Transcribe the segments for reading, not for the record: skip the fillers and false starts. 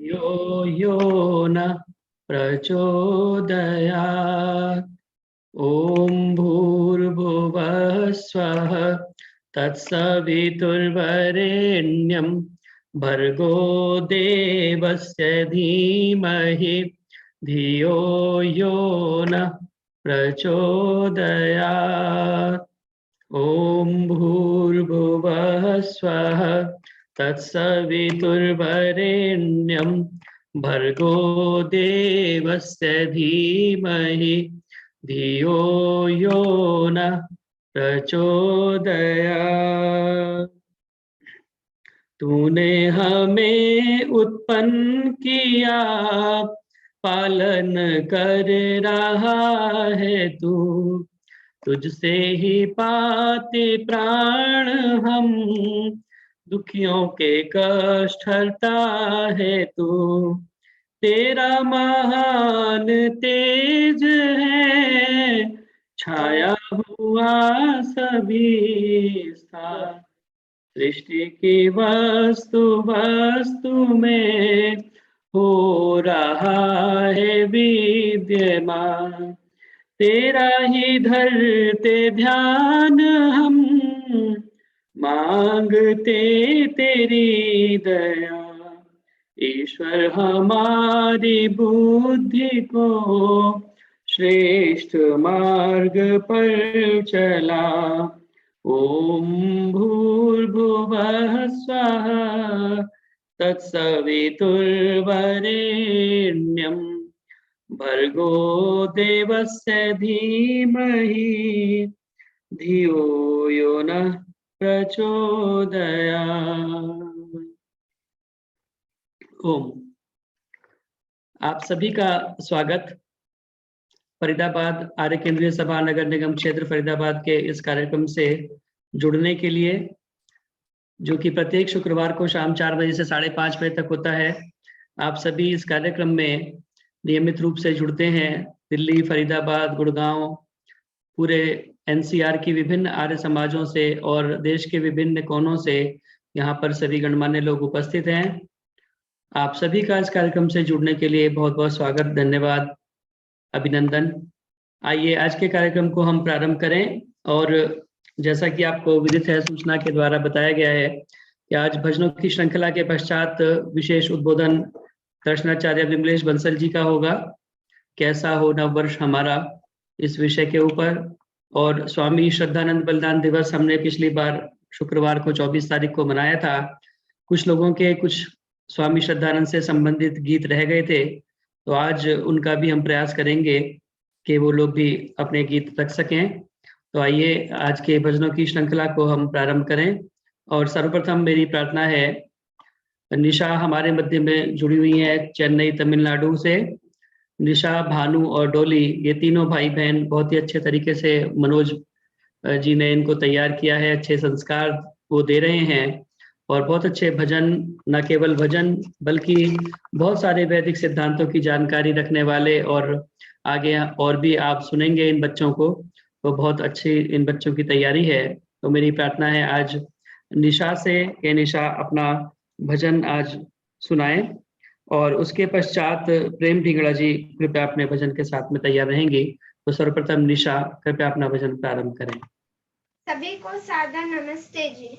यो यो न प्रचोदयात्। ॐ भूर्भुवः स्वः तत्सवितुर्वरेण्यं भर्गो देवस्य धीमहि धियो यो न प्रचोदयात्। ॐ भूर्भुवः स्वः तत्सवितुर्वरेण्यं भर्गो देवस्य धीमहि धियो यो न प्रचोदयात्। तूने हमें उत्पन्न किया, पालन कर रहा है तू। तुझसे ही पाते प्राण हम, दुखियों के कष्ट हरता है तू। तेरा महान तेज है, छाया हुआ सभी स्थान। सृष्टि की वस्तु वस्तु में हो रहा है विद्यमान। तेरा ही धरते ध्यान हम, मांगते तेरी दया। ईश्वर हमारी बुद्धि को श्रेष्ठ मार्ग पर चला। ओम भूर्भुवः स्वः तत्सवितुर्वरेण्यं भर्गो देवस्य धीमहि धियो यो नः प्रचोदयात्। ओम। आप सभी का स्वागत फरीदाबाद आर्य केंद्रीय सभा नगर निगम क्षेत्र फरीदाबाद के इस कार्यक्रम से जुड़ने के लिए, जो कि प्रत्येक शुक्रवार को शाम 4 बजे से 5:30 बजे तक होता है। आप सभी इस कार्यक्रम में नियमित रूप से जुड़ते हैं। दिल्ली, फरीदाबाद, गुड़गांव, पूरे एनसीआर की विभिन्न आर्य समाजों से और देश के विभिन्न कोनों से यहाँ पर सभी गणमान्य लोग उपस्थित हैं। आप सभी का इस कार्यक्रम से जुड़ने के लिए बहुत बहुत स्वागत, धन्यवाद, अभिनंदन। आइए आज के कार्यक्रम को हम प्रारंभ करें। और जैसा कि आपको विदित है, सूचना के द्वारा बताया गया है कि आज भजनों की श्रृंखला के पश्चात विशेष उद्बोधन दर्शनाचार्य विमलेश बंसल जी का होगा, कैसा हो नववर्ष हमारा, इस विषय के ऊपर। और स्वामी श्रद्धानंद बलिदान दिवस हमने पिछली बार शुक्रवार को 24 तारीख को मनाया था। कुछ लोगों के कुछ स्वामी श्रद्धानंद से संबंधित गीत रह गए थे, तो आज उनका भी हम प्रयास करेंगे कि वो लोग भी अपने गीत रख सकें। तो आइए आज के भजनों की श्रृंखला को हम प्रारंभ करें। और सर्वप्रथम मेरी प्रार्थना है, निशा हमारे मध्य में जुड़ी हुई है चेन्नई तमिलनाडु से। निशा, भानु और डोली, ये तीनों भाई बहन बहुत ही अच्छे तरीके से मनोज जी ने इनको तैयार किया है, अच्छे संस्कार वो दे रहे हैं और बहुत अच्छे भजन, न केवल भजन बल्कि बहुत सारे वैदिक सिद्धांतों की जानकारी रखने वाले, और आगे और भी आप सुनेंगे इन बच्चों को, तो बहुत अच्छी इन बच्चों की तैयारी है। तो मेरी प्रार्थना है आज निशा से कि निशा अपना भजन आज सुनाएं, और उसके पश्चात प्रेम ढिंगड़ा जी कृपया अपने भजन के साथ में तैयार रहेंगी। तो सर्वप्रथम निशा कृपया अपना भजन प्रारंभ करें। सभी को सादर नमस्ते जी।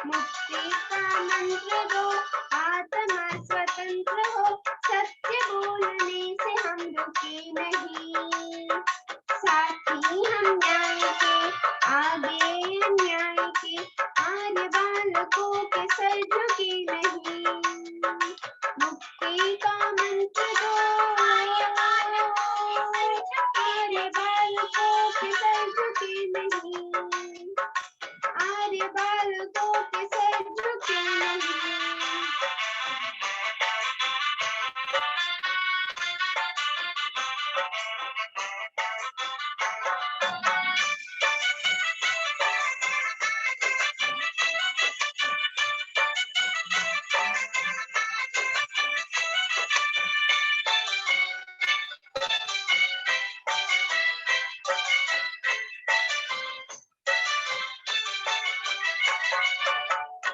मुक्ति का मंत्र दो, आत्मा स्वतंत्र हो, सत्य बोल रुके नहीं, साथी हम न्याय के आगे अन्याय के, आर्य बालकों के सर झुके नहीं, मुक्ति का मंत्र दो, आर्य बालकों के सर झुके नहीं, आर्य बालकों के सर झुके नहीं।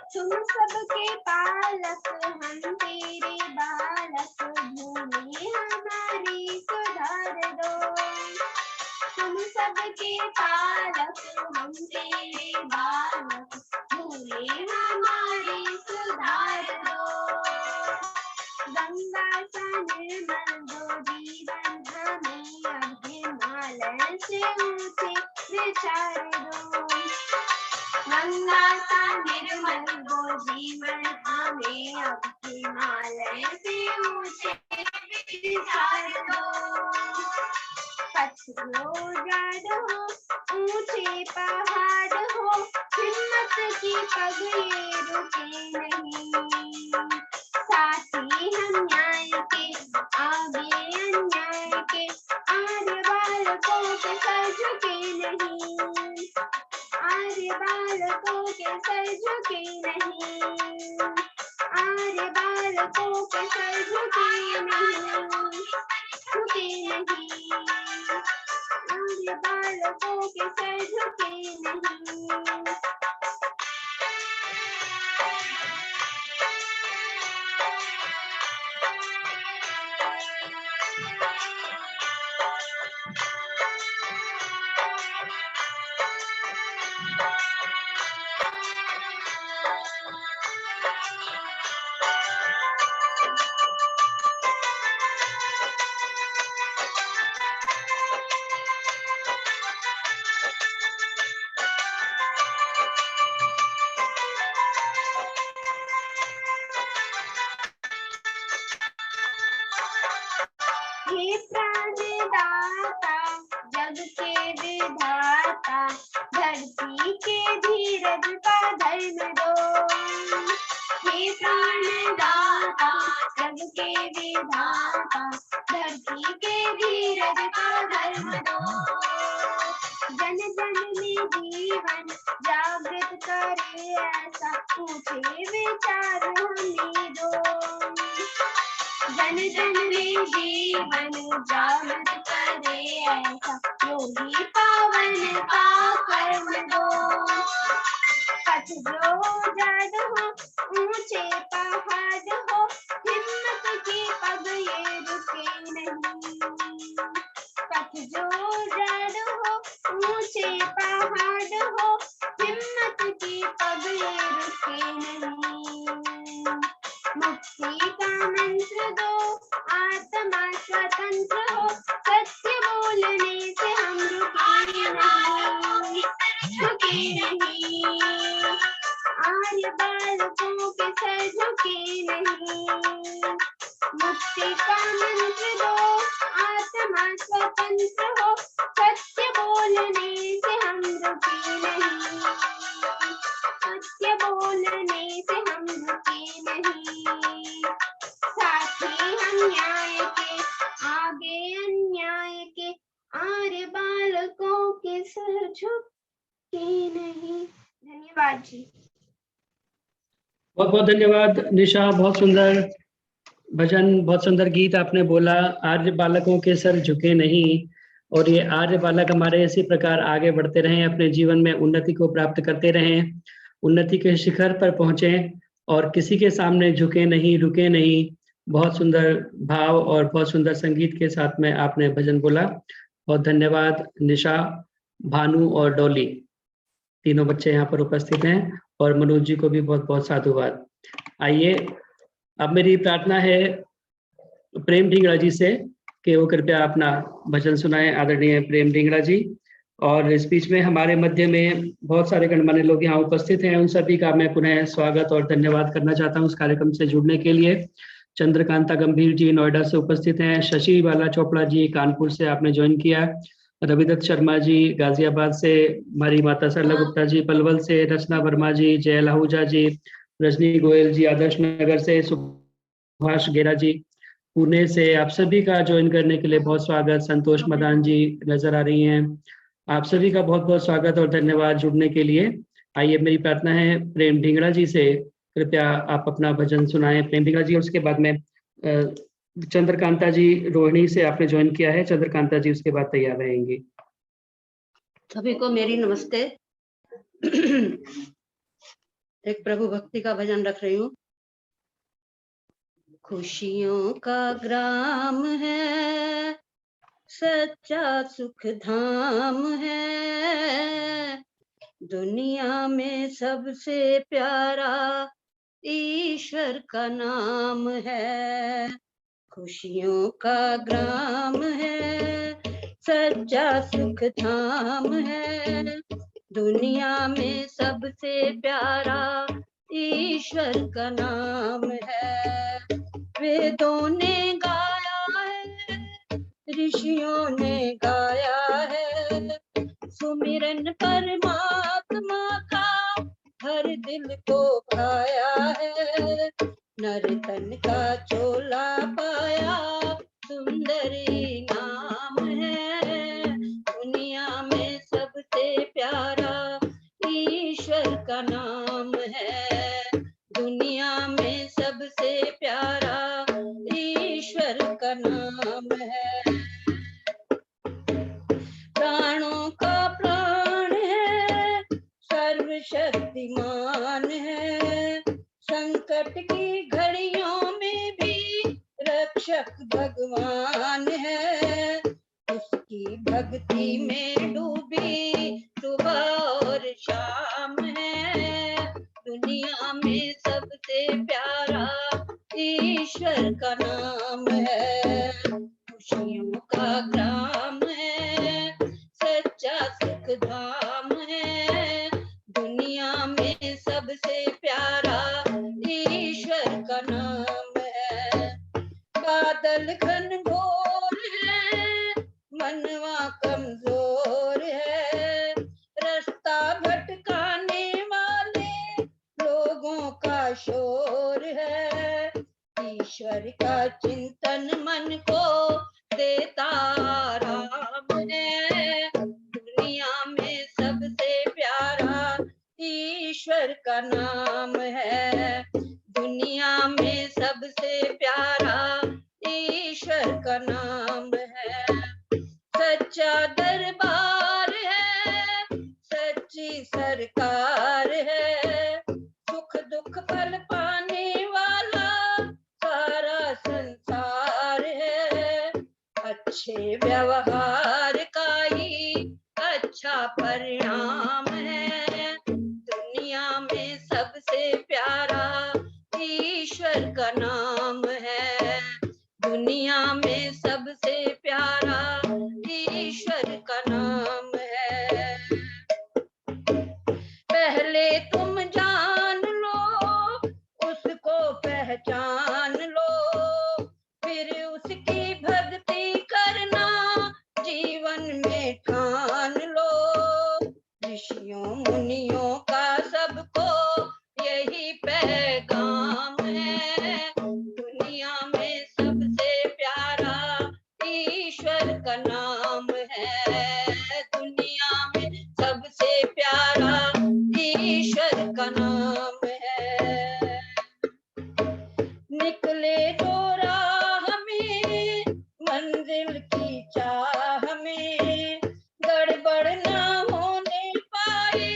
तुम सबके पालक हम तेरे बालक, भूले हमारी सुधार दो। तुम सबके पालक हम तेरे बालक, भूले हमारी सुधार दो। गंगा सा निर्मल दो जीवन हमें, अब हिमालय से ऊंचे विचार दो। गंगा सा निर्मल दो जीवन हमें, अब हिमालय से ऊंचे विचार दो। पत्थरों जाड़ हो, ऊंचे पहाड़ हो, हिम्मत की पग ये रुके नहीं, साथी हम न्याय के आगे अन्याय के, आर्य बालकों के सर झुके नहीं, आर्य बालकों के सर झुके नहीं, आर्य बालकों के सर झुके नहीं, झुके नहीं, आर्य बालकों के सर झुके नहीं। हे प्राणदाता जग के विधाता, धरती के धीरज का धर्म दो। हे प्राणदाता जग के विधाता, धरती के धीरज का धर्म दो। जन जन में जीवन जागृत करे ऐसा, ऊंचे विचार हमें दो। जन जन में जीवन जागृत करे ऐसा, योगी पावन का कर्म दो। पथ जो जड़ हो, ऊंचे पहाड़ हो, हिम्मत की पग ये रुके नहीं, पथ जो जड़ हो, ऊंचे पहाड़ हो, हिम्मत की पग ये रुके नहीं, मुक्ति का मंत्र दो, आत्मा स्वतंत्र हो, सत्य बोलने से हम रुके नहीं, झुके नहीं, आर्य बालकों के सर झुके नहीं, मुक्ति का मंत्र दो, आत्मा स्वतंत्र हो, सत्य बोलने से हम रुके नहीं, सत्य बोलने से हम रुके नहीं, साथी हम न्याय के आगे अन्याय के, आर्य बालकों के सर झुके नहीं। धन्यवाद जी। बहुत बहुत धन्यवाद निशा, बहुत सुंदर भजन, बहुत सुंदर गीत आपने बोला। आर्य बालकों के सर झुके नहीं, और ये आर्य बालक हमारे इसी प्रकार आगे बढ़ते रहें, अपने जीवन में उन्नति को प्राप्त करते रहें, उन्नति के शिखर पर पहुंचे और किसी के सामने झुके नहीं, रुके नहीं। बहुत सुंदर भाव और बहुत सुंदर संगीत के साथ में आपने भजन बोला। बहुत धन्यवाद निशा, भानु और डॉली, तीनों बच्चे यहाँ पर उपस्थित हैं, और मनोज जी को भी बहुत बहुत साधुवाद। आइए, अब मेरी प्रार्थना है प्रेम ढींगड़ा जी से कि वो कृपया अपना भजन सुनाएं, आदरणीय प्रेम ढींगरा जी। और इस बीच में हमारे मध्य में बहुत सारे गणमान्य लोग यहाँ उपस्थित हैं, उन सभी का मैं पुनः स्वागत और धन्यवाद करना चाहता हूँ इस कार्यक्रम से जुड़ने के लिए। चंद्रकांता गंभीर जी नोएडा से उपस्थित हैं, शशि बाला चोपड़ा जी कानपुर से आपने ज्वाइन किया, रविदत्त शर्मा जी गाजियाबाद से, हमारी माता सरला गुप्ता जी पलवल से, रचना वर्मा जी, जय लाहूजा जी, रजनी गोयल जी आदर्श नगर से, सुभाष गेरा जी पुणे से, आप सभी का ज्वाइन करने के लिए बहुत स्वागत। संतोष मदान जी नजर आ रही हैं, आप सभी का बहुत बहुत स्वागत और धन्यवाद जुड़ने के लिए। आइए, मेरी प्रार्थना है प्रेम ढींगरा जी से, कृपया आप अपना भजन सुनाएं प्रेम ढींगरा जी। और उसके बाद में चंद्रकांता जी रोहिणी से आपने ज्वाइन किया है, चंद्रकांता जी उसके बाद तैयार रहेंगी। सभी को मेरी नमस्ते। एक प्रभु भक्ति का भजन रख रही हूँ। खुशियों का ग्राम है, सच्चा सुख धाम है, दुनिया में सबसे प्यारा ईश्वर का नाम है। खुशियों का ग्राम है, सच्चा सुख धाम है, दुनिया में सबसे प्यारा ईश्वर का नाम है। वेदों ने गाया है, ऋषियों ने गाया है, सुमिरन परमात्मा का हर दिल को भाया है। नर तन का चोला पाया, सुंदरी नाम है, दुनिया में सबसे प्यारा ईश्वर का नाम है, दुनिया में सबसे प्यारा ईश्वर का नाम है। प्राणों का प्राण है, सर्वशक्तिमान है, संकट की घड़ियों में भी रक्षक भगवान है। उसकी भक्ति में डूबी सुबह और शाम है, दुनिया में सबसे प्यारा ईश्वर का नाम है। खुशियों का ग्राम है, सच्चा सुख धाम है, दुनिया में सबसे प्यारा ईश्वर का नाम है। बादल घन घोर है, मनवा कमजोर है, रास्ता भटकाने वाले लोगों का शोर है। ईश्वर का चिंतन मन को देता आराम है, दुनिया में सबसे प्यारा ईश्वर का नाम है, दुनिया में सबसे प्यारा ईश्वर का नाम है। सच्चा दरबार है, सच्ची सरकार है, सुख दुख फल पाने वाला सारा संसार है। अच्छे व्यवहार का ही अच्छा परिणाम है, दुनिया में सबसे प्यारा ईश्वर का नाम है, दुनिया में सबसे प्यारा ईश्वर का नाम है। पहले तुम जान लो, उसको पहचान लो, फिर उसकी भक्ति करना जीवन में ठान लो। ऋषियों मुनियों का सबको यही पैगाम है, दुनिया में सबसे प्यारा ईश्वर का नाम है, दुनिया में सबसे प्यारा ईश्वर का नाम है। निकले जो राह में मंजिल की चाह में, गड़बड़ ना होने पाए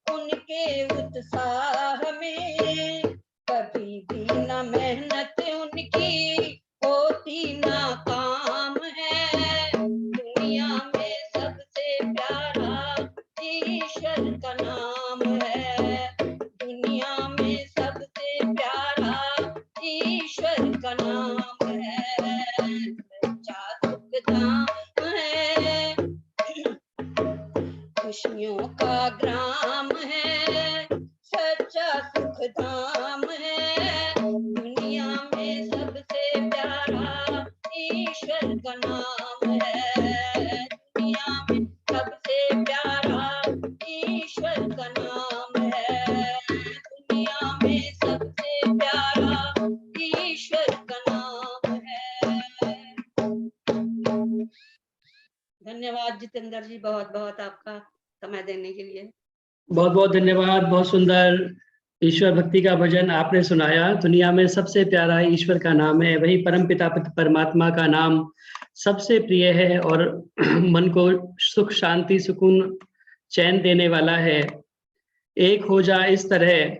उनके उत्साह में, कभी भी ना मेहनत उनकी होती ना काम है, का नाम है। दुनिया में सबसे प्यारा ईश्वर का नाम है। दुनिया में सबसे प्यारा ईश्वर का नाम है। धन्यवाद जितेंद्र जी, बहुत बहुत आपका समय देने के लिए। बहुत बहुत धन्यवाद। बहुत सुंदर ईश्वर भक्ति का भजन आपने सुनाया। दुनिया में सबसे प्यारा ईश्वर का नाम है, वही परमपिता परमात्मा का नाम सबसे प्रिय है और मन को सुख शांति सुकून चैन देने वाला है। एक हो जा इस तरह,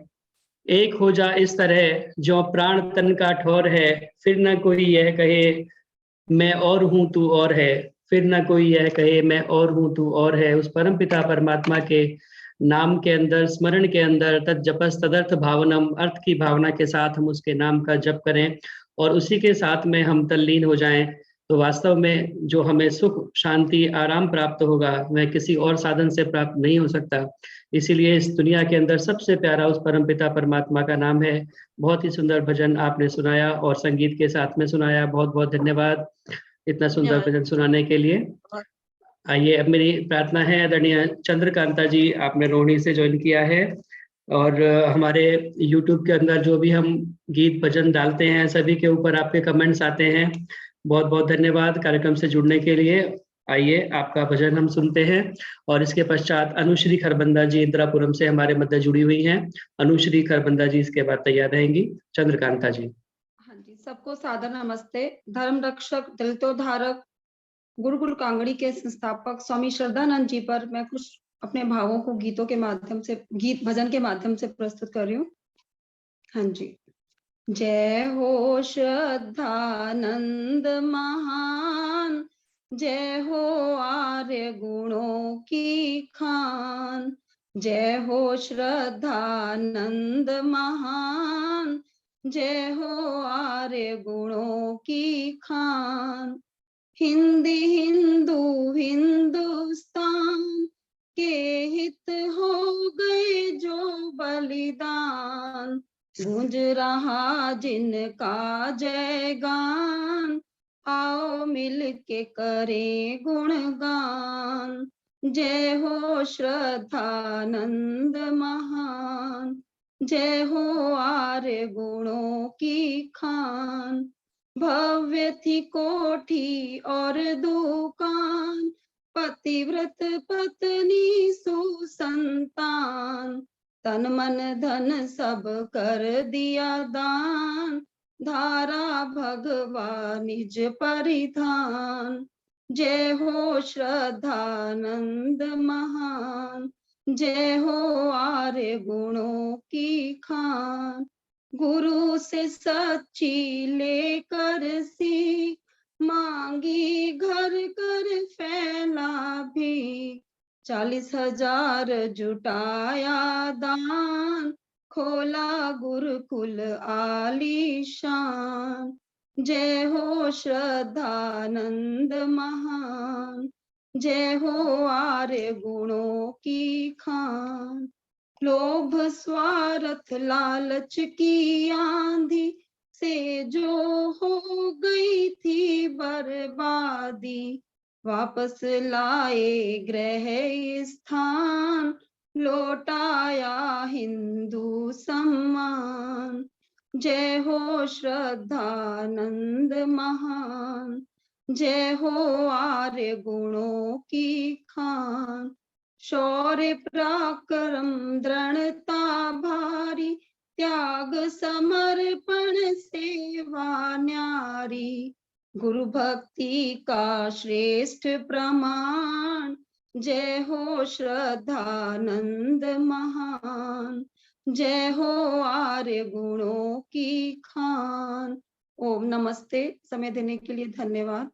एक हो जा इस तरह, जो प्राण तन का ठौर है, फिर न कोई यह कहे मैं और हूं तू और है, फिर न कोई यह कहे मैं और हूं तू और है। उस परमपिता परमात्मा के नाम के अंदर, स्मरण के अंदर, तज्जपस तदर्थ भावनम, अर्थ की भावना के साथ हम उसके नाम का जप करें और उसी के साथ में हम तल्लीन हो जाएं, तो वास्तव में जो हमें सुख शांति आराम प्राप्त होगा वह किसी और साधन से प्राप्त नहीं हो सकता। इसीलिए इस दुनिया के अंदर सबसे प्यारा उस परमपिता परमात्मा का नाम है। बहुत ही सुंदर भजन आपने सुनाया और संगीत के साथ में सुनाया। बहुत बहुत धन्यवाद इतना सुंदर भजन सुनाने के लिए। आइए, अब मेरी प्रार्थना है, आदरणीय चंद्रकांता जी, आपने रोहिणी से ज्वाइन किया है और हमारे YouTube के अंदर जो भी हम गीत भजन डालते हैं सभी के ऊपर आपके कमेंट्स आते हैं। बहुत बहुत धन्यवाद कार्यक्रम से जुड़ने के लिए। आइए, आपका भजन हम सुनते हैं और इसके पश्चात अनुश्री खरबंदा जी इंदिरापुरम से हमारे मध्य जुड़ी हुई हैं। अनुश्री खरबंदा जी इसके बाद तैयार रहेंगी। चंद्रकांता जी। हाँ जी, सबको सादर नमस्ते। धर्म रक्षक, दलितोद्धारक, गुरुकुल कांगड़ी के संस्थापक स्वामी श्रद्धानंद जी पर मैं कुछ अपने भावों को गीतों के माध्यम से, गीत भजन के माध्यम से प्रस्तुत कर रही हूँ। हाँ जी। जय हो श्रद्धानंद महान, जय हो आर्य गुणों की खान। जय हो श्रद्धानंद महान, जय हो आर्य गुणों की खान। हिंदी हिंदू हिंदुस्तान के हित हो गए जो बलिदान। गूंज रहा जिनका जयगान, आओ मिल के करें गुणगान। जय हो श्रद्धानंद महान, जय हो आर्य गुणों की खान। भव्य थी कोठी और दुकान, पतिव्रत पत्नी सुसंतान। तन मन धन सब कर दिया दान, धारा भगवान निज परिधान। जय हो श्रद्धानंद महान, जय हो आर्य गुणों की खान। गुरु से सच्ची लेकर सीख, मांगी घर घर फैला भी। 40,000 जुटाया दान, खोला गुरुकुल आलीशान। जय हो श्रद्धानंद महान, जय हो आर्य गुणों की खान। लोभ स्वार्थ लालच की आंधी से जो हो गई थी बर्बादी, वापस लाए ग्रह स्थान, लौटाया हिंदू सम्मान। जय हो श्रद्धानंद महान, जय हो आर्य गुणों की खान। शौर्य पराक्रम दृढ़ता भारी, त्याग समर्पण सेवा न्यारी। गुरु भक्ति का श्रेष्ठ प्रमाण, जय हो श्रद्धानंद महान, जय हो आर्य गुणों की खान। ओम नमस्ते। समय देने के लिए धन्यवाद।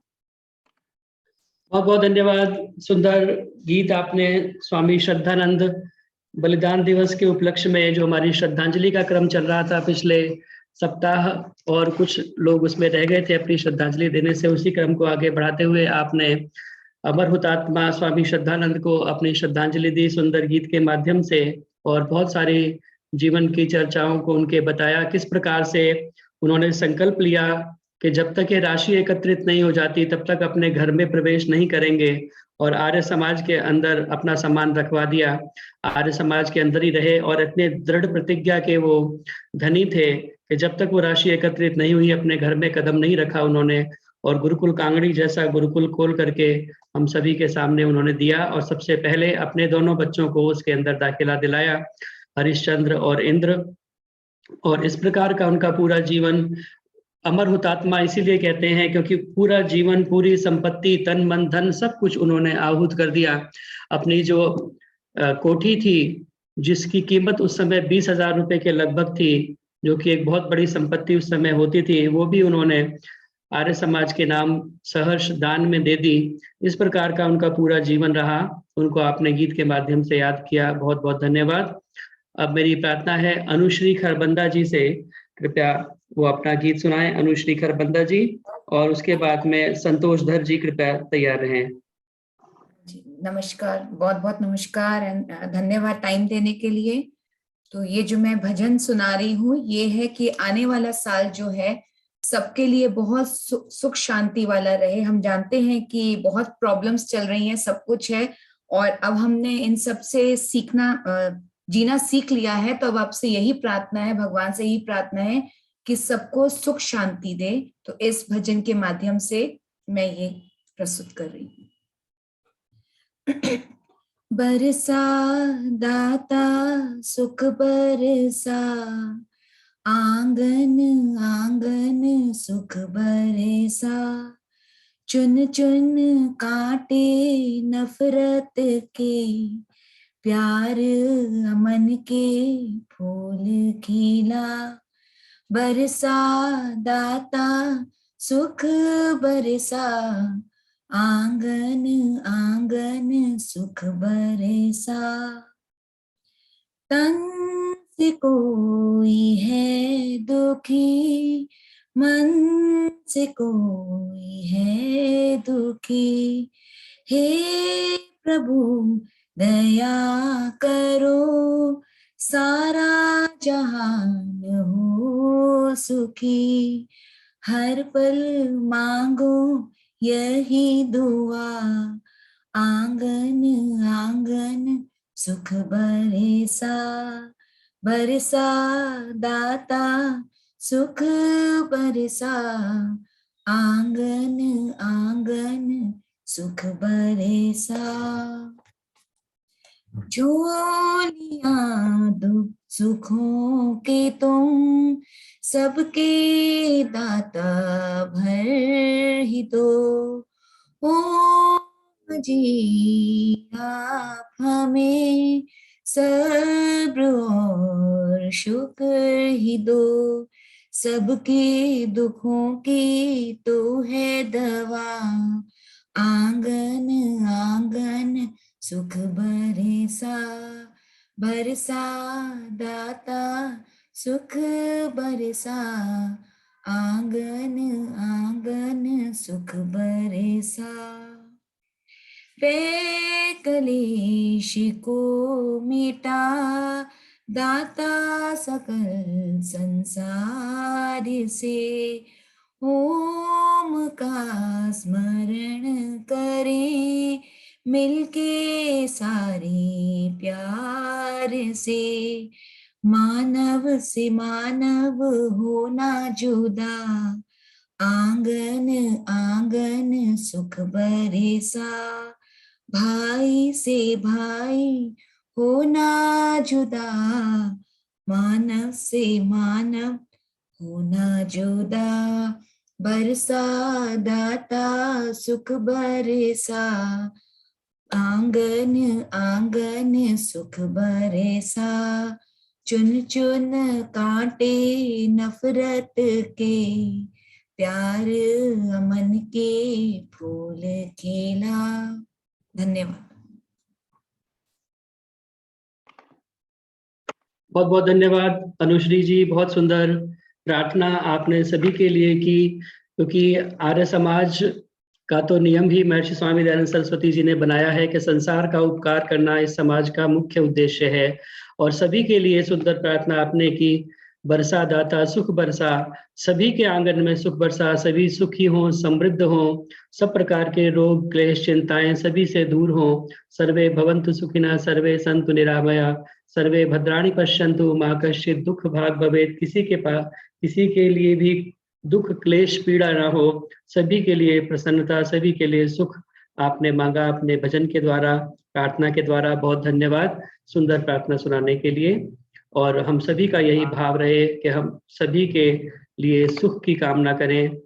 बहुत बहुत धन्यवाद। सुंदर गीत आपने स्वामी श्रद्धानंद बलिदान दिवस के उपलक्ष्य में, जो हमारी श्रद्धांजलि का क्रम चल रहा था पिछले सप्ताह और कुछ लोग उसमें रह गए थे अपनी श्रद्धांजलि देने से, उसी क्रम को आगे बढ़ाते हुए आपने अमर हुतात्मा स्वामी श्रद्धानंद को अपनी श्रद्धांजलि दी सुंदर गीत के माध्यम से, और बहुत सारी जीवन की चर्चाओं को उनके बताया, किस प्रकार से उन्होंने संकल्प लिया कि जब तक ये राशि एकत्रित नहीं हो जाती तब तक अपने घर में प्रवेश नहीं करेंगे, और आर्य समाज के अंदर अपना सामान रखवा दिया, आर्य समाज के अंदर ही रहे, और इतने दृढ़ प्रतिज्ञा के वो धनी थे कि जब तक वो राशि एकत्रित नहीं हुई अपने घर में कदम नहीं रखा उन्होंने। और गुरुकुल कांगड़ी जैसा गुरुकुल खोल करके हम सभी के सामने उन्होंने दिया, और सबसे पहले अपने दोनों बच्चों को उसके अंदर दाखिला दिलाया, हरिश्चंद्र और इंद्र। और इस प्रकार का उनका पूरा जीवन, अमर हुतात्मा इसीलिए कहते हैं क्योंकि पूरा जीवन, पूरी संपत्ति, तन मन धन सब कुछ उन्होंने आहूत कर दिया। अपनी जो कोठी थी जिसकी कीमत उस समय 20,000 रुपए के लगभग थी, जो कि एक बहुत बड़ी संपत्ति उस समय होती थी, वो भी उन्होंने आर्य समाज के नाम सहर्ष दान में दे दी। इस प्रकार का उनका पूरा जीवन रहा। उनको आपने गीत के माध्यम से याद किया, बहुत बहुत धन्यवाद। अब मेरी प्रार्थना है अनुश्री खरबंदा जी से, कृपया वो अपना गीत सुनाएं, अनुश्री खरबंदा जी, और उसके बाद में संतोष धर जी कृपया तैयार रहें। जी, नमस्कार, बहुत बहुत नमस्कार एंड धन्यवाद टाइम देने के लिए। तो ये जो मैं भजन सुना रही हूँ ये है कि आने वाला साल जो है सबके लिए बहुत सुख शांति वाला रहे। हम जानते हैं कि बहुत प्रॉब्लम्स चल रही हैं, सब कुछ है, और अब हमने इन सब से सीखना जीना सीख लिया है। तो अब आपसे यही प्रार्थना है, भगवान से यही प्रार्थना है कि सबको सुख शांति दे। तो इस भजन के माध्यम से मैं ये प्रस्तुत कर रही हूँ। बरसा दाता सुख बरसा, आंगन आंगन सुख बरसा, चुन चुन काटे नफरत के, प्यार अमन के फूल खिला। बरसा दाता सुख बरसा, आंगन आंगन सुख बरसा। तन से कोई है दुखी, मन से कोई है दुखी, हे प्रभु दया करो, सारा जहान हो सुखी। हर पल मांगो यही दुआ, आंगन आंगन सुख बरसा। बरसा दाता सुख बरसा, आंगन आंगन सुख बरसा। झोलियां दुख सुखों के तुम, सबके दाता भर ही दो। ओम जी आप हमें सब्र और शुक्र ही दो, सबके दुखों की तो है दवा, आंगन आंगन सुख बरसा। बरसा दाता सुख बरसा, आंगन आंगन सुख बरसा। वे कलेश को मिटा दाता सकल संसार से, ओम का स्मरण करें मिलके सारे प्यार से। मानव से मानव होना जुदा, आंगन आंगन सुख बरसा। भाई से भाई होना जुदा, मानव से मानव होना जुदा। बरसा दाता सुख बरसा, आंगन आंगन सुख बरसा। चुन चुन कांटे नफरत के, प्यार अमन के फूल खिला। धन्यवाद। बहुत बहुत धन्यवाद अनुश्री जी, बहुत सुंदर प्रार्थना आपने सभी के लिए की, क्योंकि आर्य समाज का तो नियम ही महर्षि स्वामी दयानंद सरस्वती जी ने बनाया है कि संसार का उपकार करना इस समाज का मुख्य उद्देश्य है। और सभी के लिए सुंदर प्रार्थना आपने की, बरसा दाता सुख बरसा, सभी के आंगन में सुख बरसा, सभी सुखी हों, समृद्ध हों, सब प्रकार के रोग क्लेश चिंताएं सभी से दूर हों। सर्वे भवन्तु सुखिनः, सर्वे सन्तु निरामया, सर्वे भद्राणि पश्यन्तु मा कश्चित् दुःख भाग् भवेत्। किसी के लिए भी दुख क्लेश पीड़ा ना हो, सभी के लिए प्रसन्नता, सभी के लिए सुख आपने मांगा अपने भजन के द्वारा, प्रार्थना के द्वारा। बहुत धन्यवाद सुंदर प्रार्थना सुनाने के लिए। और हम सभी का यही भाव रहे कि हम सभी के लिए सुख की कामना करें,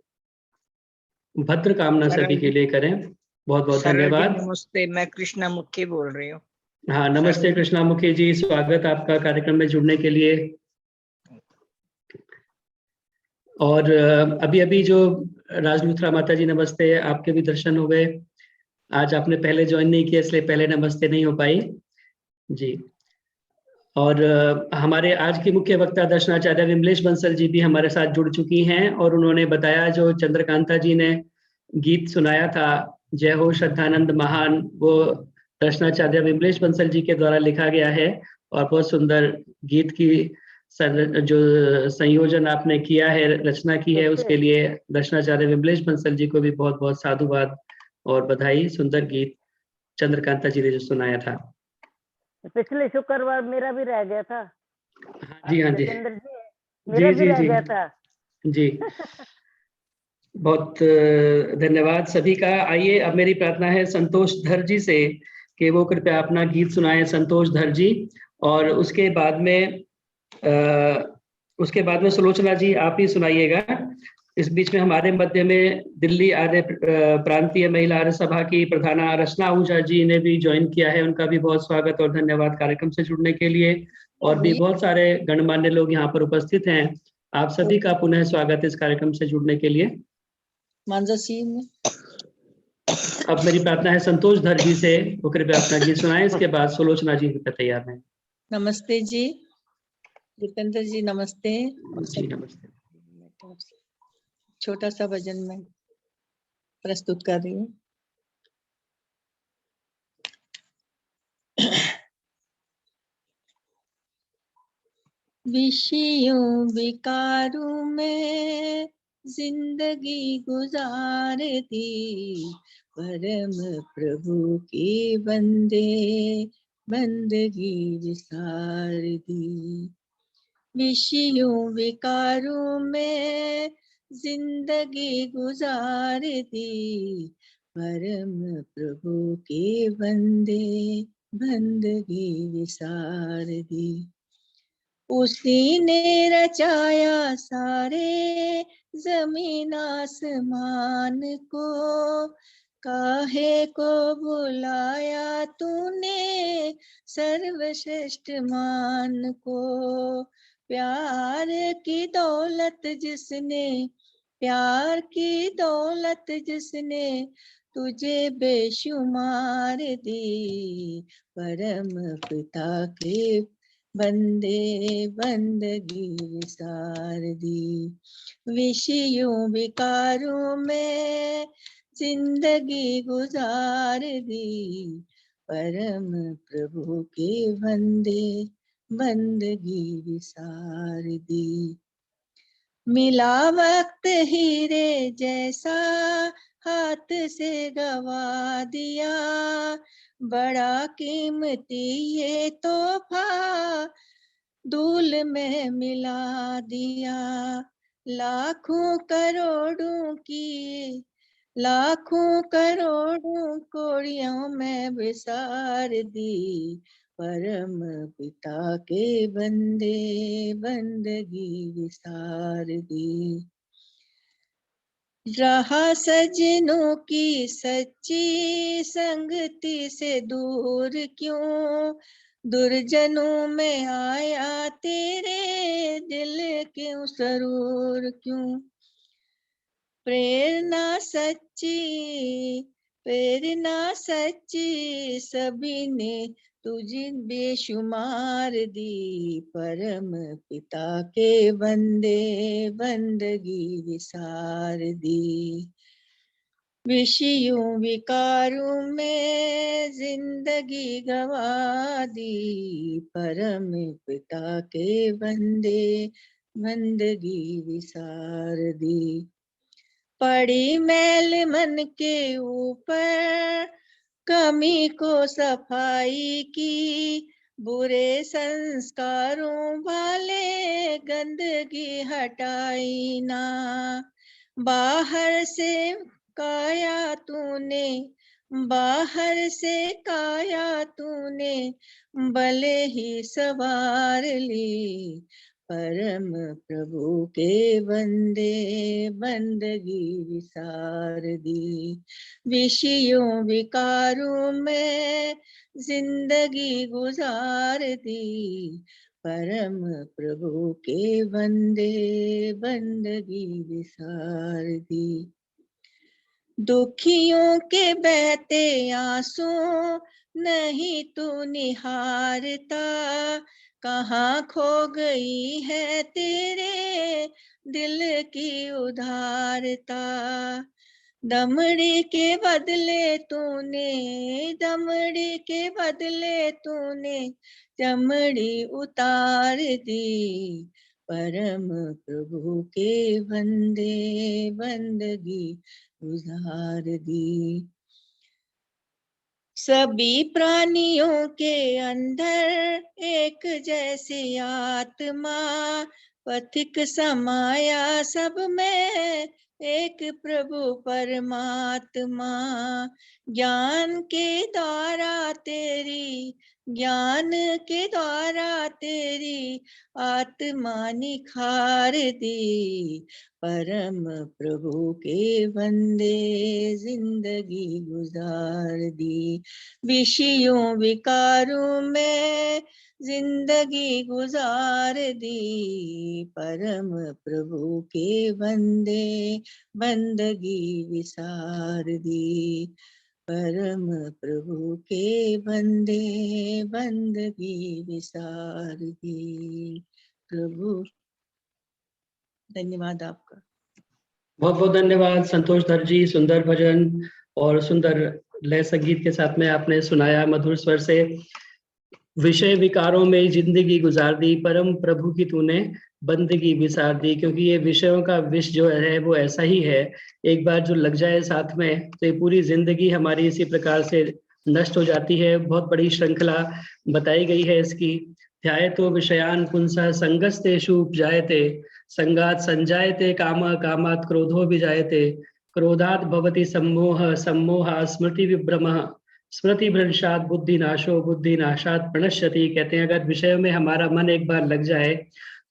भद्र कामना सभी के लिए करें। बहुत बहुत सरल जी धन्यवाद। नमस्ते, मैं कृष्णा मुखी बोल रही हूँ। हाँ, नमस्ते कृष्णा मुखी जी, स्वागत आपका कार्यक्रम में जुड़ने के लिए। और अभी अभी जो राजलुथरा माता जी नमस्ते, आपके भी दर्शन हो गए। आज आपने पहले ज्वाइन नहीं किया इसलिए पहले नमस्ते नहीं हो पाई जी। और हमारे आज की मुख्य वक्ता दर्शनाचार्य विमलेश बंसल जी भी हमारे साथ जुड़ चुकी हैं और उन्होंने बताया जो चंद्रकांता जी ने गीत सुनाया था जय हो श्रद्धानंद महान, वो दर्शनाचार्य विमलेश बंसल जी के द्वारा लिखा गया है। और बहुत सुंदर गीत की जो संयोजन आपने किया है, रचना की है, उसके लिए दर्शनाचार्य विमलेश बंसल जी को भी बहुत बहुत साधुवाद और बधाई। सुंदर गीत चंद्रकांता जी ने जो सुनाया था। पिछले शुक्रवार मेरा भी रह गया था। हाँ जी, हाँ जी, जितेंद्र जी मेरा भी रह गया था जी। बहुत धन्यवाद सभी का। आइए, अब मेरी प्रार्थना है संतोष धर जी से कि वो कृपया अपना गीत सुनाएं, संतोष धर जी। और उसके बाद में सुलोचना जी आप ही सुनाइएगा। इस बीच में हमारे मध्य में दिल्ली आर्य प्रांतीय महिला आर्य सभा की प्रधाना रचना आहूजा जी ने भी ज्वाइन किया है। उनका भी बहुत स्वागत और धन्यवाद कार्यक्रम से जुड़ने के लिए। और भी बहुत सारे गणमान्य लोग यहाँ पर उपस्थित हैं। आप सभी का पुनः स्वागत इस कार्यक्रम से जुड़ने के लिए। अब मेरी प्रार्थना है संतोष धर जी से, वो कृपया अपना गीत सुनाएं। इसके बाद सुलोचना जी का तैयार है। नमस्ते जी जितेंद्र जी, नमस्ते जी नमस्ते। छोटा सा भजन मैं प्रस्तुत कर रही हूँ। विषयों विकारों में जिंदगी गुजार दी, परम प्रभु की बंदगी विसार दी। विषयों विकारों में जिंदगी गुजार दी, परम प्रभु की बंदगी विसार दी। उसी ने रचाया सारे जमीन आसमान को, काहे को बुलाया तूने सर्वश्रेष्ठ मान को। प्यार की दौलत जिसने तुझे बेशुमार दी, परम पिता के बंदगी विसार दी। विषयों विकारों में जिंदगी गुजार दी, परम प्रभु के बंदगी विसार दी। मिला वक्त हीरे जैसा हाथ से गवा दिया, बड़ा कीमती ये तोहफा धूल में मिला दिया। लाखों करोड़ों कोड़ियों में विसार दी, परम पिता के बंदगी विसार दी। रहा सजनों की सच्ची संगति से दूर क्यों, दुर्जनों में आया तेरे दिल क्यों सरूर क्यों। प्रेरणा सच्ची सभी ने तुझे बेशुमार दी, परम पिता के बंदगी विसार दी। विषयों विकारों में जिंदगी गवा दी, परम पिता के बंदगी विसार दी। पड़ी मैल मन के ऊपर कमी को सफाई की, बुरे संस्कारों वाले गंदगी हटाई ना। बाहर से काया तूने, बाहर से काया तूने भले ही सवार ली, परम प्रभु के बंदे बंदगी विसार दी। विषयों विकारों में जिंदगी गुजार दी, परम प्रभु के बंदे बंदगी विसार दी। दुखियों के बहते आंसू नहीं तू निहारता, कहाँ खो गई है तेरे दिल की उदारता। दमड़ी के बदले तूने, दमड़ी के बदले तूने चमड़ी उतार दी, परम प्रभु के बंदे बंदगी गुजार दी। सभी प्राणियों के अंदर एक जैसी आत्मा, पथिक समाया सब में एक प्रभु परमात्मा। ज्ञान के द्वारा तेरी, ज्ञान के द्वारा तेरी आत्मा निखार दी, परम प्रभु के बंदे जिंदगी गुजार दी। विषयों विकारों में जिंदगी गुजार दी, परम प्रभु के बंदे बंदगी विसार दी, परम प्रभु के बंदे बंदगी विसार दी। प्रभु धन्यवाद आपका। बहुत बहुत धन्यवाद संतोष धर जी। सुंदर भजन और सुंदर लय संगीत के साथ में आपने सुनाया मधुर स्वर से। विषय विकारों में जिंदगी गुजार दी, परम प्रभु की तूने बंदगी विसार दी। क्योंकि ये विषयों का विष जो है वो ऐसा ही है, एक बार जो लग जाए साथ में तो ये पूरी जिंदगी हमारी इसी प्रकार से नष्ट हो जाती है। बहुत बड़ी श्रृंखला बताई गई है इसकी। ध्याये तो विषयान पुंसा संगस्तेषु उपजायते, संगात संजायते कामा, कामात् क्रोधो विजायते, क्रोधात् भवति सम्मोह, सम्मोहात् स्मृति विभ्रमः, स्मृति भ्रंशात बुद्धि नाशो, बुद्धि नाशात प्रणश्यति। कहते हैं अगर विषय में हमारा मन एक बार लग जाए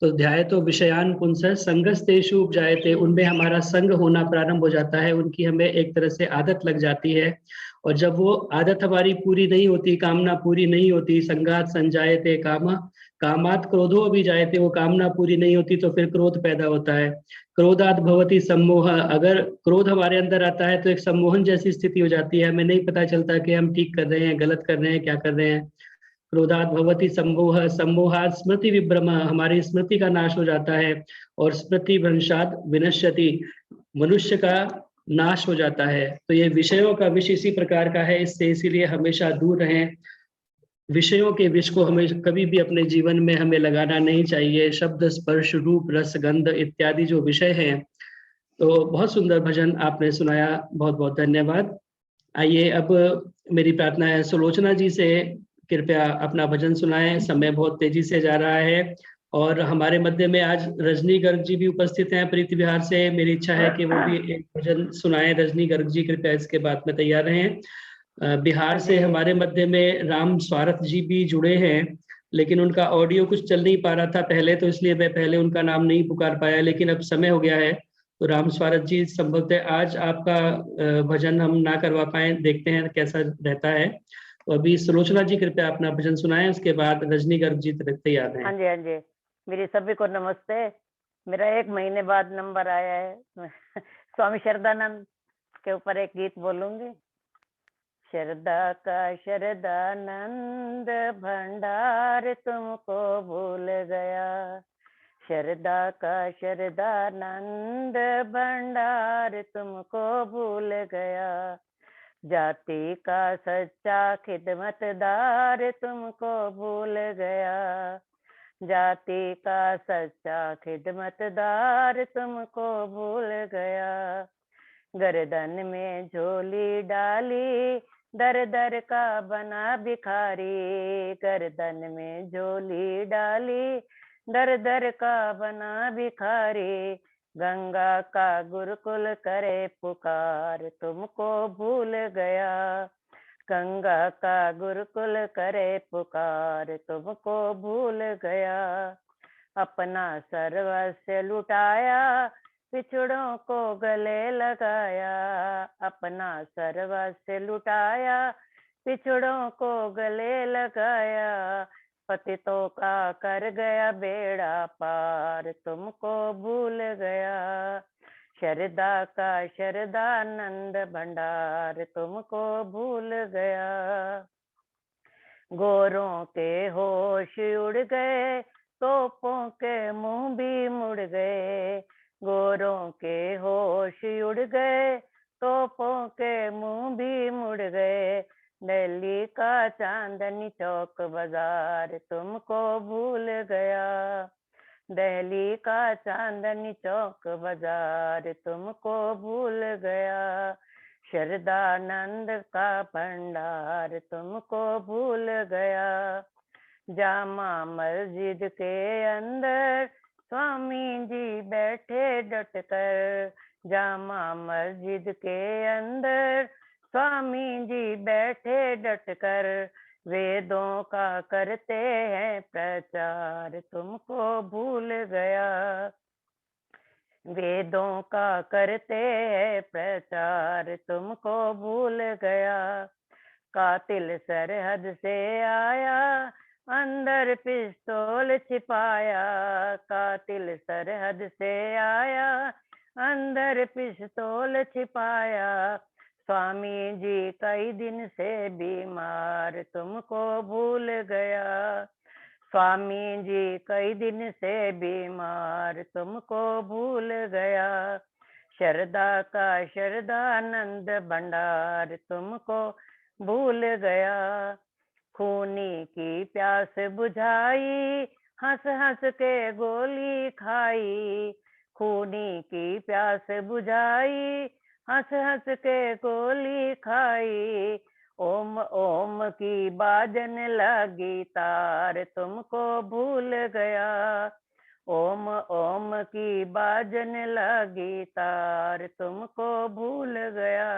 तो ध्याये तो विषयान पुंस संगस्तेषु उपजायते, उनमें हमारा संग होना प्रारंभ हो जाता है, उनकी हमें एक तरह से आदत लग जाती है। और जब वो आदत हमारी पूरी नहीं होती, कामना पूरी नहीं होती, संगात संजायते कामा, कामात क्रोधो भी जायते, वो कामना पूरी नहीं होती तो फिर क्रोध पैदा होता है। क्रोधात भवति सम्मोह, अगर क्रोध हमारे अंदर आता है तो एक सम्मोहन जैसी स्थिति हो जाती है, हमें नहीं पता चलता कि हम ठीक कर रहे हैं, गलत कर रहे हैं, क्या कर रहे हैं। क्रोधात भवति सम्मोह, सम्मोहात स्मृति विभ्रम, हमारी स्मृति का नाश हो जाता है। और स्मृति भ्रंशात विनश्यति, मनुष्य का नाश हो जाता है। तो ये विषयों का विष इसी प्रकार का है, इससे इसीलिए हमेशा दूर रहें। विषयों के विष को हमें कभी भी अपने जीवन में हमें लगाना नहीं चाहिए। शब्द स्पर्श रूप रस गंध इत्यादि जो विषय हैं। तो बहुत सुंदर भजन आपने सुनाया, बहुत बहुत धन्यवाद। आइए अब मेरी प्रार्थना है सुलोचना जी से कृपया अपना भजन सुनाएं। समय बहुत तेजी से जा रहा है और हमारे मध्य में आज रजनी गर्ग जी भी उपस्थित हैं प्रीति विहार से। मेरी इच्छा है कि वो भी एक भजन सुनाएं। रजनी गर्ग जी कृपया इसके बाद में तैयार रहें। बिहार से हमारे मध्य में राम स्वारथ जी भी जुड़े हैं, लेकिन उनका ऑडियो कुछ चल नहीं पा रहा था पहले, तो इसलिए मैं पहले उनका नाम नहीं पुकार पाया, लेकिन अब समय हो गया है। तो राम स्वारथ जी संभवतः आज आपका भजन हम ना करवा पाए, देखते हैं कैसा रहता है। तो अभी सुलोचना जी कृपया अपना भजन सुनाएं, उसके बाद रजनी गर्ग जी तैयार हैं। हाँ जी, हाँ जी। मेरी सभी को नमस्ते। मेरा 1 महीने बाद नंबर आया है। स्वामी शरदानंद के ऊपर एक गीत बोलूंगी। शरदा का शरदानंद भंडार तुमको भूल गया, शरदा का शरदानंद भंडार तुमको भूल गया, जाति का सच्चा खिदमतदार तुमको भूल गया, जाति का सच्चा खिदमतदार तुमको भूल गया। गर्दन में झोली डाली दर दर का बना भिखारी, गर्दन में झोली डाली दर दर का बना भिखारी। गंगा का गुरुकुल करे पुकार तुमको भूल गया, गंगा का गुरुकुल करे पुकार तुमको भूल गया। अपना सर्वस्व लुटाया पिछड़ों को गले लगाया, अपना सर्वस्व लुटाया पिछड़ों को गले लगाया। पतितों का कर गया बेड़ा पार तुमको भूल गया, शरदा का शरदानंद भंडार तुमको भूल गया। गोरों के होश उड़ गए तोपों के मुंह भी मुड़ गए, गोरों के होश उड़ गए तोपों के मुंह भी मुड़ गए। दिल्ली का चांदनी चौक बाजार तुमको भूल गया, दिल्ली का चांदनी चौक बाजार तुमको भूल गया। शरदानंद का भंडार तुमको भूल गया। जामा मस्जिद के अंदर स्वामी जी बैठे डट कर, जामा मस्जिद के अंदर स्वामी जी बैठे डट कर। वेदों का करते हैं प्रचार तुमको भूल गया, वेदों का करते हैं प्रचार तुमको भूल गया। कातिल सरहद से आया अंदर पिस्तौल छिपाया, कातिल सरहद से आया अंदर पिस्तौल छिपाया। स्वामी जी कई दिन से बीमार तुमको भूल गया, स्वामी जी कई दिन से बीमार तुमको भूल गया। शरदा का शरदानंद भंडार तुमको भूल गया। खूनी की प्यास बुझाई हंस हंस के गोली खाई, खूनी की प्यास बुझाई हंस हंस के गोली खाई। ओम ओम की बाजन लगी तार तुमको भूल गया, ओम ओम की बाजन लगी तार तुमको भूल गया।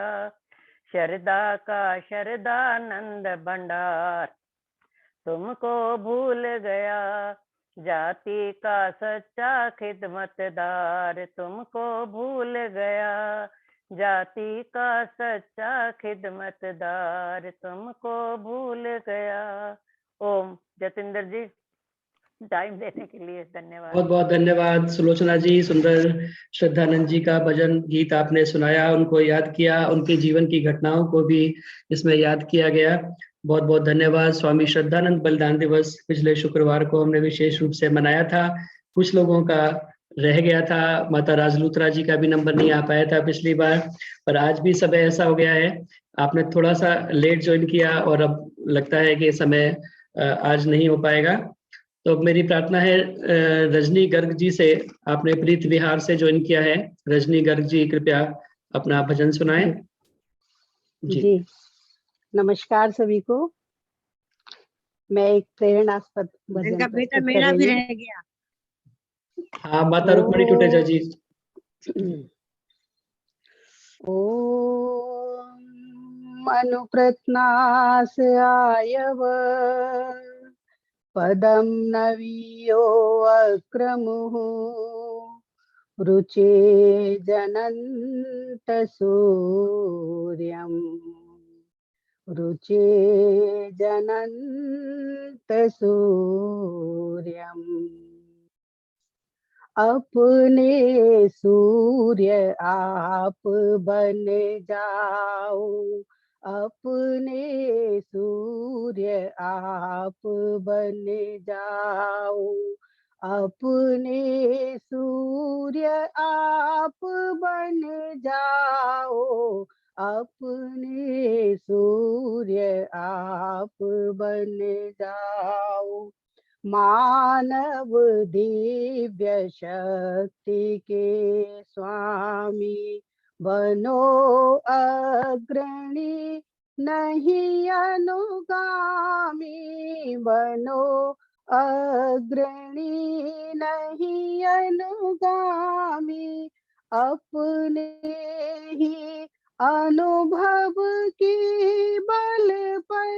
शरदा का शरदानंद भंडार तुमको भूल गया। जाति का सच्चा खिदमतदार तुमको भूल गया, जाति का सच्चा खिदमतदार तुमको भूल गया। ओम। जतिंदर जी, टाइम देने के लिए धन्यवाद। बहुत बहुत धन्यवाद सुलोचना जी। सुंदर श्रद्धानंद जी का भजन गीत आपने सुनाया, उनको याद किया, उनके जीवन की घटनाओं को भी इसमें याद किया गया। बहुत बहुत धन्यवाद। स्वामी श्रद्धानंद बलिदान दिवस पिछले शुक्रवार को हमने विशेष रूप से मनाया था। कुछ लोगों का रह गया था, माता राजलूत्रा जी का भी नंबर नहीं आ पाया था पिछली बार, पर आज भी समय ऐसा हो गया है, आपने थोड़ा सा लेट ज्वाइन किया और अब लगता है कि समय आज नहीं हो पाएगा। तो मेरी प्रार्थना है रजनी गर्ग जी से, आपने प्रीत विहार से ज्वाइन किया है। रजनी गर्ग जी कृपया अपना भजन सुनाएं। जी नमस्कार सभी को। मैं एक प्रेरणास्पद भजन इनका बेटा प्रस्तुत मेरा कर भी रही रह गया। हाँ, माता रुक्मणी टुटेजा जी। ओम अनुप्रत्नास आयव पदम नवीयो अक्रमुः रुचे जनन्त सूर्यम्, रुचे जनन्त सूर्यम्। अपने सूर्य आप बन जाओ, अपने सूर्य आप बन जाओ, अपने सूर्य आप बन जाओ, अपने सूर्य आप बन जाओ। मानव दिव्य शक्ति के स्वामी बनो अग्रणी नहीं अनुगामी, बनो अग्रणी नहीं अनुगामी, अपने ही अनुभव की बल पर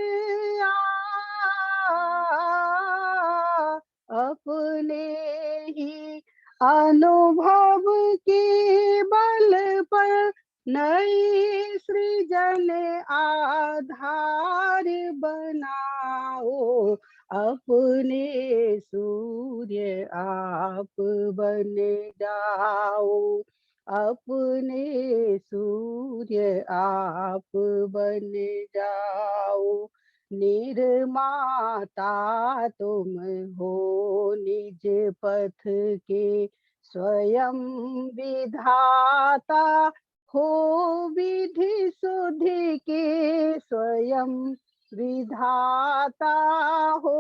अपने ही अनुभव के बल पर नई सृजन आधार बनाओ, अपने सूर्य आप बन जाओ, अपने सूर्य आप बन जाओ। निर्माता तुम हो निज पथ के, स्वयं विधाता हो विधि सुधि के, स्वयं विधाता हो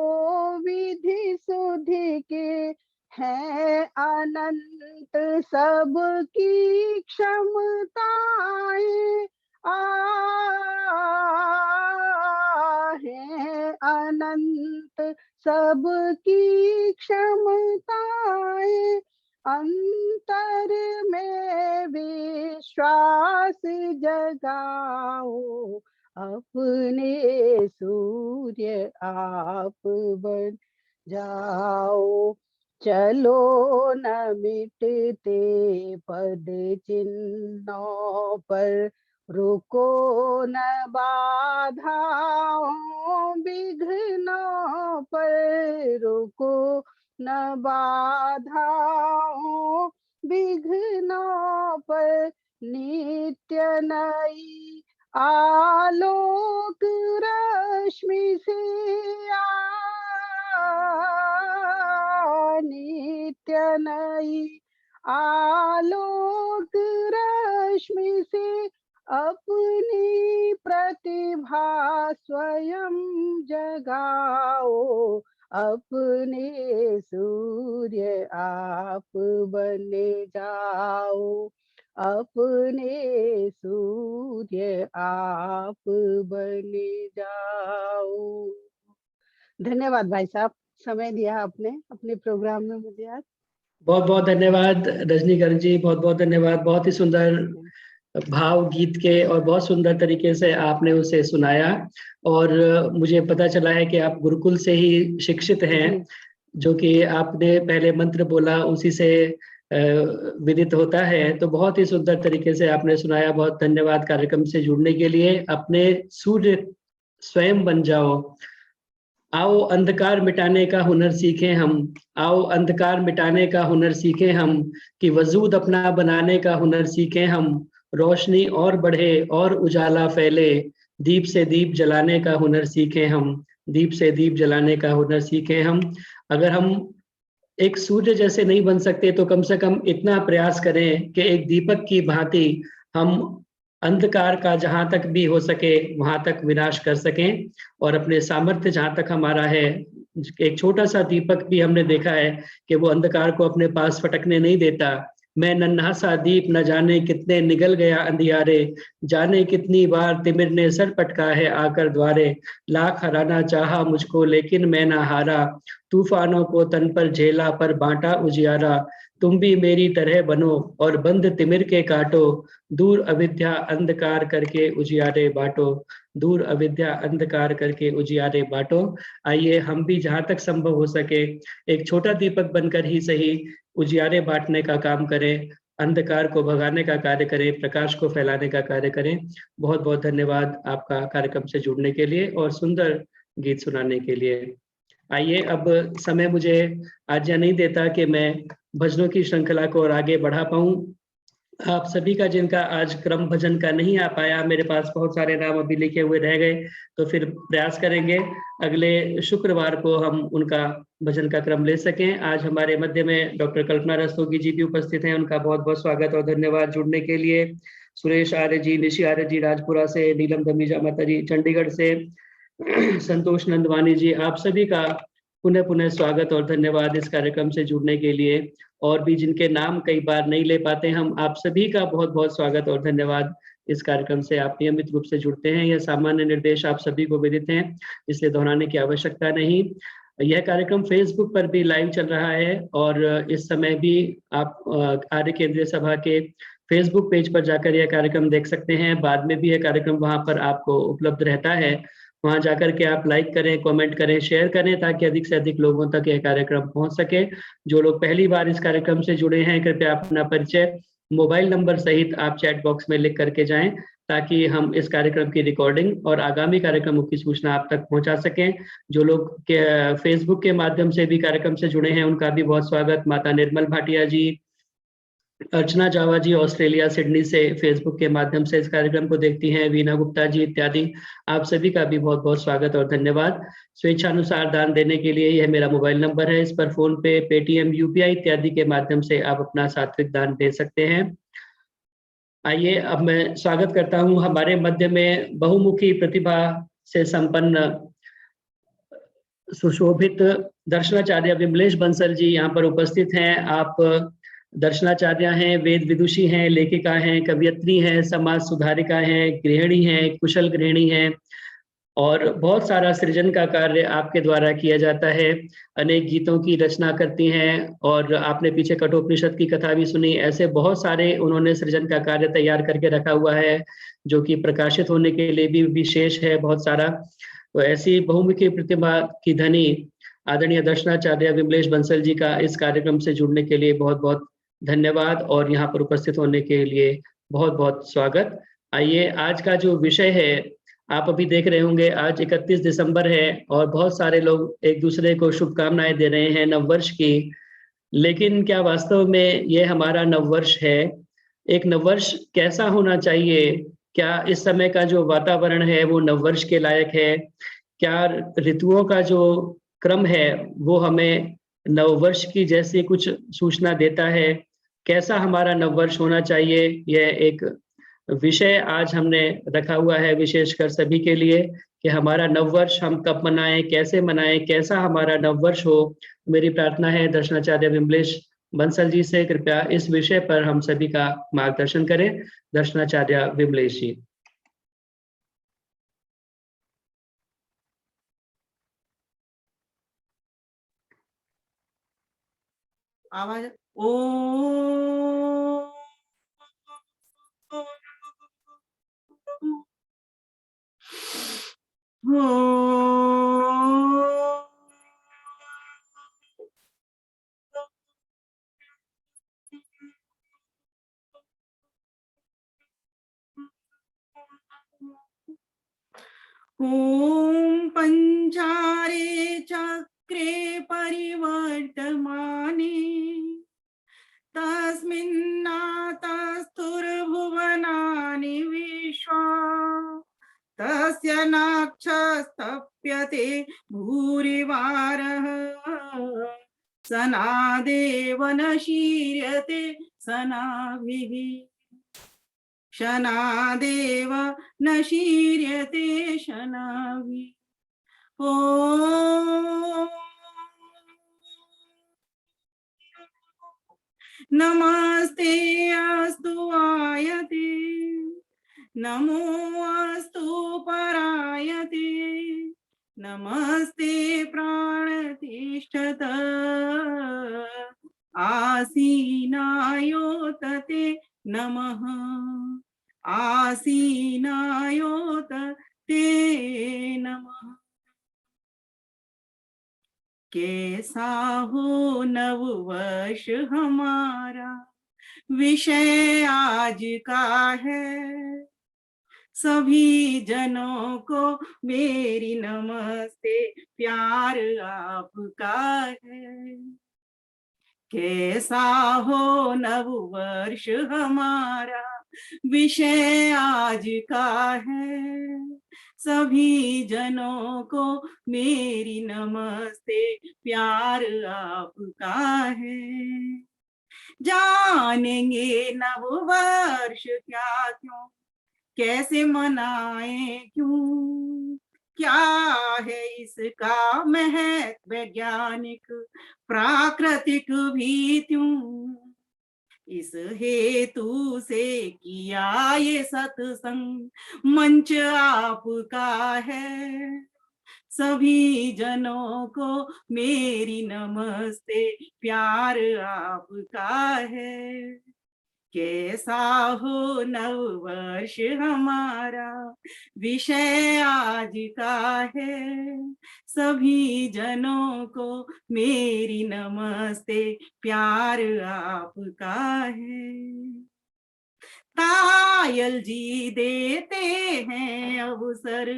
विधि सुधि के, है अनंत सबकी क्षमताएं है अनंत सबकी क्षमताएं, अंतर में विश्वास जगाओ, अपने सूर्य आप बन जाओ। चलो न मिटते पद चिन्हों पर, रुको न बाधाओं विघ्नों पर, रुको न बाधाओं विघ्नों पर, नित्य नई आलोक रश्मि से नित्य नई आलोक रश्मि से, अपनी प्रतिभा स्वयं जगाओ, अपने सूर्य आप बने जाओ, अपने सूर्य आप बने जाओ। धन्यवाद भाई साहब, समय दिया आपने अपने प्रोग्राम में मुझे आज। बहुत बहुत धन्यवाद रजनीकांत जी, बहुत बहुत धन्यवाद। बहुत ही सुंदर भाव गीत के और बहुत सुंदर तरीके से आपने उसे सुनाया, और मुझे पता चला है कि आप गुरुकुल से ही शिक्षित हैं, जो कि आपने पहले मंत्र बोला उसी से विदित होता है। तो बहुत ही सुंदर तरीके से आपने सुनाया, बहुत धन्यवाद कार्यक्रम से जुड़ने के लिए। अपने सूर्य स्वयं बन जाओ, आओ अंधकार मिटाने का हुनर सीखें हम, आओ अंधकार मिटाने का हुनर सीखें हम, कि वजूद अपना बनाने का हुनर सीखें हम, रोशनी और बढ़े और उजाला फैले, दीप से दीप जलाने का हुनर सीखें हम, दीप से दीप जलाने का हुनर सीखें हम। अगर हम एक सूर्य जैसे नहीं बन सकते तो कम से कम इतना प्रयास करें कि एक दीपक की भांति हम अंधकार का जहां तक भी हो सके वहां तक विनाश कर सकें, और अपने सामर्थ्य जहां तक हमारा है, एक छोटा सा दीपक भी हमने देखा है कि वो अंधकार को अपने पास फटकने नहीं देता। मैं नन्हा सा दीप न जाने कितने निगल गया अंधियारे, जाने कितनी बार तिमिर ने सर पटका है आकर द्वारे, लाख हराना चाहा मुझको लेकिन मैं ना हारा, तूफानों को तन पर झेला पर बांटा उजियारा, तुम भी मेरी तरह बनो और बंद तिमिर के काटो, दूर अविद्या अंधकार करके उजियारे बांटो, दूर अविद्या अंधकार करके उजियारे बांटो। आइए हम भी जहां तक संभव हो सके एक छोटा दीपक बनकर ही सही उजियारे बांटने का काम करें, अंधकार को भगाने का कार्य करें, प्रकाश को फैलाने का कार्य करें। बहुत बहुत धन्यवाद आपका कार्यक्रम से जुड़ने के लिए और सुंदर गीत सुनाने के लिए। आइए, अब समय मुझे आज्ञा नहीं देता कि मैं भजनों की श्रृंखला को और आगे बढ़ा पाऊं। आप सभी का जिनका आज क्रम भजन का नहीं आ पाया, मेरे पास बहुत सारे नाम अभी लिखे हुए रह गए, तो फिर प्रयास करेंगे अगले शुक्रवार को हम उनका भजन का क्रम ले सकें। आज हमारे मध्य में डॉक्टर कल्पना रस्तोगी जी भी उपस्थित हैं, उनका बहुत बहुत स्वागत और धन्यवाद जुड़ने के लिए। सुरेश आर्य जी, निशी आर्य जी राजपुरा से, नीलम धमीजा माता जी चंडीगढ़ से, संतोष नंदवानी जी, आप सभी का पुनः पुनः स्वागत और धन्यवाद इस कार्यक्रम से जुड़ने के लिए। और भी जिनके नाम कई बार नहीं ले पाते, हम आप सभी का बहुत बहुत स्वागत और धन्यवाद। इस कार्यक्रम से आप नियमित रूप से जुड़ते हैं, यह सामान्य निर्देश आप सभी को विदित हैं, इसलिए दोहराने की आवश्यकता नहीं। यह कार्यक्रम फेसबुक पर भी लाइव चल रहा है और इस समय भी आप आर्य केंद्रीय सभा के फेसबुक पेज पर जाकर यह कार्यक्रम देख सकते हैं। बाद में भी यह कार्यक्रम वहां पर आपको उपलब्ध रहता है, वहां जाकर के आप लाइक करें, कमेंट करें, शेयर करें, ताकि अधिक से अधिक लोगों तक यह कार्यक्रम पहुंच सके। जो लोग पहली बार इस कार्यक्रम से जुड़े हैं, कृपया अपना परिचय मोबाइल नंबर सहित आप चैट बॉक्स में लिख करके जाएं, ताकि हम इस कार्यक्रम की रिकॉर्डिंग और आगामी कार्यक्रमों की सूचना आप तक पहुंचा सकें। जो लोग फेसबुक के माध्यम से भी कार्यक्रम से जुड़े हैं, उनका भी बहुत स्वागत। माता निर्मल भाटिया जी, अर्चना जावा जी ऑस्ट्रेलिया सिडनी से फेसबुक के माध्यम से इस कार्यक्रम को देखती हैं, वीना गुप्ता जी इत्यादि, आप सभी का भी बहुत बहुत स्वागत और धन्यवाद। स्वेच्छानुसार दान देने के लिए यह मेरा मोबाइल नंबर है, इस पर फोन पे, पेटीएम, यूपीआई इत्यादि के माध्यम से आप अपना सात्विक दान दे सकते हैं। आइए अब मैं स्वागत करता हूं हमारे मध्य में बहुमुखी प्रतिभा से संपन्न सुशोभित दर्शनाचार्य विमलेश बंसल जी यहाँ पर उपस्थित हैं। आप दर्शनाचार्य हैं, वेद विदुषी हैं, लेखिका हैं, कवियत्री हैं, समाज सुधारिका हैं, गृहिणी हैं, कुशल गृहिणी हैं और बहुत सारा सृजन का कार्य आपके द्वारा किया जाता है। अनेक गीतों की रचना करती हैं और आपने पीछे कठोपनिषद की कथा भी सुनी। ऐसे बहुत सारे उन्होंने सृजन का कार्य तैयार करके रखा हुआ है, जो कि प्रकाशित होने के लिए भी विशेष है बहुत सारा। तो ऐसी बहुमुखी प्रतिभा की धनी आदरणीय दर्शनाचार्य विमलेश बंसल जी का इस कार्यक्रम से जुड़ने के लिए बहुत बहुत धन्यवाद और यहाँ पर उपस्थित होने के लिए बहुत बहुत स्वागत। आइए, आज का जो विषय है, आप अभी देख रहे होंगे, आज 31 दिसंबर है और बहुत सारे लोग एक दूसरे को शुभकामनाएं दे रहे हैं नववर्ष की। लेकिन क्या वास्तव में ये हमारा नववर्ष है? एक नववर्ष कैसा होना चाहिए? क्या इस समय का जो वातावरण है वो नववर्ष के लायक है? क्या ऋतुओं का जो क्रम है वो हमें नववर्ष की जैसी कुछ सूचना देता है? कैसा हमारा नववर्ष होना चाहिए? यह एक विषय आज हमने रखा हुआ है विशेषकर सभी के लिए कि हमारा नववर्ष हम कब मनाएं, कैसे मनाएं, कैसा हमारा नववर्ष हो। मेरी प्रार्थना है दर्शनाचार्य विमलेश बंसल जी से, कृपया इस विषय पर हम सभी का मार्गदर्शन करें। दर्शनाचार्य विमलेश जी। आवाज ॐ पंचारे चक्रे परिवर्तमाने तस्मिन्नातस्थुर्भुवनानि विश्वा तस्य नाक्षस्तप्यते भूरिवारः सनादेव न शीर्यते सनाभिः शनादेव न शीर्यते शनाभिः। ॐ नमस्ते अस्तु आयते, नमो अस्तु परायते, नमस्ते प्राणतिष्ठत आसीनायोतते नमः, आसीनायोतते नमः। कैसा हो नववर्ष हमारा, विषय आज का है। सभी जनों को मेरी नमस्ते, प्यार आपका है। कैसा हो नववर्ष हमारा, विषय आज का है। सभी जनों को मेरी नमस्ते, प्यार आपका है। जानेंगे नववर्ष क्या क्यों, कैसे मनाएं क्यों, क्या है इसका महत्व वैज्ञानिक प्राकृतिक भी त्यों, इस हेतु से किया ये सत्संग मंच आपका है। सभी जनों को मेरी नमस्ते, प्यार आपका है। कैसा हो नववर्ष हमारा, विषय आज का है। सभी जनों को मेरी नमस्ते, प्यार आपका है। तायल जी देते हैं अवसर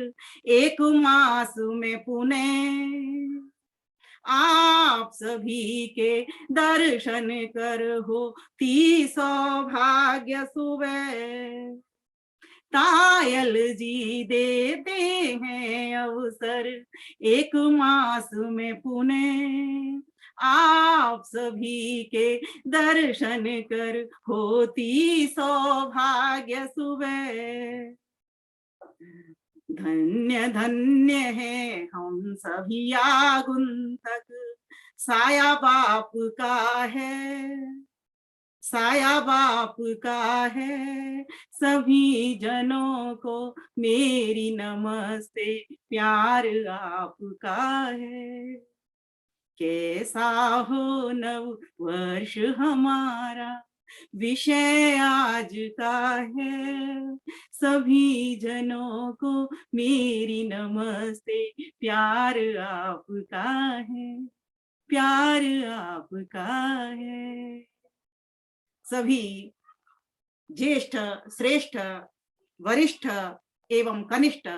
एक मास में पुणे, आप सभी के दर्शन कर होती सौभाग्य सुबह। तायल जी देते हैं अवसर एक मास में पुणे, आप सभी के दर्शन कर होती सौभाग्य सुबह। धन्य धन्य है हम सभी आगुंतक, साया बाप का है, साया बाप का है। सभी जनों को मेरी नमस्ते, प्यार आपका है। कैसा हो नव वर्ष हमारा, विषय आज का है। सभी जनों को मेरी नमस्ते, प्यार आपका है, प्यार आपका है। सभी ज्येष्ठ, श्रेष्ठ, वरिष्ठ एवं कनिष्ठ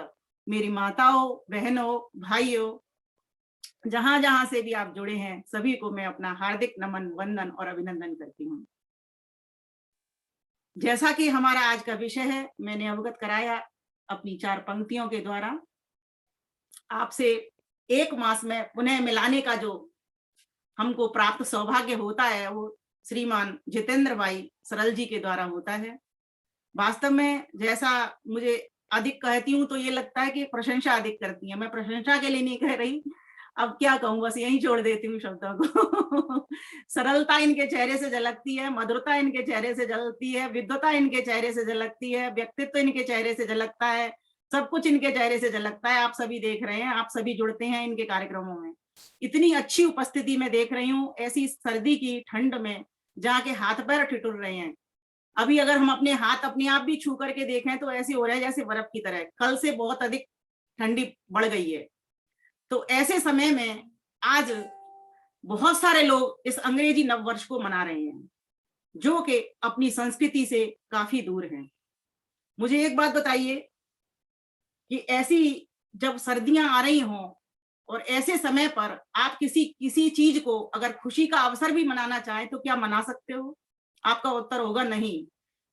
मेरी माताओं, बहनों, भाइयों, जहां जहां से भी आप जुड़े हैं, सभी को मैं अपना हार्दिक नमन, वंदन और अभिनंदन करती हूँ। जैसा कि हमारा आज का विषय है, मैंने अवगत कराया अपनी 4 पंक्तियों के द्वारा। आपसे एक मास में पुनः मिलाने का जो हमको प्राप्त सौभाग्य होता है, वो श्रीमान जितेंद्र भाई सरल जी के द्वारा होता है। वास्तव में जैसा मुझे अधिक कहती हूँ तो ये लगता है कि प्रशंसा अधिक करती है। मैं प्रशंसा के लिए नहीं कह रही, अब क्या कहूँ, बस यही छोड़ देती हूँ शब्दों को। सरलता इनके चेहरे से झलकती है, मधुरता इनके चेहरे से झलकती है, विद्वता इनके चेहरे से झलकती है, व्यक्तित्व इनके चेहरे से झलकता है, सब कुछ इनके चेहरे से झलकता है। आप सभी देख रहे हैं, आप सभी जुड़ते हैं इनके कार्यक्रमों में। इतनी अच्छी उपस्थिति में देख रही हूँ, ऐसी सर्दी की ठंड में जाके हाथ पैर ठिठुर रहे हैं। अभी अगर हम अपने हाथ अपने आप भी छू करके देखें तो ऐसे हो रहा है जैसे बर्फ की तरह। कल से बहुत अधिक ठंडी बढ़ गई है। तो ऐसे समय में आज बहुत सारे लोग इस अंग्रेजी नववर्ष को मना रहे हैं, जो कि अपनी संस्कृति से काफी दूर हैं। मुझे एक बात बताइए कि ऐसी जब सर्दियां आ रही हों और ऐसे समय पर आप किसी चीज को अगर खुशी का अवसर भी मनाना चाहें तो क्या मना सकते हो? आपका उत्तर होगा नहीं,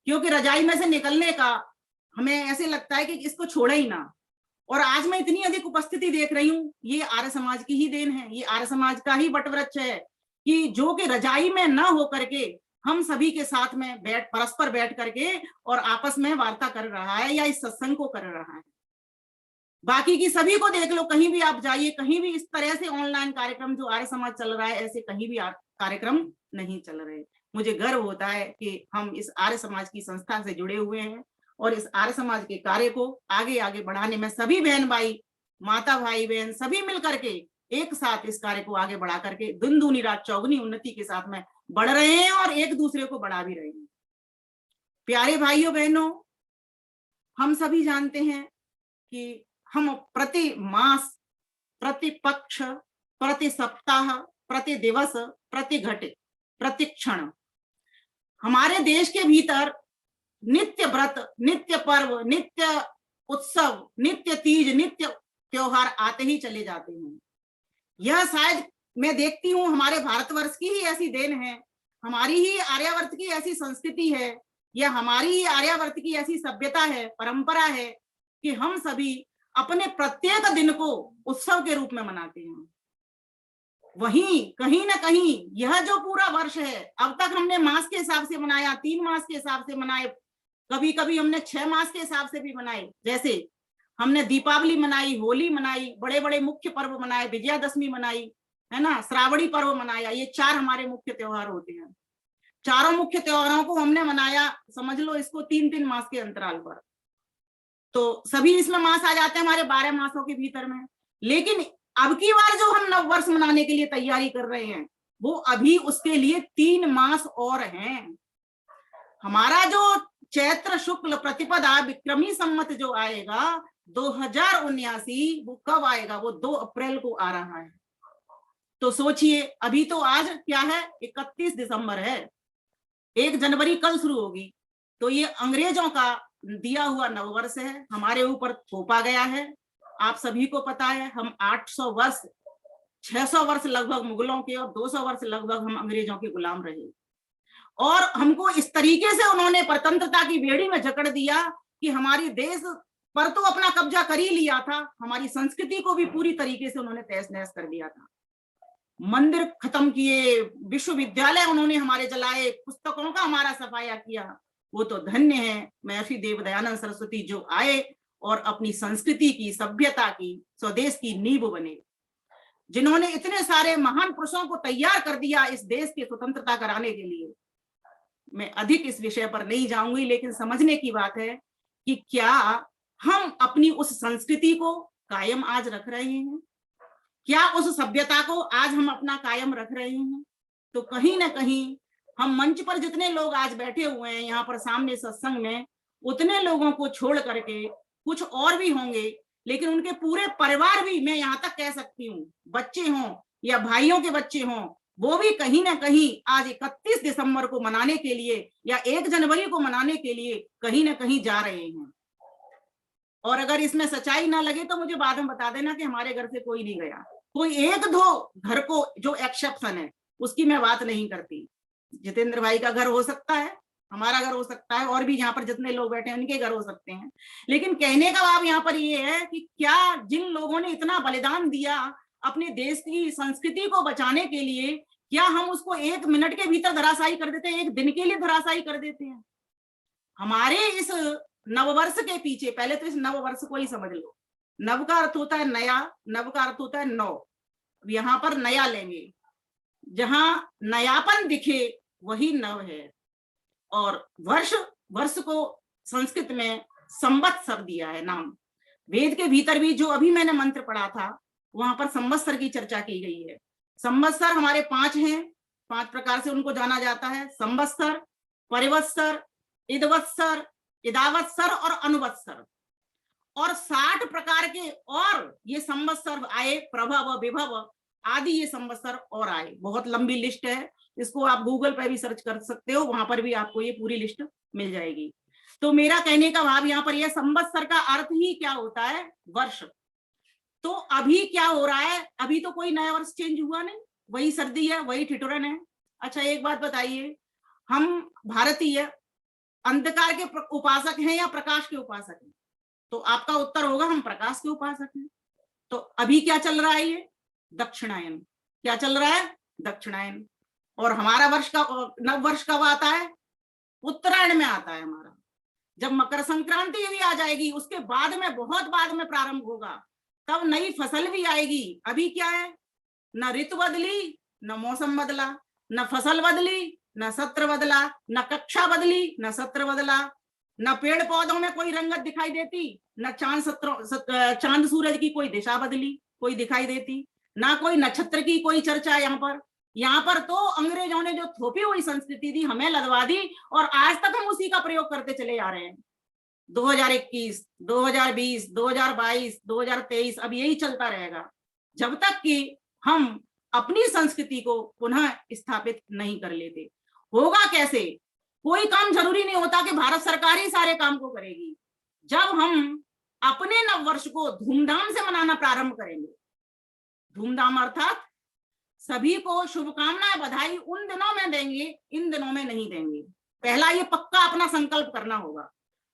क्योंकि रजाई में से निकलने का हमें ऐसे लगता है कि इसको छोड़ा ही ना। और आज मैं इतनी अधिक उपस्थिति देख रही हूँ, ये आर्य समाज की ही देन है, ये आर्य समाज का ही वटवृक्ष है कि जो कि रजाई में न हो करके हम सभी के साथ में परस्पर बैठ करके और आपस में वार्ता कर रहा है या इस सत्संग को कर रहा है। बाकी की सभी को देख लो, कहीं भी आप जाइए, कहीं भी इस तरह से ऑनलाइन कार्यक्रम जो आर्य समाज चल रहा है, ऐसे कहीं भी कार्यक्रम नहीं चल रहे। मुझे गर्व होता है कि हम इस आर्य समाज की संस्था से जुड़े हुए हैं और इस आर्य समाज के कार्य को आगे आगे बढ़ाने में सभी बहन भाई, माता भाई बहन सभी मिल करके एक साथ इस कार्य को आगे बढ़ा करके दिन दूनी रात चौगुनी उन्नति के साथ में बढ़ रहे हैं और एक दूसरे को बढ़ा भी रहे हैं। प्यारे भाइयों बहनों, हम सभी जानते हैं कि हम प्रति मास, प्रति पक्ष, प्रति सप्ताह, प्रति दिवस, प्रति घटे, प्रति क्षण हमारे देश के भीतर नित्य व्रत, नित्य पर्व, नित्य उत्सव, नित्य तीज, नित्य त्योहार आते ही चले जाते हैं। यह शायद मैं देखती हूँ हमारे भारतवर्ष की ही ऐसी देन है, हमारी ही आर्यावर्त की ऐसी संस्कृति है, यह हमारी ही आर्यावर्त की ऐसी सभ्यता है, परंपरा है कि हम सभी अपने प्रत्येक दिन को उत्सव के रूप में मनाते हैं। वहीं कहीं ना कहीं यह जो पूरा वर्ष है, अब तक हमने मास के हिसाब से मनाया, 3 मास के हिसाब से मनाए, कभी कभी हमने 6 मास के हिसाब से भी मनाए। जैसे हमने दीपावली मनाई, होली मनाई, बड़े बड़े मुख्य पर्व मनाए, विजयादशमी मनाई, है ना, श्रावणी पर्व मनाया। ये 4 हमारे मुख्य त्योहार होते हैं। चारों मुख्य त्योहारों को हमने मनाया, समझ लो इसको 3-3 मास के अंतराल पर। तो सभी इसमें मास आ जाते हैं हमारे 12 मासों के भीतर में। लेकिन अब की बार जो हम नववर्ष मनाने के लिए तैयारी कर रहे हैं, वो अभी उसके लिए 3 मास और हैं। हमारा जो चैत्र शुक्ल प्रतिपदा विक्रमी संवत जो आएगा 2079, वो कब आएगा? वो 2 अप्रैल को आ रहा है। तो सोचिए, अभी तो आज क्या है, 31 दिसंबर है, 1 जनवरी कल शुरू होगी। तो ये अंग्रेजों का दिया हुआ नववर्ष है, हमारे ऊपर थोपा गया है। आप सभी को पता है, हम 800 वर्ष 600 वर्ष लगभग मुगलों के और 200 वर्ष लगभग हम अंग्रेजों के गुलाम रहे। और हमको इस तरीके से उन्होंने परतंत्रता की बेड़ी में जकड़ दिया कि हमारी देश पर तो अपना कब्जा कर ही लिया था, हमारी संस्कृति को भी पूरी तरीके से उन्होंने तहस नहस कर दिया था। मंदिर खत्म किए, विश्वविद्यालय उन्होंने हमारे जलाए, पुस्तकों का हमारा सफाया किया। वो तो धन्य है महर्षि देव दयानंद सरस्वती जो आए और अपनी संस्कृति की, सभ्यता की, स्वदेश की नींव बने, जिन्होंने इतने सारे महान पुरुषों को तैयार कर दिया इस देश की स्वतंत्रता कराने के लिए। मैं अधिक इस विषय पर नहीं जाऊंगी, लेकिन समझने की बात है कि क्या हम अपनी उस संस्कृति को कायम आज रख रहे हैं? क्या उस सभ्यता को आज हम अपना कायम रख रहे हैं? तो कहीं ना कहीं हम मंच पर जितने लोग आज बैठे हुए हैं यहाँ पर सामने सत्संग में, उतने लोगों को छोड़ करके कुछ और भी होंगे, लेकिन उनके पूरे परिवार भी, मैं यहाँ तक कह सकती हूँ, बच्चे हों या भाइयों के बच्चे हों, वो भी कहीं ना कहीं आज 31 दिसंबर को मनाने के लिए या 1 जनवरी को मनाने के लिए कहीं ना कहीं जा रहे हैं। और अगर इसमें सच्चाई ना लगे तो मुझे बाद में बता देना कि हमारे घर से कोई नहीं गया। कोई 1-2 घर को जो एक्सेप्शन है उसकी मैं बात नहीं करती। जितेंद्र भाई का घर हो सकता है, हमारा घर हो सकता है, और भी यहाँ पर जितने लोग बैठे हैं उनके घर हो सकते हैं। लेकिन कहने का भाव यहाँ पर ये है कि क्या जिन लोगों ने इतना बलिदान दिया अपने देश की संस्कृति को बचाने के लिए, क्या हम उसको 1 मिनट के भीतर धराशायी कर देते हैं, 1 दिन के लिए धराशायी कर देते हैं? हमारे इस नववर्ष के पीछे, पहले तो इस नववर्ष को ही समझ लो, नव का अर्थ होता है नया, नव का अर्थ होता है नौ। यहाँ पर नया लेंगे, जहां नयापन दिखे वही नव है। और वर्ष को संस्कृत में संवत्सर दिया है नाम। वेद के भीतर भी जो अभी मैंने मंत्र पढ़ा था वहां पर संवत्सर की चर्चा की गई है। संवत्सर हमारे 5 हैं, 5 प्रकार से उनको जाना जाता है, संवत्सर, परिवत्सर, इदवत्सर, इदावत्सर और अनुवत्सर। और 60 प्रकार के और ये संवत्सर आए, प्रभव, विभव आदि ये संवत्सर और आए। बहुत लंबी लिस्ट है, इसको आप गूगल पे भी सर्च कर सकते हो, वहां पर भी आपको ये पूरी लिस्ट मिल जाएगी। तो मेरा कहने का भाव यहाँ पर यह, संवत्सर का अर्थ ही क्या होता है? वर्ष। तो अभी क्या हो रहा है? अभी तो कोई नया वर्ष चेंज हुआ नहीं, वही सर्दी है, वही ठिठुरन है। अच्छा एक बात बताइए, हम भारतीय अंधकार के उपासक हैं या प्रकाश के उपासक हैं? तो आपका उत्तर होगा हम प्रकाश के उपासक हैं। तो अभी क्या चल रहा है? ये दक्षिणायन। क्या चल रहा है? दक्षिणायन। और हमारा वर्ष का नव वर्ष कब आता है? उत्तरायण में आता है हमारा। जब मकर संक्रांति भी आ जाएगी उसके बाद में, बहुत बाद में प्रारंभ होगा, तब नई फसल भी आएगी। अभी क्या है? न ऋतु बदली, न मौसम बदला, न फसल बदली, न सत्र बदला, न कक्षा बदली, न सत्र बदला, न पेड़ पौधों में कोई रंगत दिखाई देती, न चांद सूरज की कोई दिशा बदली कोई दिखाई देती, ना कोई नक्षत्र की कोई चर्चा। यहाँ पर तो अंग्रेजों ने जो थोपी हुई संस्कृति थी हमें लदवा दी, और आज तक हम उसी का प्रयोग करते चले जा रहे हैं। 2021, 2020, 2022, 2023 अब यही चलता रहेगा जब तक कि हम अपनी संस्कृति को पुनः स्थापित नहीं कर लेते। होगा कैसे? कोई काम जरूरी नहीं होता कि भारत सरकार ही सारे काम को करेगी। जब हम अपने नव वर्ष को धूमधाम से मनाना प्रारंभ करेंगे, धूमधाम अर्थात सभी को शुभकामनाएं, बधाई उन दिनों में देंगे, इन दिनों में नहीं देंगे। पहला ये पक्का अपना संकल्प करना होगा।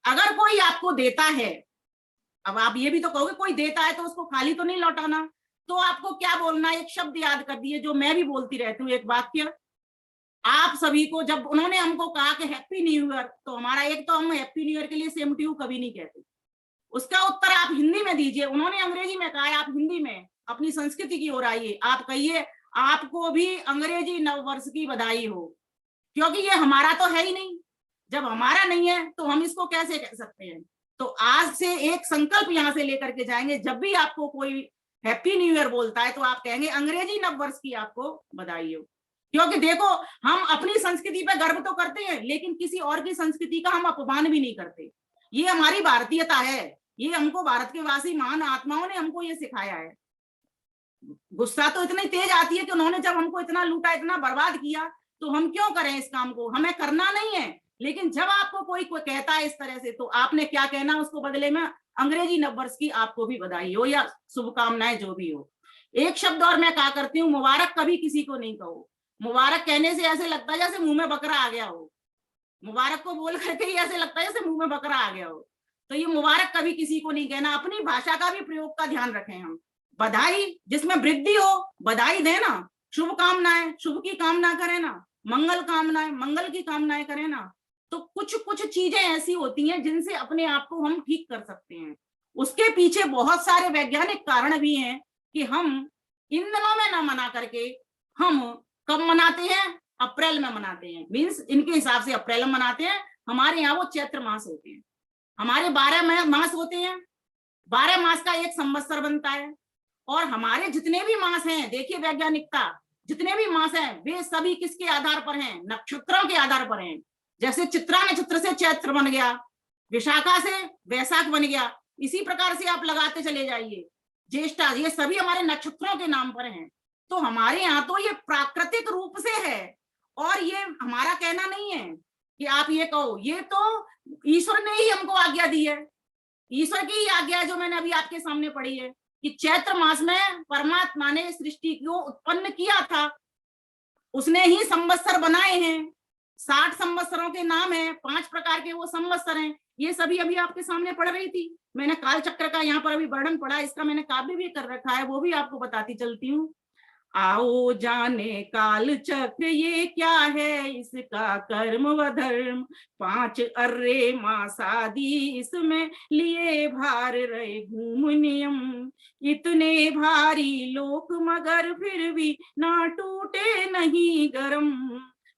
अगर कोई आपको देता है, अब आप ये भी तो कहोगे कोई देता है तो उसको खाली तो नहीं लौटाना, तो आपको क्या बोलना? एक शब्द याद कर दिए जो मैं भी बोलती रहती हूँ, एक वाक्य। आप सभी को जब उन्होंने हमको कहा कि हैप्पी न्यू ईयर, तो हमारा एक तो हम हैप्पी न्यू ईयर के लिए सेम टू यू कभी नहीं कहते, उसका उत्तर आप हिंदी में दीजिए। उन्होंने अंग्रेजी में कहा है, आप हिंदी में अपनी संस्कृति की ओर आइए। आप कहिए आपको भी अंग्रेजी नववर्ष की बधाई हो, क्योंकि ये हमारा तो है ही नहीं। जब हमारा नहीं है तो हम इसको कैसे कह सकते हैं। तो आज से एक संकल्प यहाँ से लेकर के जाएंगे, जब भी आपको कोई हैप्पी न्यू ईयर बोलता है तो आप कहेंगे अंग्रेजी नववर्ष की आपको बधाई हो। क्योंकि देखो, हम अपनी संस्कृति पे गर्व तो करते हैं, लेकिन किसी और की संस्कृति का हम अपमान भी नहीं करते। ये हमारी भारतीयता है, ये हमको भारत के वासी महान आत्माओं ने हमको ये सिखाया है। गुस्सा तो इतनी तेज आती है कि उन्होंने जब हमको इतना लूटा, इतना बर्बाद किया, तो हम क्यों करें इस काम को, हमें करना नहीं है। लेकिन जब आपको कोई कहता है इस तरह से, तो आपने क्या कहना उसको बदले में, अंग्रेजी नववर्ष की आपको भी बधाई हो या शुभकामनाएं जो भी हो। एक शब्द और मैं कहा करती हूँ, मुबारक कभी किसी को नहीं कहो। मुबारक कहने से ऐसे लगता है जैसे मुंह में बकरा आ गया हो। मुबारक को बोल करके ही ऐसे लगता है जैसे मुंह में बकरा आ गया हो। तो ये मुबारक कभी किसी को नहीं कहना। अपनी भाषा का भी प्रयोग का ध्यान रखें हम। बधाई जिसमें वृद्धि हो, बधाई देना। शुभकामनाएं, शुभ की कामना करें ना। मंगल कामनाएं, मंगल की कामनाएं करें ना। तो कुछ कुछ चीजें ऐसी होती हैं जिनसे अपने आप को हम ठीक कर सकते हैं। उसके पीछे बहुत सारे वैज्ञानिक कारण भी हैं कि हम इन दिनों में ना मना करके हम कब मनाते हैं, अप्रैल में मनाते हैं। मीन्स इनके हिसाब से अप्रैल में मनाते हैं। हमारे यहाँ वो चैत्र मास होते हैं। हमारे 12 मास होते हैं। 12 मास का एक संवत्सर बनता है। और हमारे जितने भी मास हैं, देखिए वैज्ञानिकता, जितने भी मास हैं वे सभी किसके आधार पर हैं, नक्षत्रों के आधार पर हैं। जैसे चित्रा नक्षत्र से चैत्र बन गया, विशाखा से वैशाख बन गया, इसी प्रकार से आप लगाते चले जाइए। ज्येष्ठा, ये सभी हमारे नक्षत्रों के नाम पर हैं। तो हमारे यहाँ तो ये प्राकृतिक रूप से है, और ये हमारा कहना नहीं है कि आप ये कहो। ये तो ईश्वर ने ही हमको आज्ञा दी है। ईश्वर की ही आज्ञा है जो मैंने अभी आपके सामने पढ़ी है कि चैत्र मास में परमात्मा ने सृष्टि को उत्पन्न किया था। उसने ही संवत्सर बनाए हैं। 60 संवत्सरों के नाम है, 5 प्रकार के वो संवत्सर हैं। ये सभी अभी आपके सामने पढ़ रही थी। मैंने काल चक्र का यहाँ पर अभी वर्णन पढ़ा, इसका मैंने काव्य भी कर रखा है, वो भी आपको बताती चलती हूँ। आओ जाने काल चक्र ये क्या है, इसका कर्म व धर्म 5 अर्रे मास आदि इसमें लिए भार रहे घूम नियम। इतने भारी लोक मगर फिर भी ना टूटे नहीं गरम।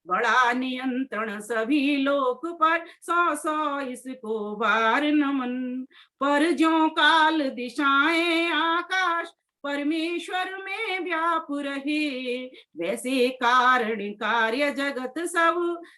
बड़ा नियंत्रण सभी लोक पर 100 इसको बार नमन। पर ज्यों काल दिशाएं आकाश परमेश्वर में व्याप रहे, वैसे कारण कार्य जगत सब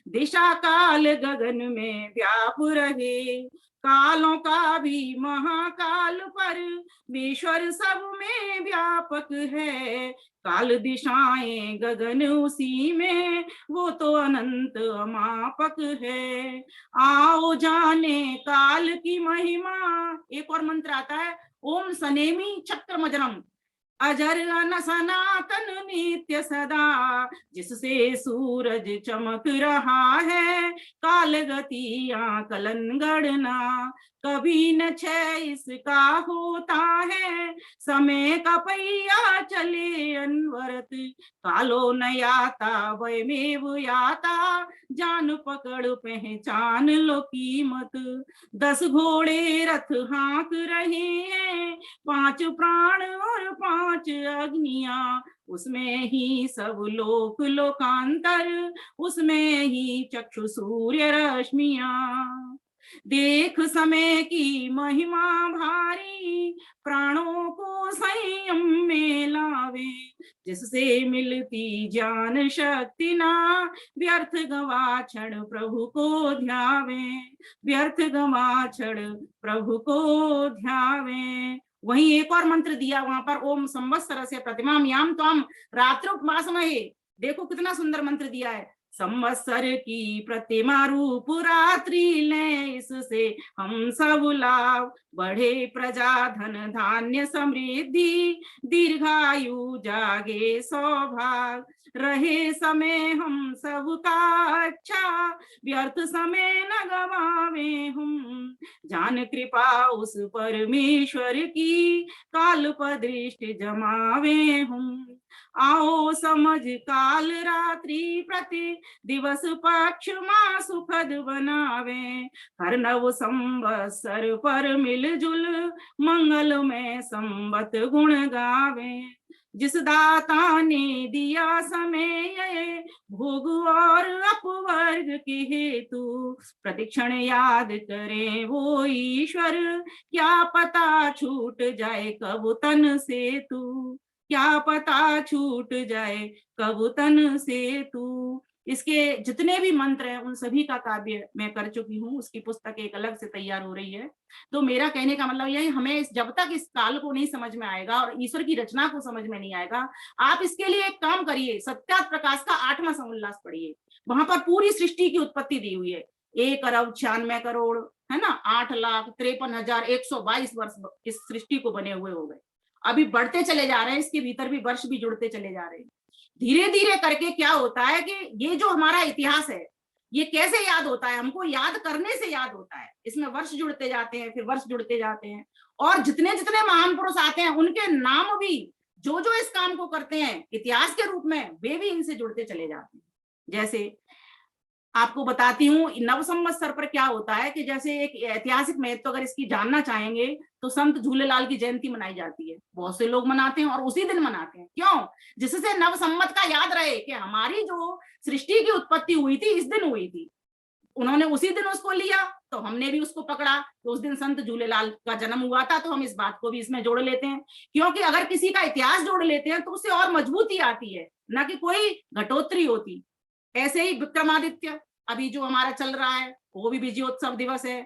दिशा काल गगन में व्याप रहे। कालों का भी महाकाल परमेश्वर सब में व्यापक है। काल दिशाएं गगन उसी में, वो तो अनंत अमापक है। आओ जाने काल की महिमा। एक और मंत्र आता है, ओम सनेमी चक्र मजरम अजर न सनातन नित्य सदा। जिससे सूरज चमक रहा है, काल गति आकलन गणना। कभी न क्षय इसका होता है, समय का पहिया चले अनवरत। कालो न याता वयमेव याता, जान पकड़ पहचान लो कीमत। 10 घोड़े रथ हाँक रहे हैं, 5 प्राण और 5 अग्नियां। उसमें ही सब लोक लोकांतर, उसमें ही चक्षु सूर्य रश्मियां। देख समय की महिमा भारी, प्राणों को संयम में लावे। जिससे मिलती ज्ञान शक्ति ना, व्यर्थ गवा क्षण प्रभु को ध्यावे। व्यर्थ गवा क्षण प्रभु को ध्यावे। वहीं एक और मंत्र दिया वहां पर, ओम संवत्सर से प्रतिमाम याम त्वाम रात्रुपमासमहे। देखो कितना सुंदर मंत्र दिया है। संवत्सर की प्रतिमा रूप रात्रि लें, इससे हम सब लाभ। बढ़े प्रजा धन धान्य समृद्धि, दीर्घायु जागे सौभाग्य। रहे समय हम सबका अच्छा, व्यर्थ समय न गवावे हम, जान कृपा उस परमेश्वर की, काल पर दृष्टि जमावे हम। आओ समझ काल रात्रि प्रति दिवस पक्ष माह सुखद बनावे, हर नव संवत्सर पर मिलजुल मंगल में संवत गुण गावे। जिस दाता ने दिया समय ये भोग और अपवर्ग के हेतु, प्रतिक्षण याद करे वो ईश्वर, क्या पता छूट जाए कब तन से तू, क्या पता छूट जाए कब तन से तू। इसके जितने भी मंत्र हैं उन सभी का काव्य मैं कर चुकी हूँ, उसकी पुस्तक एक अलग से तैयार हो रही है। तो मेरा कहने का मतलब यह है, हमें जब तक इस काल को नहीं समझ में आएगा और ईश्वर की रचना को समझ में नहीं आएगा, आप इसके लिए एक काम करिए, सत्यार्थ प्रकाश का 8वां समोल्लास पढ़िए। वहां पर पूरी सृष्टि की उत्पत्ति दी हुई है, 1 अरब 96 करोड़, है ना, 8,53,122 वर्ष इस सृष्टि को बने हुए हो गए। अभी बढ़ते चले जा रहे हैं, इसके भीतर भी वर्ष भी जुड़ते चले जा रहे हैं। धीरे धीरे करके क्या होता है कि ये जो हमारा इतिहास है ये कैसे याद होता है, हमको याद करने से याद होता है। इसमें वर्ष जुड़ते जाते हैं, फिर वर्ष जुड़ते जाते हैं, और जितने जितने महान पुरुष आते हैं उनके नाम भी जो जो इस काम को करते हैं इतिहास के रूप में, वे भी इनसे जुड़ते चले जाते हैं। जैसे आपको बताती हूँ नव संवत्सर पर क्या होता है कि जैसे एक ऐतिहासिक महत्व अगर इसकी जानना चाहेंगे तो संत झूलेलाल की जयंती मनाई जाती है, बहुत से लोग मनाते हैं और उसी दिन मनाते हैं। क्यों? जिससे नव संवत का याद रहे कि हमारी जो सृष्टि की उत्पत्ति हुई थी इस दिन हुई थी। उन्होंने उसी दिन उसको लिया तो हमने भी उसको पकड़ा, तो उस दिन संत झूलेलाल का जन्म हुआ था, तो हम इस बात को भी इसमें जोड़ लेते हैं। क्योंकि अगर किसी का इतिहास जोड़ लेते हैं तो उससे और मजबूती आती है, न कि कोई घटोत्तरी होती। ऐसे ही विक्रमादित्य अभी जो हमारा चल रहा है वो भी विजयोत्सव दिवस है।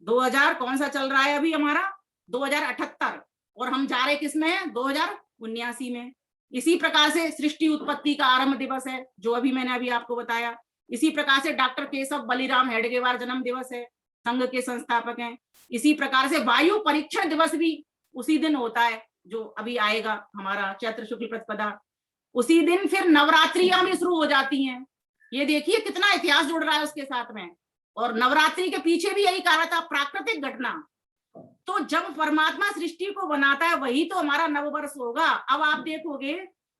2000 कौन सा चल रहा है अभी हमारा 2078, और हम जा रहे किस में है 2079 में। इसी प्रकार से सृष्टि उत्पत्ति का आरंभ दिवस है जो अभी मैंने अभी आपको बताया। इसी प्रकार से डॉक्टर केशव बलिराम हेडगेवार जन्म दिवस है, संघ के संस्थापक हैं। इसी प्रकार से वायु परीक्षण दिवस भी उसी दिन होता है जो अभी आएगा हमारा चैत्र शुक्ल प्रतिपदा। उसी दिन फिर नवरात्रियां भी शुरू हो जाती हैं। ये देखिए कितना इतिहास जुड़ रहा है उसके साथ में। और नवरात्रि के पीछे भी यही कहा था, प्राकृतिक घटना। तो जब परमात्मा सृष्टि को बनाता है वही तो हमारा नववर्ष होगा। अब आप देखोगे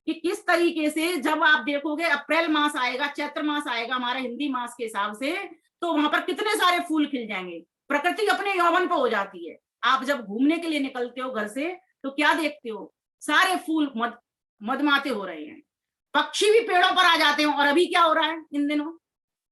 कि किस तरीके से, जब आप देखोगे अप्रैल मास आएगा, चैत्र मास आएगा हमारे हिंदी मास के हिसाब से, तो वहां पर कितने सारे फूल खिल जाएंगे, प्रकृति अपने यौवन पे हो जाती है। आप जब घूमने के लिए निकलते हो घर से तो क्या देखते हो, सारे फूल मदमाते हो रहे हैं, पक्षी भी पेड़ों पर आ जाते हैं। और अभी क्या हो रहा है इन दिनों,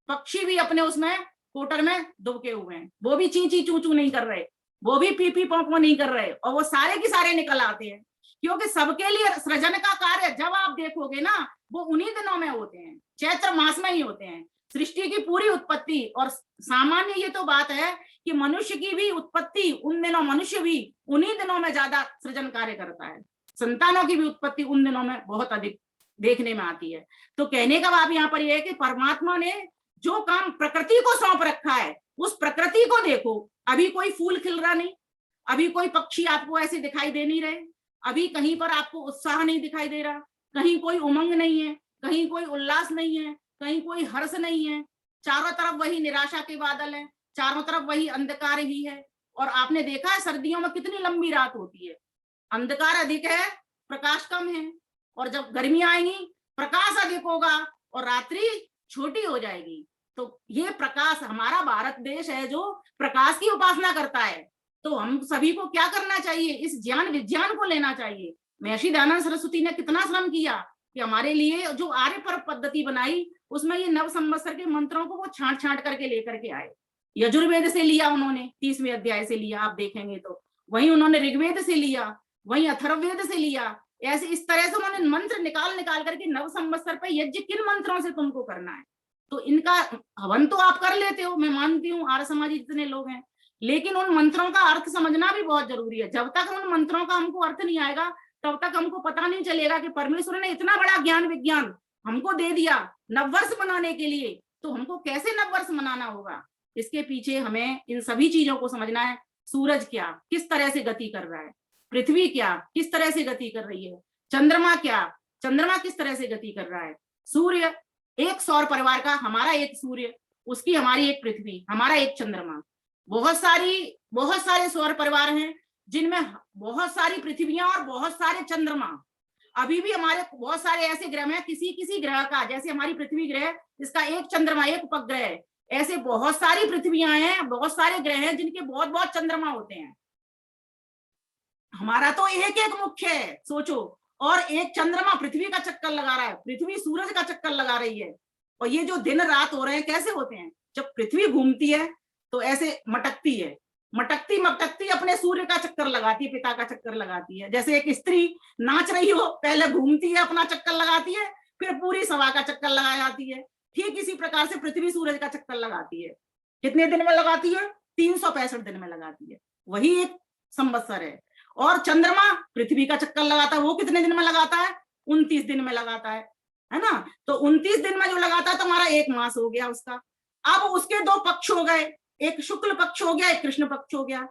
पक्षी भी अपने उसमें कोटर में दुबके हुए हैं, वो भी ची ची चू चू नहीं कर रहे, वो भी पी पी पौ पौ नहीं कर रहे, और वो सारे के सारे निकल आते हैं। क्योंकि सबके लिए सृजन का कार्य जब आप देखोगे ना वो उन्हीं दिनों में होते हैं, चैत्र मास में ही होते हैं। सृष्टि की पूरी उत्पत्ति, और सामान्य ये तो बात है कि मनुष्य की भी उत्पत्ति उन दिनों, मनुष्य भी उन्हीं दिनों में ज्यादा सृजन कार्य करता है। संतानों की भी उत्पत्ति उन दिनों में बहुत अधिक देखने में आती है। तो कहने का भाव यहाँ पर यह है कि परमात्मा ने जो काम प्रकृति को सौंप रखा है उस प्रकृति को देखो। अभी कोई फूल खिल रहा नहीं, अभी कोई पक्षी आपको ऐसे दिखाई दे नहीं रहे, अभी कहीं पर आपको उत्साह नहीं दिखाई दे रहा, कहीं कोई उमंग नहीं है, कहीं कोई उल्लास नहीं है, कहीं कोई हर्ष नहीं है। चारों तरफ वही निराशा के बादल है, चारों तरफ वही अंधकार ही है। और आपने देखा है सर्दियों में कितनी लंबी रात होती है, अंधकार अधिक है, प्रकाश कम है। और जब गर्मियां आएंगी प्रकाश अधिक होगा और रात्रि छोटी हो जाएगी। तो ये प्रकाश, हमारा भारत देश है जो प्रकाश की उपासना करता है। तो हम सभी को क्या करना चाहिए, इस ज्ञान विज्ञान को लेना चाहिए। महर्षि दयानंद सरस्वती ने कितना श्रम किया कि हमारे लिए जो आर्य पर पद्धति बनाई उसमें ये नव संवत्सर के मंत्रों को वो छांट छांट करके लेकर के आए। यजुर्वेद से लिया उन्होंने, 30वें अध्याय से लिया, आप देखेंगे तो वहीं उन्होंने ऋग्वेद से लिया, वहीं अथर्ववेद से लिया। ऐसे इस तरह से उन्होंने मंत्र निकाल निकाल करके नव संवत्सर पर यज्ञ किन मंत्रों से तुमको करना है, तो इनका हवन तो आप कर लेते हो, मैं मानती हूँ आर्य समाजी जितने लोग हैं, लेकिन उन मंत्रों का अर्थ समझना भी बहुत जरूरी है। जब तक उन मंत्रों का हमको अर्थ नहीं आएगा तब तक हमको पता नहीं चलेगा कि परमेश्वर ने इतना बड़ा ज्ञान विज्ञान हमको दे दिया नववर्ष मनाने के लिए, तो हमको कैसे नववर्ष मनाना होगा। इसके पीछे हमें इन सभी चीजों को समझना है। सूरज क्या किस तरह से गति कर रहा है, पृथ्वी क्या किस तरह से गति कर रही है, चंद्रमा क्या, चंद्रमा किस तरह से गति कर रहा है, सूर्य एक सौर परिवार का, हमारा एक सूर्य, उसकी हमारी एक पृथ्वी, हमारा एक चंद्रमा। बहुत सारे सौर परिवार हैं जिनमें बहुत सारी पृथ्वियां और बहुत सारे चंद्रमा। अभी भी हमारे बहुत सारे ऐसे ग्रह हैं, किसी ग्रह का, जैसे हमारी पृथ्वी ग्रह, इसका एक चंद्रमा, एक उपग्रह है, ऐसे बहुत सारी पृथ्वियां हैं, बहुत सारे ग्रह हैं जिनके बहुत बहुत चंद्रमा होते हैं। हमारा तो एक एक मुख्य है, सोचो, और एक चंद्रमा पृथ्वी का चक्कर लगा रहा है, पृथ्वी सूरज का चक्कर लगा रही है। और ये जो दिन रात हो रहे हैं कैसे होते हैं? जब पृथ्वी घूमती है तो ऐसे मटकती है, मटकती अपने सूर्य का चक्कर लगाती है, पिता का चक्कर लगाती है। जैसे एक स्त्री नाच रही हो, पहले घूमती है, अपना चक्कर लगाती है, फिर पूरी सभा का चक्कर लगा जाती है। ठीक इसी प्रकार से पृथ्वी सूरज का चक्कर लगाती है। कितने दिन में लगाती है? 365 दिन में लगाती है, वही एक संवत्सर है। और चंद्रमा पृथ्वी का चक्कर लगाता है, वो कितने दिन में लगाता है? 29 दिन में लगाता है ना। तो 29 दिन में जो लगाता है तो हमारा एक मास हो गया उसका। अब उसके दो पक्ष हो गए, एक शुक्ल पक्ष हो गया, एक कृष्ण पक्ष हो गया।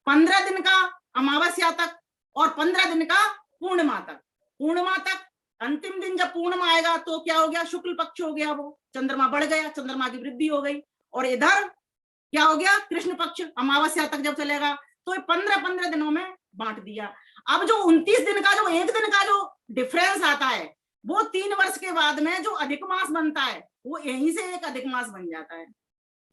15 दिन का अमावस्या तक और 15 दिन का पूर्णिमा तक। पूर्णिमा तक अंतिम दिन जब पूर्णिमा आएगा तो क्या हो गया? शुक्ल पक्ष हो गया, वो चंद्रमा बढ़ गया, चंद्रमा की वृद्धि हो गई। और इधर क्या हो गया? कृष्ण पक्ष अमावस्या तक जब चलेगा तो 15-15 दिनों में बांट दिया। अब जो 29 दिन का, जो एक दिन का जो डिफरेंस आता है, वो 3 वर्ष के बाद में जो अधिक मास बनता है, वो यहीं से एक अधिक मास बन जाता है।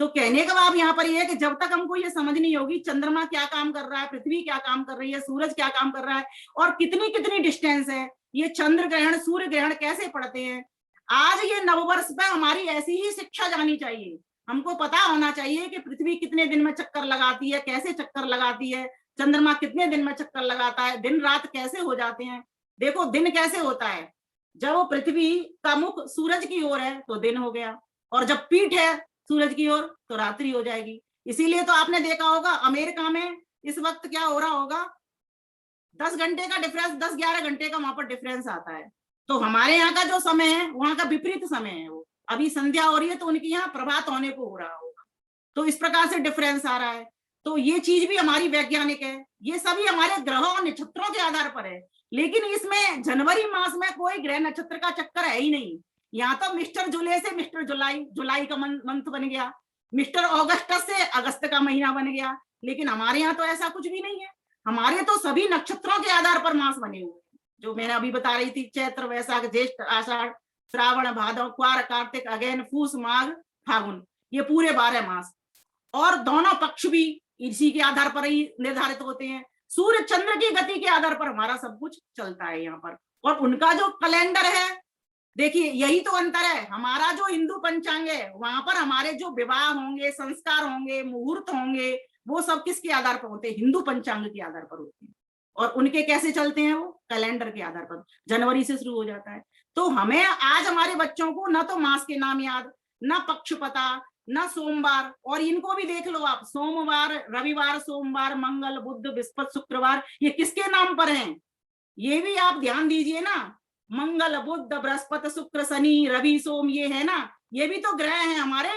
तो कहने का भाव यहाँ पर ये है कि जब तक हमको ये समझ नहीं होगी चंद्रमा क्या काम कर रहा है, पृथ्वी क्या काम कर रही है, सूरज क्या काम कर रहा है, और कितनी डिस्टेंस है, ये चंद्र ग्रहण सूर्य ग्रहण कैसे पड़ते हैं, आज ये नववर्ष पे हमारी ऐसी ही शिक्षा जानी चाहिए। हमको पता होना चाहिए कि पृथ्वी कितने दिन में चक्कर लगाती है, कैसे चक्कर लगाती है, चंद्रमा कितने दिन में चक्कर लगाता है, दिन रात कैसे हो जाते हैं। देखो दिन कैसे होता है, जब वो पृथ्वी का मुख सूरज की ओर है तो दिन हो गया, और जब पीठ है सूरज की ओर तो रात्रि हो जाएगी। इसीलिए तो आपने देखा होगा अमेरिका में इस वक्त क्या हो रहा होगा, 10 घंटे का डिफरेंस, 10-11 घंटे का वहां पर डिफरेंस आता है। तो हमारे यहाँ का जो समय है वहां का विपरीत समय है, वो अभी संध्या हो रही है तो उनकी यहाँ प्रभात होने को हो रहा होगा। तो इस प्रकार से डिफरेंस आ रहा है। तो ये चीज भी हमारी वैज्ञानिक है, ये सभी हमारे ग्रहों और नक्षत्रों के आधार पर है। लेकिन इसमें जनवरी मास में कोई ग्रह नक्षत्र का चक्कर है ही नहीं। यहाँ तो मिस्टर जुलाई से मिस्टर जुलाई का मंथ बन गया, मिस्टर अगस्त से अगस्त का महीना बन गया। लेकिन हमारे यहाँ तो ऐसा कुछ भी नहीं है, हमारे तो सभी नक्षत्रों के आधार पर मास बने हुए हैं, जो मैंने अभी बता रही थी, चैत्र वैशाख ज्येष्ठ आषाढ़ श्रावण भादव क्वार कार्तिक अगैन फूस माघ फागुन, ये पूरे 12 मास। और दोनों पक्ष भी इसी के आधार पर ही निर्धारित होते हैं। सूर्य चंद्र की गति के आधार पर हमारा सब कुछ चलता है यहाँ पर। और उनका जो कैलेंडर है, देखिए यही तो अंतर है। हमारा जो हिंदू पंचांग है वहां पर हमारे जो विवाह होंगे, संस्कार होंगे, मुहूर्त होंगे, वो सब किसके आधार पर होते हैं? हिंदू पंचांग के आधार पर होते हैं। और उनके कैसे चलते हैं? वो कैलेंडर के आधार पर, जनवरी से शुरू हो जाता है। तो हमें आज हमारे बच्चों को न तो मास के नाम याद, न पक्ष पता, न सोमवार। और इनको भी देख लो आप, सोमवार, रविवार, सोमवार, मंगल, बुध, बृहस्पति, शुक्रवार, ये किसके नाम पर हैं? ये भी आप ध्यान दीजिए ना। मंगल, बुध, बृहस्पति, शुक्र, शनि, रवि, सोम, ये है ना, ये भी तो ग्रह हैं हमारे।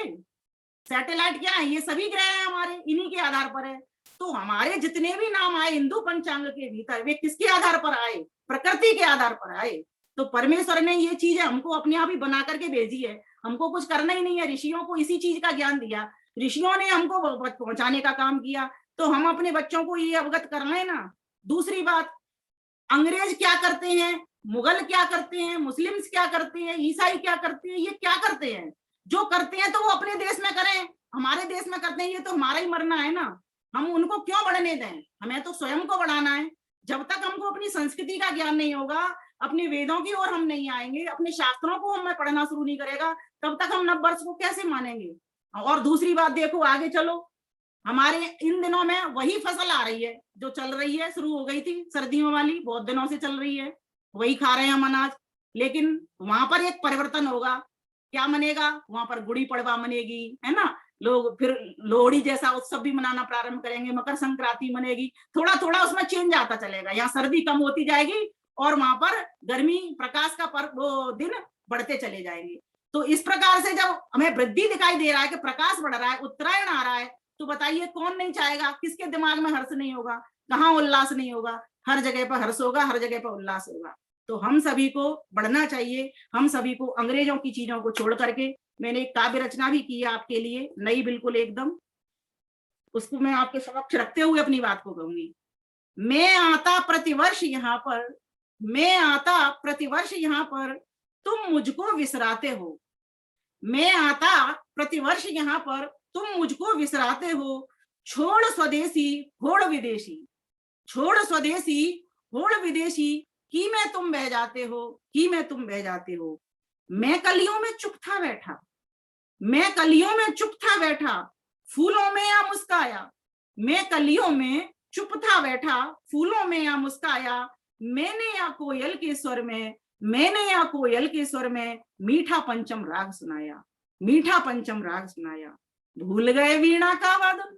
सैटेलाइट क्या है? ये सभी ग्रह हैं हमारे, इन्हीं के आधार पर है। तो हमारे जितने भी नाम आए हिंदू पंचांग के भीतर, वे किसके आधार पर आए? प्रकृति के आधार पर आए। तो परमेश्वर ने ये चीजें हमको अपने आप ही बना करके भेजी है, हमको कुछ करना ही नहीं है। ऋषियों को इसी चीज का ज्ञान दिया, ऋषियों ने हमको पहुंचाने का काम किया, तो हम अपने बच्चों को ये अवगत कराएं ना। दूसरी बात, अंग्रेज क्या करते हैं, मुगल क्या करते हैं, मुस्लिम्स क्या करते हैं, ईसाई क्या करते हैं, ये क्या करते हैं? जो करते हैं तो वो अपने देश में करें, हमारे देश में करते हैं, ये तो हमारा ही मरना है ना। हम उनको क्यों बढ़ने दें? हमें तो स्वयं को बढ़ाना है। जब तक हमको अपनी संस्कृति का ज्ञान नहीं होगा, अपने वेदों की ओर हम नहीं आएंगे, अपने शास्त्रों को हमें पढ़ना शुरू नहीं करेगा, तब तक हम नववर्ष को कैसे मानेंगे? और दूसरी बात देखो, आगे चलो, हमारे इन दिनों में वही फसल आ रही है जो चल रही है, शुरू हो गई थी सर्दियों वाली, बहुत दिनों से चल रही है, वही खा रहे हैं हम अनाज। लेकिन वहां पर एक परिवर्तन होगा। क्या मनेगा? वहां पर गुड़ी पड़वा मनेगी, है ना। लोग फिर लोहड़ी जैसा उत्सव भी मनाना प्रारंभ करेंगे, मकर संक्रांति मनेगी, थोड़ा थोड़ा उसमें चेंज आता चलेगा। यहाँ सर्दी कम होती जाएगी और वहां पर गर्मी, प्रकाश का वो दिन बढ़ते चले जाएंगे। तो इस प्रकार से जब हमें वृद्धि दिखाई दे रहा है कि प्रकाश बढ़ रहा है, उत्तरायण आ रहा है, तो बताइए कौन नहीं चाहेगा? किसके दिमाग में हर्ष नहीं होगा? कहाँ उल्लास नहीं होगा? हर जगह पर हर्ष होगा, हर जगह पर उल्लास होगा। तो हम सभी को बढ़ना चाहिए, हम सभी को अंग्रेजों की चीजों को छोड़ करके, मैंने एक काव्य रचना भी की है आपके लिए, नई बिल्कुल एकदम, उसको मैं आपके समक्ष रखते हुए अपनी बात को कहूंगी। मैं आता प्रतिवर्ष यहाँ पर, मैं आता प्रतिवर्ष यहाँ पर, तुम मुझको विसराते हो। मैं आता प्रतिवर्ष यहाँ पर, तुम मुझको विसराते हो। छोड़ स्वदेशी होड़ विदेशी, छोड़ स्वदेशी होड़ विदेशी, की में तुम बह जाते हो, की में तुम बह जाते हो। मैं कलियों में चुप था बैठा, मैं कलियों में चुप था बैठा, फूलों में या मुस्काया। मैं कलियों में चुप था बैठा, फूलों में या मुस्काया। मैंने या कोयल के स्वर में, मैंने या कोयल के स्वर में मीठा पंचम राग सुनाया, मीठा पंचम राग सुनाया। भूल गए वीणा का वादन,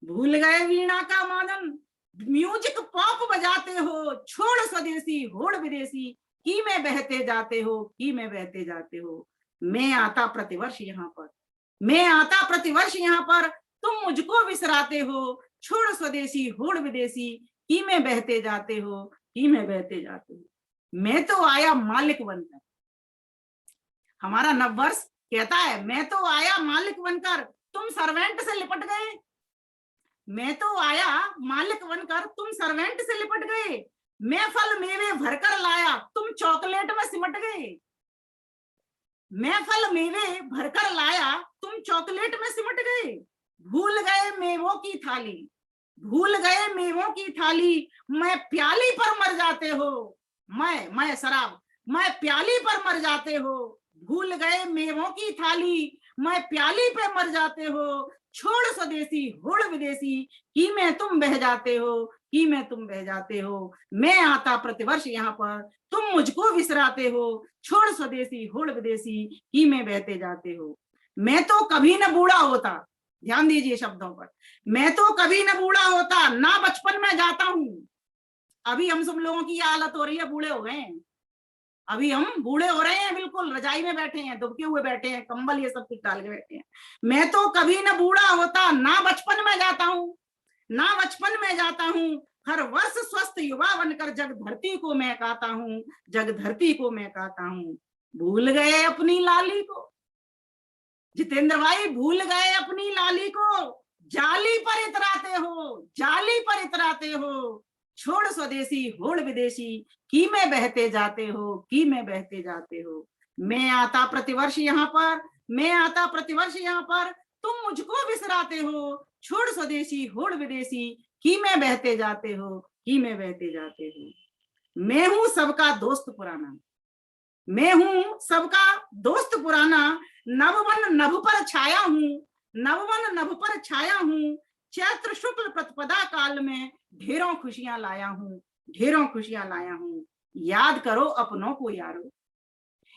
भूल गए वीणा का मादन, म्यूजिक पॉप बजाते हो। छोड़ स्वदेशी होड़ विदेशी, की में बहते जाते हो, की में बहते जाते हो। मैं आता प्रतिवर्ष यहाँ पर, मैं आता प्रतिवर्ष यहाँ पर, तुम मुझको विसराते हो। छोड़ स्वदेशी होड़ विदेशी, की में बहते जाते हो, की में बहते जाते हो। मैं तो आया मालिक बनकर, हमारा नववर्ष कहता है मैं तो आया मालिक बनकर, तुम सर्वेंट से लिपट गए। मैं तो आया मालिक बनकर, तुम सर्वेंट से लिपट गए। मैं फल मेवे भरकर लाया, तुम चॉकलेट में सिमट गए। मैं फल मेवे भरकर लाया, तुम चॉकलेट में सिमट गए। भूल गए मेवों की थाली, भूल गए मेवों की थाली, मैं प्याली पर मर जाते हो। मैं शराब, मैं प्याली पर मर जाते हो। भूल गए मेवों की थाली, मैं प्याली पे मर जाते हो। छोड़ स्वदेशी होड़ विदेशी, की में तुम बह जाते हो, की में तुम बह जाते हो। मैं आता प्रतिवर्ष यहाँ पर, तुम मुझको विसराते हो। छोड़ स्वदेशी होड़ विदेशी, की में बहते जाते हो। मैं तो कभी न बूढ़ा होता, ध्यान दीजिए शब्दों पर, मैं तो कभी न बूढ़ा होता, ना बचपन में जाता हूँ। अभी हम सब लोगों की हालत हो रही है, बूढ़े हो गए हैं, अभी हम बूढ़े हो रहे हैं, बिल्कुल रजाई में बैठे हैं, दुबके हुए बैठे हैं, कंबल ये सब कुछ डाल के बैठे हैं। मैं तो कभी न बूढ़ा होता, ना बचपन में जाता हूँ, ना बचपन में जाता हूँ। हर वर्ष स्वस्थ युवा बनकर जग धरती को महकाता हूँ, जग धरती को महकाता हूँ। भूल गए अपनी लाली को, जितेंद्र भाई भूल गए अपनी लाली को। जाली पर इतराते हो, जाली पर इतराते हो। छोड़ स्वदेशी होड़ विदेशी, की में बहते जाते हो, की में बहते जाते हो। मैं आता प्रतिवर्ष यहाँ पर, मैं आता प्रतिवर्ष यहाँ पर, तुम मुझको विसराते हो। छोड़ स्वदेशी होड़ विदेशी, की में बहते जाते हो, की में बहते जाते हो। मैं हूं सबका दोस्त पुराना, मैं हूं सबका दोस्त पुराना। नववन नभ पर छाया हूं, नववन नभ पर छाया हूं। चैत्र शुक्ल प्रतिपदा काल में ढेरों खुशियां लाया हूं, ढेरों खुशियां लाया हूं। याद करो अपनों को यारो,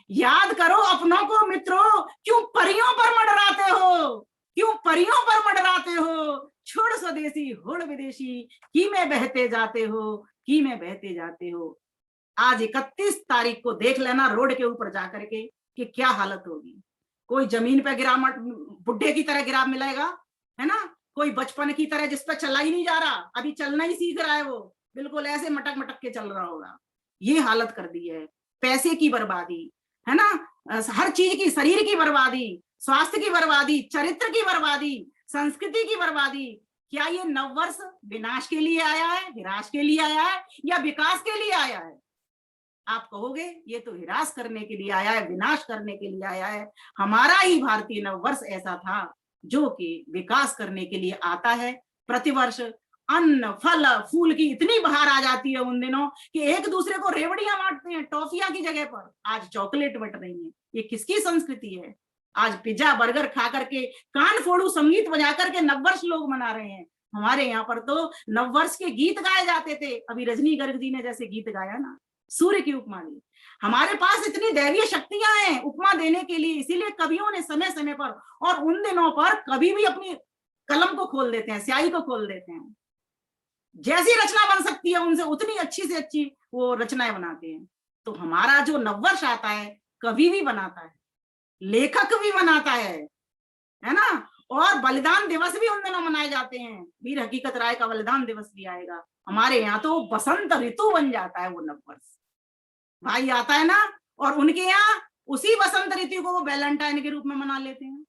याद करो अपनों को मित्रों। क्यों परियों पर मंडराते हो, क्यों परियों पर मंडराते हो। छोड़ स्वदेशी होड़ विदेशी, की में बहते जाते हो, की में बहते जाते हो। आज 31 तारीख को देख लेना रोड के ऊपर जाकर के कि क्या हालत होगी। कोई जमीन पे गिरा बुढ़े की तरह गिरा मिलेगा, है ना, कोई बचपन की तरह जिस पर चला ही नहीं जा रहा, अभी चलना ही सीख रहा है, वो बिल्कुल ऐसे मटक मटक के चल रहा होगा। ये हालत कर दी है। पैसे की बर्बादी, है ना, हर चीज की, शरीर की बर्बादी, स्वास्थ्य की बर्बादी, चरित्र की बर्बादी, संस्कृति की बर्बादी। क्या ये नववर्ष विनाश के लिए आया है, विनाश के लिए आया है, या विकास के लिए आया है? आप कहोगे ये तो विनाश करने के लिए आया है, विनाश करने के लिए आया है। हमारा ही भारतीय नववर्ष ऐसा था जो कि विकास करने के लिए आता है। प्रतिवर्ष अन्न फल फूल की इतनी बहार आ जाती है उन दिनों कि एक दूसरे को रेवड़ियां बांटते हैं टॉफियां की जगह पर। आज चॉकलेट बट रही है। ये किसकी संस्कृति है? आज पिज्जा बर्गर खा करके, कान फोड़ू संगीत बजा करके नववर्ष लोग मना रहे हैं। हमारे यहाँ पर तो नववर्ष के गीत गाए जाते थे। अभी रजनी गर्ग जी ने जैसे गीत गाया ना, सूर्य की उपमा दी। हमारे पास इतनी दैवीय शक्तियां हैं उपमा देने के लिए, इसीलिए कवियों ने समय समय पर और उन दिनों पर कभी भी अपनी कलम को खोल देते हैं, स्याही को खोल देते हैं। जैसी रचना बन सकती है उनसे उतनी अच्छी से अच्छी वो रचनाएं बनाते हैं। तो हमारा जो नववर्ष आता है कवि भी बनाता है, लेखक भी बनाता है ना। और बलिदान दिवस भी उन दिनों मनाए जाते हैं। वीर हकीकत राय का बलिदान दिवस भी आएगा। हमारे यहाँ तो बसंत ऋतु बन जाता है वो नववर्ष। भाई आता है ना, और उनके यहाँ उसी बसंत ऋतु को वो वैलेंटाइन के रूप में मना लेते हैं।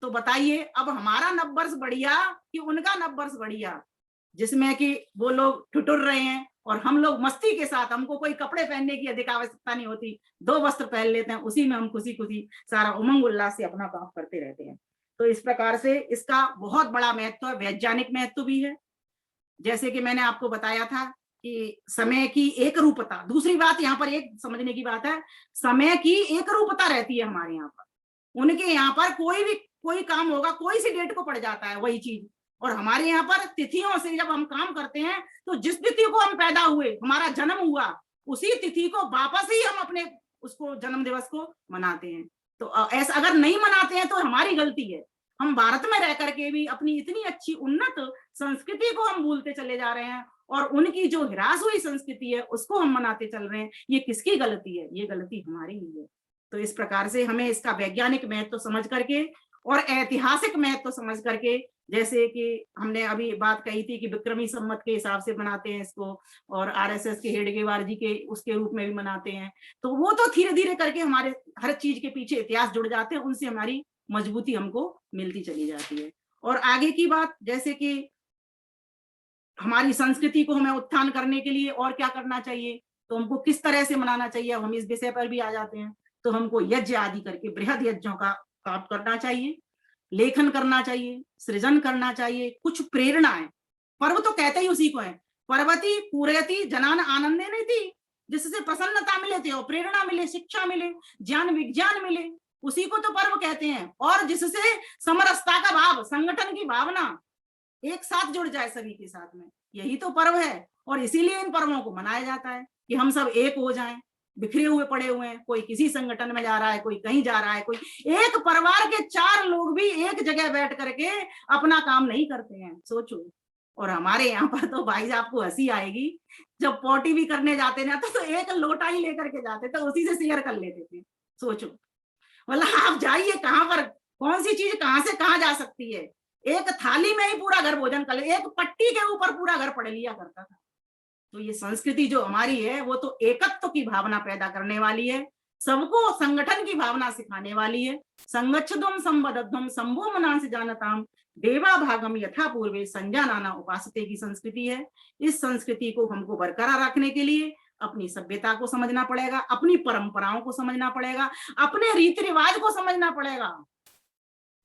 तो बताइए अब हमारा नववर्ष बढ़िया कि उनका नववर्ष बढ़िया, जिसमें कि वो लोग ठुठुर रहे हैं और हम लोग मस्ती के साथ, हमको कोई कपड़े पहनने की अधिक आवश्यकता नहीं होती, 2 वस्त्र पहन लेते हैं, उसी में हम खुशी खुशी सारा उमंग उल्लास से अपना काम करते रहते हैं। तो इस प्रकार से इसका बहुत बड़ा महत्व है, वैज्ञानिक महत्व भी है। जैसे कि मैंने आपको बताया था कि समय की एक रूपता, दूसरी बात यहाँ पर एक समझने की बात है, समय की एक रूपता रहती है हमारे यहाँ पर। उनके यहाँ पर कोई काम होगा, कोई सी डेट को पड़ जाता है वही चीज, और हमारे यहाँ पर तिथियों से जब हम काम करते हैं तो जिस तिथि को हम पैदा हुए, हमारा जन्म हुआ, उसी तिथि को वापस ही हम अपने उसको जन्म दिवस को मनाते हैं। तो ऐसा अगर नहीं मनाते हैं तो हमारी गलती है। हम भारत में रह करके भी अपनी इतनी अच्छी उन्नत संस्कृति को हम भूलते चले जा रहे हैं, और उनकी जो हिरास हुई संस्कृति है उसको हम मनाते चल रहे हैं। ये किसकी गलती है? ये गलती हमारी ही है। तो इस प्रकार से हमें इसका वैज्ञानिक महत्व समझ करके और ऐतिहासिक महत्व समझ करके, जैसे कि हमने अभी बात कही थी कि विक्रमी संवत के हिसाब से मनाते हैं इसको, और आरएसएस के हेडगेवार जी के उसके रूप में भी मनाते हैं। तो वो तो धीरे धीरे करके हमारे हर चीज के पीछे इतिहास जुड़ जाते हैं, उनसे हमारी मजबूती हमको मिलती चली जाती है। और आगे की बात, जैसे कि हमारी संस्कृति को हमें उत्थान करने के लिए और क्या करना चाहिए, तो हमको किस तरह से मनाना चाहिए, हम इस विषय पर भी आ जाते हैं। तो हमको यज्ञ आदि करके बृहद यज्ञों का काम करना चाहिए, लेखन करना चाहिए, सृजन करना चाहिए, कुछ प्रेरणाएं। पर्व तो कहते ही उसी को है, पर्वती पूरयति जनान आनंदे नहीं थी, जिससे प्रसन्नता मिले थे और प्रेरणा मिले, शिक्षा मिले, ज्ञान विज्ञान मिले, उसी को तो पर्व कहते हैं। और जिससे समरसता का भाव, संगठन की भावना एक साथ जुड़ जाए सभी के साथ में, यही तो पर्व है। और इसीलिए इन पर्वों को मनाया जाता है कि हम सब एक हो जाएं। बिखरे हुए पड़े हुए हैं, कोई किसी संगठन में जा रहा है, कोई कहीं जा रहा है, कोई एक परिवार के 4 लोग भी एक जगह बैठ करके अपना काम नहीं करते हैं, सोचो। और हमारे यहाँ पर तो भाई आपको हंसी आएगी, जब पोटी भी करने जाते ना तो एक लोटा ही लेकर के जाते थे, उसी से शेयर कर लेते थे। सोचो, मतलब आप जाइए कहाँ पर, कौन सी चीज कहाँ से कहाँ जा सकती है। एक थाली में ही पूरा घर भोजन कर ले, एक पट्टी के ऊपर पूरा घर पढ़ लिया करता था। तो ये संस्कृति जो हमारी है वो तो एकत्व की भावना पैदा करने वाली है, सबको संगठन की भावना सिखाने वाली है। संगच्छध्वम संबद्धध्वम संभो मनांसि जानताम देवा भागम यथा पूर्वे संजानाना उपासते की संस्कृति है। इस संस्कृति को हमको बरकरार रखने के लिए अपनी सभ्यता को समझना पड़ेगा, अपनी परंपराओं को समझना पड़ेगा, अपने रीति रिवाज को समझना पड़ेगा।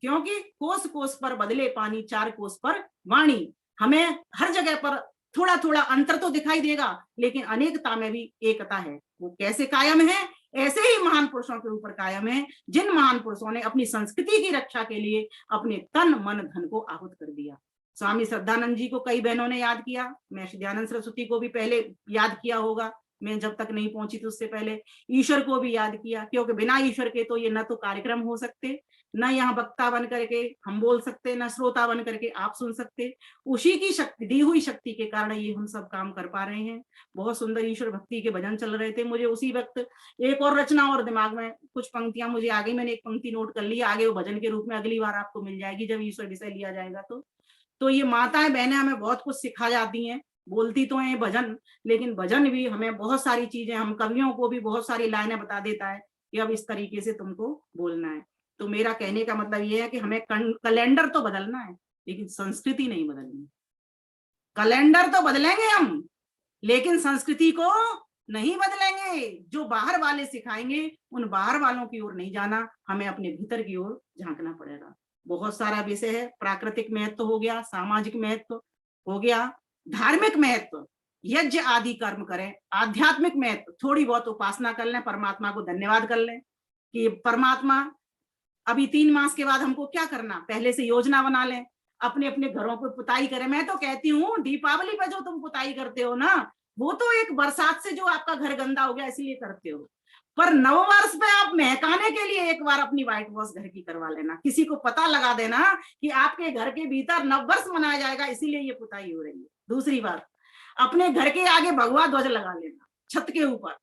क्योंकि कोस कोस पर बदले पानी, 4 कोस पर वाणी। हमें हर जगह पर थोड़ा थोड़ा अंतर तो दिखाई देगा, लेकिन अनेकता में भी एकता है। वो कैसे कायम है? ऐसे ही महान पुरुषों के ऊपर कायम है, जिन महान पुरुषों ने अपनी संस्कृति की रक्षा के लिए अपने तन मन धन को आहुत कर दिया। स्वामी श्रद्धानंद जी को कई बहनों ने याद किया, मैं दयानंद सरस्वती को भी पहले याद किया होगा, मैं जब तक नहीं पहुंची थी उससे पहले। ईश्वर को भी याद किया, क्योंकि बिना ईश्वर के तो ये न तो कार्यक्रम हो सकते, न यहाँ वक्ता बन करके हम बोल सकते, न श्रोता बन करके आप सुन सकते। उसी की शक्ति, दी हुई शक्ति के कारण ये हम सब काम कर पा रहे हैं। बहुत सुंदर ईश्वर भक्ति के भजन चल रहे थे। मुझे उसी वक्त एक और रचना और दिमाग में कुछ पंक्तियां मुझे आ गई, मैंने एक पंक्ति नोट कर ली, आगे वो भजन के रूप में अगली बार आपको मिल जाएगी जब ईश्वर विषय लिया जाएगा। तो ये माताएं बहनें हमें बहुत कुछ सिखा जाती हैं। बोलती तो है भजन, लेकिन भजन भी हमें बहुत सारी चीजें, हम कवियों को भी बहुत सारी लाइनें बता देता है कि अब इस तरीके से तुमको बोलना है। तो मेरा कहने का मतलब ये है कि हमें कैलेंडर तो बदलना है, लेकिन संस्कृति नहीं बदलनी। कैलेंडर तो बदलेंगे हम, लेकिन संस्कृति को नहीं बदलेंगे। जो बाहर वाले सिखाएंगे उन बाहर वालों की ओर नहीं जाना, हमें अपने भीतर की ओर झांकना पड़ेगा। बहुत सारा विषय है, प्राकृतिक महत्व हो गया, सामाजिक महत्व हो गया, धार्मिक महत्व, यज्ञ आदि कर्म करें, आध्यात्मिक महत्व, थोड़ी बहुत उपासना कर लें, परमात्मा को धन्यवाद कर लें कि परमात्मा अभी 3 मास के बाद हमको क्या करना, पहले से योजना बना लें, अपने अपने घरों पे पुताई करें। मैं तो कहती हूँ दीपावली पे जो तुम पुताई करते हो ना, वो तो एक बरसात से जो आपका घर गंदा हो गया इसलिए करते हो, पर नववर्ष पे आप महकाने के लिए एक बार अपनी व्हाइट वॉश घर की करवा लेना। किसी को पता लगा देना कि आपके घर के भीतर नववर्ष मनाया जाएगा, इसीलिए ये पुताई हो रही है। दूसरी बात, अपने घर के आगे भगवा ध्वज लगा लेना, छत के ऊपर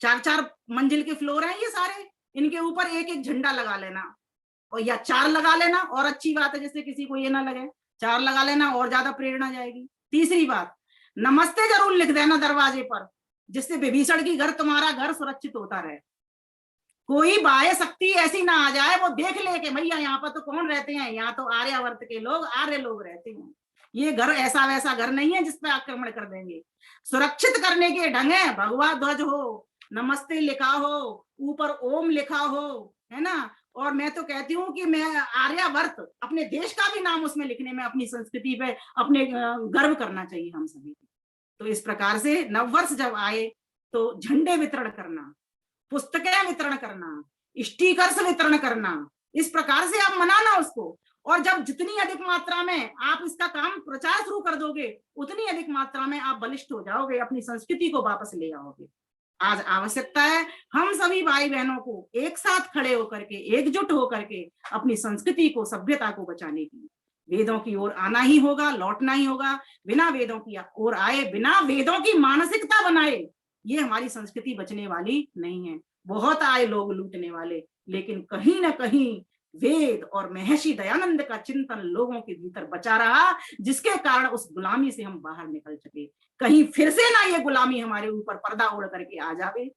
4-4 मंजिल के फ्लोर हैं ये सारे, इनके ऊपर एक एक झंडा लगा लेना, और या 4 लगा लेना और अच्छी बात है, जैसे किसी को ये ना लगे 4 लगा लेना और ज्यादा प्रेरणा जाएगी। तीसरी बात, नमस्ते जरूर लिख देना दरवाजे पर, जिससे विभीषण की घर तुम्हारा घर सुरक्षित होता रहे। कोई बाह्य शक्ति ऐसी ना आ जाए वो देख ले कि भैया यहाँ पर तो कौन रहते हैं, यहाँ तो आर्यावर्त के लोग, आर्य लोग रहते हैं, ये घर ऐसा वैसा घर नहीं है जिसपे आक्रमण कर देंगे। सुरक्षित करने के ढंग है, भगवा ध्वज हो, नमस्ते लिखा हो, ऊपर ओम लिखा हो, है ना। और मैं तो कहती हूँ कि मैं आर्यावर्त, अपने देश का भी नाम उसमें लिखने में, अपनी संस्कृति पे अपने गर्व करना चाहिए हम सभी को। तो इस प्रकार से नववर्ष जब आए तो झंडे वितरण करना, पुस्तकें वितरण करना, स्टिकर्स वितरण करना, इस प्रकार से आप मनाना उसको। और जब जितनी अधिक मात्रा में आप इसका काम प्रचार शुरू कर दोगे, उतनी अधिक मात्रा में आप बलिष्ठ हो जाओगे, अपनी संस्कृति को वापस ले आओगे। आज आवश्यकता है हम सभी भाई बहनों को एक साथ खड़े होकर के, एकजुट होकर के अपनी संस्कृति को, सभ्यता को बचाने की। वेदों की ओर आना ही होगा, लौटना ही होगा। बिना वेदों की ओर आए, बिना वेदों की मानसिकता बनाए, ये हमारी संस्कृति बचने वाली नहीं है। बहुत आए लोग लूटने वाले, लेकिन कहीं ना कहीं वेद और महर्षि दयानंद का चिंतन लोगों के भीतर बचा रहा, जिसके कारण उस गुलामी से हम बाहर निकल सके। कहीं फिर से ना ये गुलामी हमारे ऊपर पर्दा ओढ़ करके आ जावे।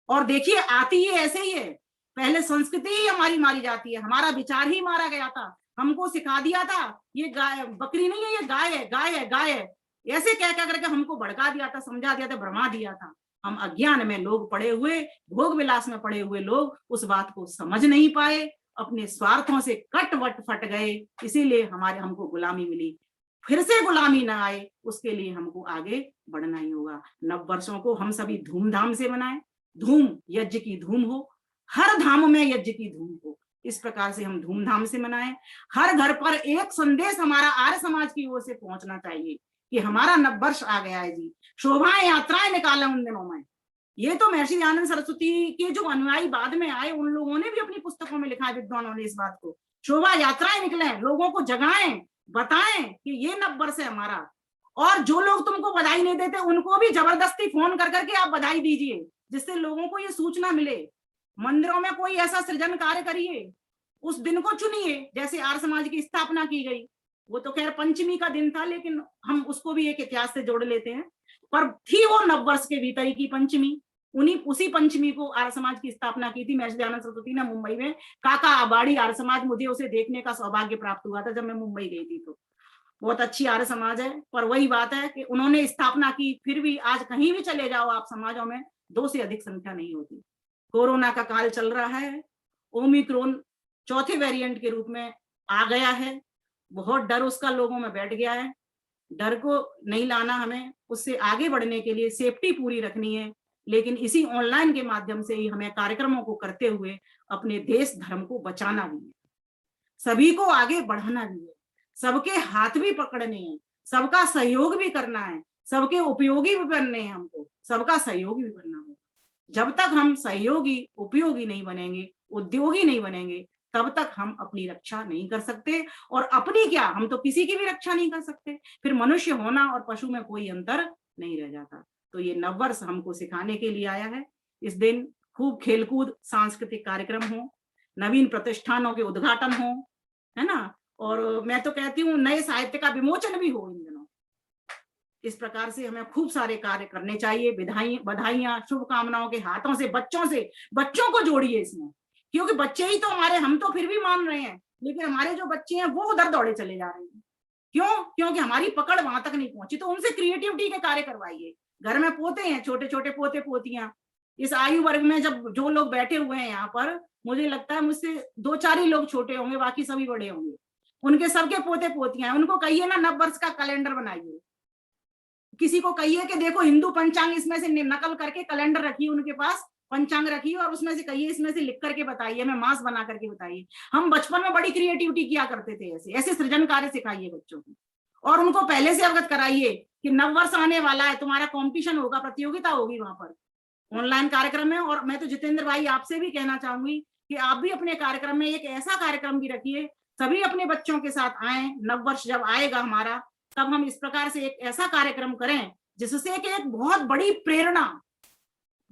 और देखिए, आती ही ऐसे ही है, पहले संस्कृति ही हमारी मारी जाती है, हमारा विचार ही मारा गया था। हमको सिखा दिया था ये गाय बकरी नहीं है, ये गाय है, गाय है, गाय है, ऐसे कह करके हमको भड़का दिया था, समझा दिया था, भरमा दिया था। हम अज्ञान में लोग पड़े हुए, भोग विलास में पड़े हुए लोग उस बात को समझ नहीं पाए, अपने स्वार्थों से कटवट फट गए, इसीलिए हमको गुलामी मिली। फिर से गुलामी ना आए, उसके लिए हमको आगे बढ़ना ही होगा। नव वर्षों को हम सभी धूमधाम से मनाएं, धूम यज्ञ की धूम हो, हर धाम में यज्ञ की धूम हो, इस प्रकार से हम धूमधाम से मनाएं। हर घर पर एक संदेश हमारा आर्य समाज की ओर से पहुंचना चाहिए कि हमारा नव वर्ष आ गया है जी, शोभाएं यात्राएं निकालें उन दिनों में। ये तो महर्षि दयानंद सरस्वती के जो अनुयायी बाद में आए, उन लोगों ने भी अपनी पुस्तकों में लिखा है, विद्वानों ने, इस बात को। शोभा यात्राएं निकलें, लोगों को जगाएं, बताएं कि ये नव वर्ष है हमारा। और जो लोग तुमको बधाई नहीं देते, उनको भी जबरदस्ती फोन कर करके आप बधाई दीजिए, जिससे लोगों को ये सूचना मिले। मंदिरों में कोई ऐसा सृजन कार्य करिए, उस दिन को चुनिए, जैसे आर्य समाज की स्थापना की गई। वो तो खैर पंचमी का दिन था, लेकिन हम उसको भी एक इतिहास से जोड़ लेते हैं, पर थी वो नव वर्ष के भीतर की पंचमी। उसी पंचमी को आर्य समाज की स्थापना की थी महर्षि दयानंद सरस्वती ने मुंबई में। काका आबाड़ी आर्य समाज, मुझे उसे देखने का सौभाग्य प्राप्त हुआ था जब मैं मुंबई गई थी। तो बहुत अच्छी आर्य समाज है, पर वही बात है कि उन्होंने स्थापना की, फिर भी आज कहीं भी चले जाओ आप समाजों में 2 से अधिक संख्या नहीं होती। कोरोना का काल चल रहा है, ओमिक्रॉन चौथे वेरिएंट के रूप में आ गया है, बहुत डर उसका लोगों में बैठ गया है। डर को नहीं लाना, हमें उससे आगे बढ़ने के लिए सेफ्टी पूरी रखनी है, लेकिन इसी ऑनलाइन के माध्यम से ही हमें कार्यक्रमों को करते हुए अपने देश धर्म को बचाना भी है, सभी को आगे बढ़ाना भी है, सबके हाथ भी पकड़ने हैं, सबका सहयोग भी करना है, सबके उपयोगी भी बनने हैं, हमको सबका सहयोग भी करना होगा। जब तक हम सहयोगी उपयोगी नहीं बनेंगे, उद्योगी नहीं बनेंगे, तब तक हम अपनी रक्षा नहीं कर सकते। और अपनी क्या, हम तो किसी की भी रक्षा नहीं कर सकते। फिर मनुष्य होना और पशु में कोई अंतर नहीं रह जाता। तो ये नववर्ष हमको सिखाने के लिए आया है। इस दिन खूब खेलकूद, सांस्कृतिक कार्यक्रम हो, नवीन प्रतिष्ठानों के उद्घाटन हो, है ना, और मैं तो कहती हूँ नए साहित्य का विमोचन भी हो इन दिनों। इस प्रकार से हमें खूब सारे कार्य करने चाहिए। बधाइयां, शुभकामनाओं के हाथों से बच्चों को जोड़िए इसमें, क्योंकि बच्चे ही तो हमारे, हम तो फिर भी मान रहे हैं, लेकिन हमारे जो बच्चे हैं वो उधर दौड़े चले जा रहे हैं। क्यों? क्योंकि हमारी पकड़ वहां तक नहीं पहुंची। तो उनसे क्रिएटिविटी के कार्य करवाइए। घर में पोते हैं, छोटे छोटे पोते पोतियां, इस आयु वर्ग में जब जो लोग बैठे हुए हैं यहाँ पर, मुझे लगता है मुझसे 2-4 ही लोग छोटे होंगे, बाकी सभी बड़े होंगे। उनके सबके पोते पोतियां हैं, उनको कहिए ना नव वर्ष का कैलेंडर बनाइए। किसी को कहिए कि देखो हिंदू पंचांग, इसमें से नकल करके कैलेंडर रखिए, उनके पास पंचांग रखिए, और उसमें से कहिए इसमें से लिख करके बताइए, हमें मास बना करके बताइए। हम बचपन में बड़ी क्रिएटिविटी किया करते थे, ऐसे सृजन कार्य सिखाइए बच्चों को, और उनको पहले से अवगत कराइए कि नववर्ष आने वाला है, तुम्हारा कंपटीशन होगा, प्रतियोगिता होगी वहां पर ऑनलाइन कार्यक्रम में। और मैं तो जितेंद्र भाई आपसे भी कहना चाहूंगी कि आप भी अपने कार्यक्रम में एक ऐसा कार्यक्रम भी रखिए, सभी अपने बच्चों के साथ आए। नववर्ष जब आएगा हमारा, तब हम इस प्रकार से एक ऐसा कार्यक्रम करें जिससे कि एक बहुत बड़ी प्रेरणा,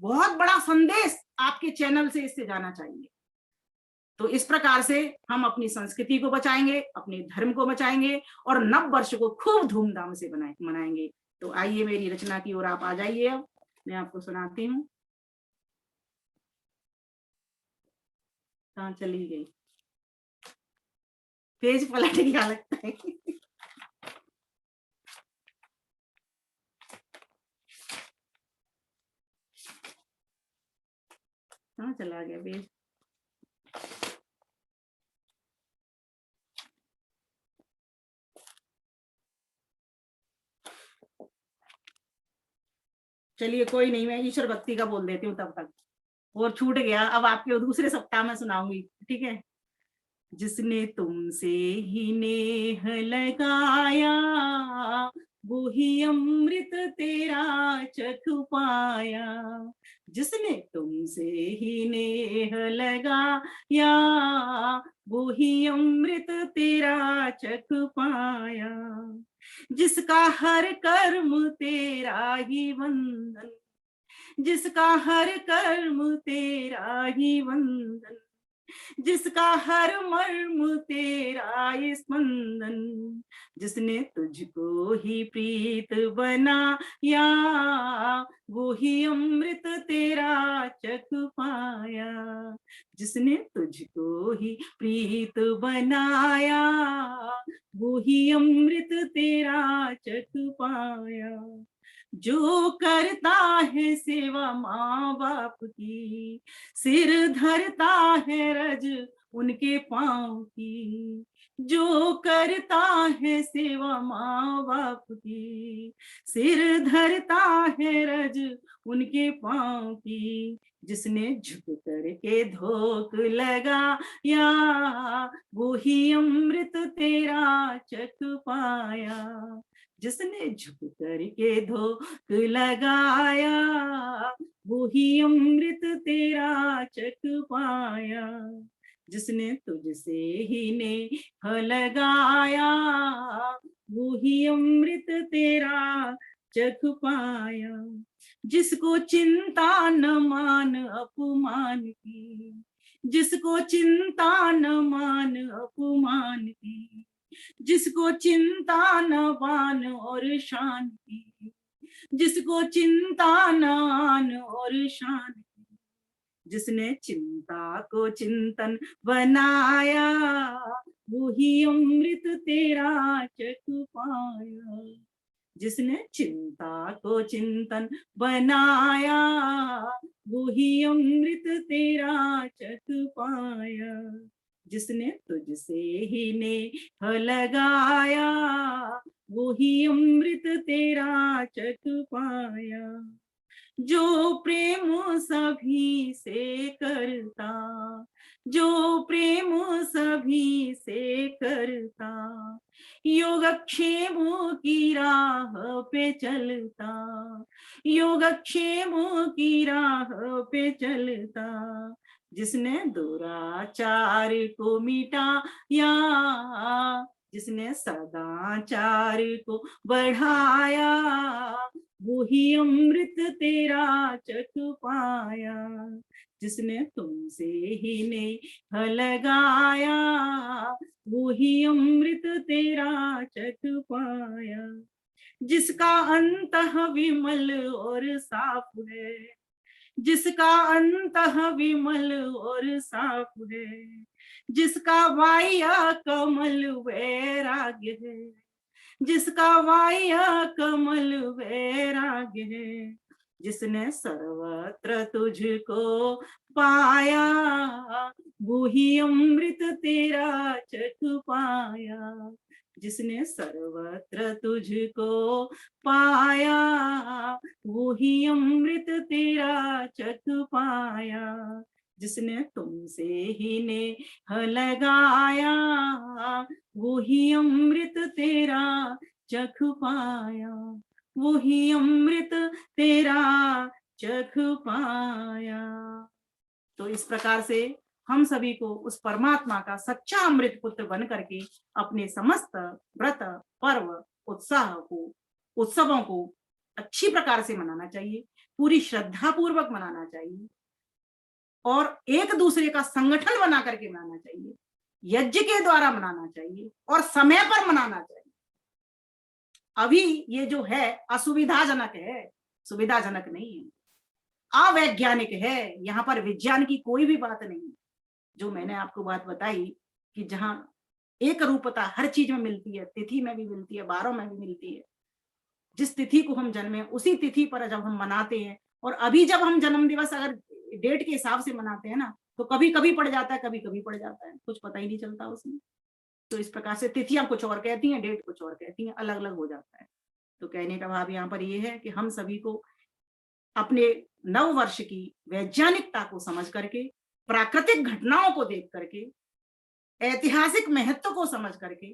बहुत बड़ा संदेश आपके चैनल से इससे जाना चाहिए। तो इस प्रकार से हम अपनी संस्कृति को बचाएंगे, अपने धर्म को बचाएंगे, और नव वर्ष को खूब धूमधाम से मनाएंगे। तो आइए मेरी रचना की ओर आप आ जाइए। अब मैं आपको सुनाती हूँ। कहाँ चली गई, पेज पलट गया लगता है। कहाँ चला गया पेज? चलिए कोई नहीं, मैं ईश्वर भक्ति का बोल देती हूँ तब तक, और छूट गया। अब आपके दूसरे सप्ताह में सुनाऊंगी, ठीक है। जिसने तुमसे ही नेह लगाया, वो ही अमृत तेरा चख पाया। जिसने तुमसे ही नेह लगाया, वो ही अमृत तेरा चख पाया। जिसका हर कर्म तेरा ही वंदन, जिसका हर कर्म तेरा ही वंदन, जिसका हर मर्म तेरा ये स्पंदन। जिसने तुझको ही प्रीत बनाया, वो ही अमृत तेरा चख पाया। जिसने तुझको ही प्रीत बनाया, वो ही अमृत तेरा चख पाया। जो करता है सेवा माँ बाप की, सिर धरता है रज उनके पाँव की। जो करता है सेवा माँ बाप की, सिर धरता है रज उनके पाँव की। जिसने झुक करके धोख लगाया, वो ही अमृत तेरा चख पाया। जिसने झुक करके धोख लगाया, वो ही अमृत तेरा चख पाया। जिसने तुझसे ही नेह लगाया, वो ही अमृत तेरा चख पाया। जिसको चिंता न मान अपमान की, जिसको चिंता न मान अपमान की, जिसको चिंता न बान और शान की, जिसको चिंता न आन और शान की। जिसने चिंता को चिंतन बनाया, वो ही अमृत तेरा चख पाया। जिसने चिंता को चिंतन बनाया, वो ही अमृत तेरा चख पाया। जिसने तुझसे ही नेह लगाया, वो ही अमृत तेरा चख पाया। जो प्रेम सभी से करता, जो प्रेम सभी से करता, योगक्षेम की राह पे चलता, योगक्षेम की राह पे चलता। जिसने दुराचार को मिटाया, जिसने सदाचार को बढ़ाया, वो ही अमृत तेरा चख पाया। जिसने तुमसे ही नेह लगाया, वो ही अमृत तेरा चख पाया। जिसका अंतः विमल और साफ है, जिसका अंतः विमल और साफ है, जिसका बाह्य कमल वैराग्य है, जिसका बाह्य कमल वैराग्य है। जिसने सर्वत्र तुझको पाया, वो ही अमृत तेरा चख पाया। जिसने सर्वत्र तुझको पाया, वो ही अमृत तेरा चख पाया। जिसने तुमसे ही नेह लगाया, वो ही अमृत तेरा चख पाया, वो ही अमृत तेरा चख पाया। तो इस प्रकार से हम सभी को उस परमात्मा का सच्चा अमृत पुत्र बन करके अपने समस्त व्रत पर्व उत्सवों को अच्छी प्रकार से मनाना चाहिए, पूरी श्रद्धा पूर्वक मनाना चाहिए, और एक दूसरे का संगठन बना करके मनाना चाहिए, यज्ञ के द्वारा मनाना चाहिए और समय पर मनाना चाहिए। अभी ये जो है असुविधाजनक है, सुविधाजनक नहीं है, अवैज्ञानिक है। यहाँ पर विज्ञान की कोई भी बात नहीं। जो मैंने आपको बात बताई कि जहाँ एक रूपता हर चीज में मिलती है, तिथि में भी मिलती है, वारों में भी मिलती है। जिस तिथि को हम जन्मे उसी तिथि पर जब हम मनाते हैं, और अभी जब हम जन्म दिवस अगर डेट के हिसाब से मनाते हैं ना, तो कभी कभी पड़ जाता है, कभी कभी पड़ जाता है, कुछ पता ही नहीं चलता उसमें। तो इस प्रकार से तिथियां कुछ और कहती हैं, डेट कुछ और कहती हैं, अलग अलग हो जाता है। तो कहने का भाव यहाँ पर ये है कि हम सभी को अपने नव वर्ष की वैज्ञानिकता को समझ करके, प्राकृतिक घटनाओं को देख करके, ऐतिहासिक महत्व को समझ करके,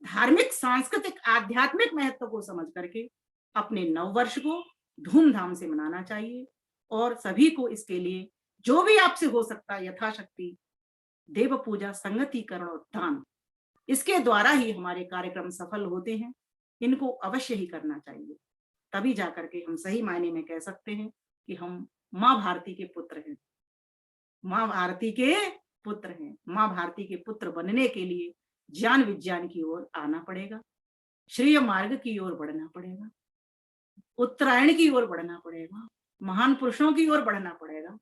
धार्मिक, सांस्कृतिक, आध्यात्मिक महत्व को समझ करके अपने नव वर्ष को धूमधाम से मनाना चाहिए। और सभी को इसके लिए जो भी आपसे हो सकता है यथाशक्ति देव पूजा, संगतिकरण और दान, इसके द्वारा ही हमारे कार्यक्रम सफल होते हैं। इनको अवश्य ही करना चाहिए, तभी जाकर के हम सही मायने में कह सकते हैं कि हम माँ भारती के पुत्र हैं, माँ भारती के पुत्र हैं। माँ भारती के पुत्र बनने के लिए ज्ञान विज्ञान की ओर आना पड़ेगा, श्रेय मार्ग की ओर बढ़ना पड़ेगा, उत्तरायण की ओर बढ़ना पड़ेगा, महान पुरुषों की ओर बढ़ना पड़ेगा,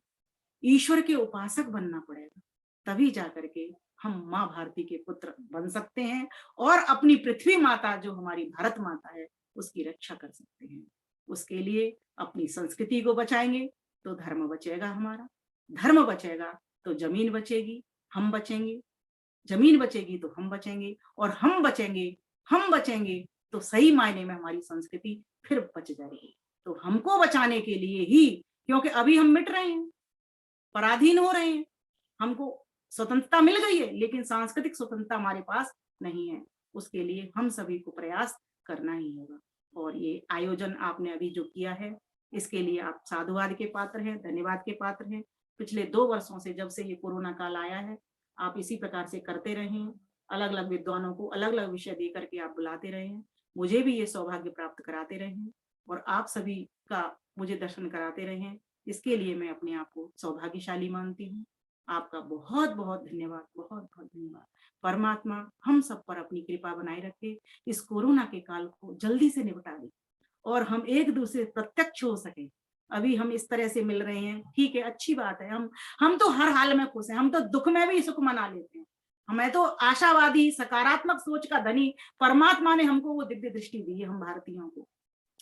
ईश्वर के उपासक बनना पड़ेगा। तभी जाकर के हम माँ भारती के पुत्र बन सकते हैं और अपनी पृथ्वी माता जो हमारी भारत माता है उसकी रक्षा कर सकते हैं। उसके लिए अपनी संस्कृति को बचाएंगे तो धर्म बचेगा, हमारा धर्म बचेगा तो जमीन बचेगी, हम बचेंगे, जमीन बचेगी तो हम बचेंगे, और हम बचेंगे तो सही मायने में हमारी संस्कृति फिर बच जाएगी। तो हमको बचाने के लिए ही, क्योंकि अभी हम मिट रहे हैं, पराधीन हो रहे हैं, हमको स्वतंत्रता मिल गई है लेकिन सांस्कृतिक स्वतंत्रता हमारे पास नहीं है। उसके लिए हम सभी को प्रयास करना ही होगा। और ये आयोजन आपने अभी जो किया है इसके लिए आप साधुवाद के पात्र हैं, धन्यवाद के पात्र हैं। पिछले 2 वर्षों से जब से ये कोरोना काल आया है आप इसी प्रकार से करते रहे, अलग अलग विद्वानों को अलग अलग विषय दे करके आप बुलाते रहे हैं, मुझे भी ये सौभाग्य प्राप्त कराते रहे हैं और आप सभी का मुझे दर्शन कराते रहे हैं। इसके लिए मैं अपने आप को सौभाग्यशाली मानती हूँ। आपका बहुत बहुत धन्यवाद, बहुत बहुत धन्यवाद। परमात्मा हम सब पर अपनी कृपा बनाए रखे, इस कोरोना के काल को जल्दी से निपटा दे और हम एक दूसरे प्रत्यक्ष हो सके। अभी हम इस तरह से मिल रहे हैं, ठीक है, अच्छी बात है, हम तो हर हाल में खुश हैं, हम तो दुख में भी सुख मना लेते हैं। हमें तो आशावादी सकारात्मक सोच का धनी परमात्मा ने हमको वो दिव्य दृष्टि दी है हम भारतीयों को।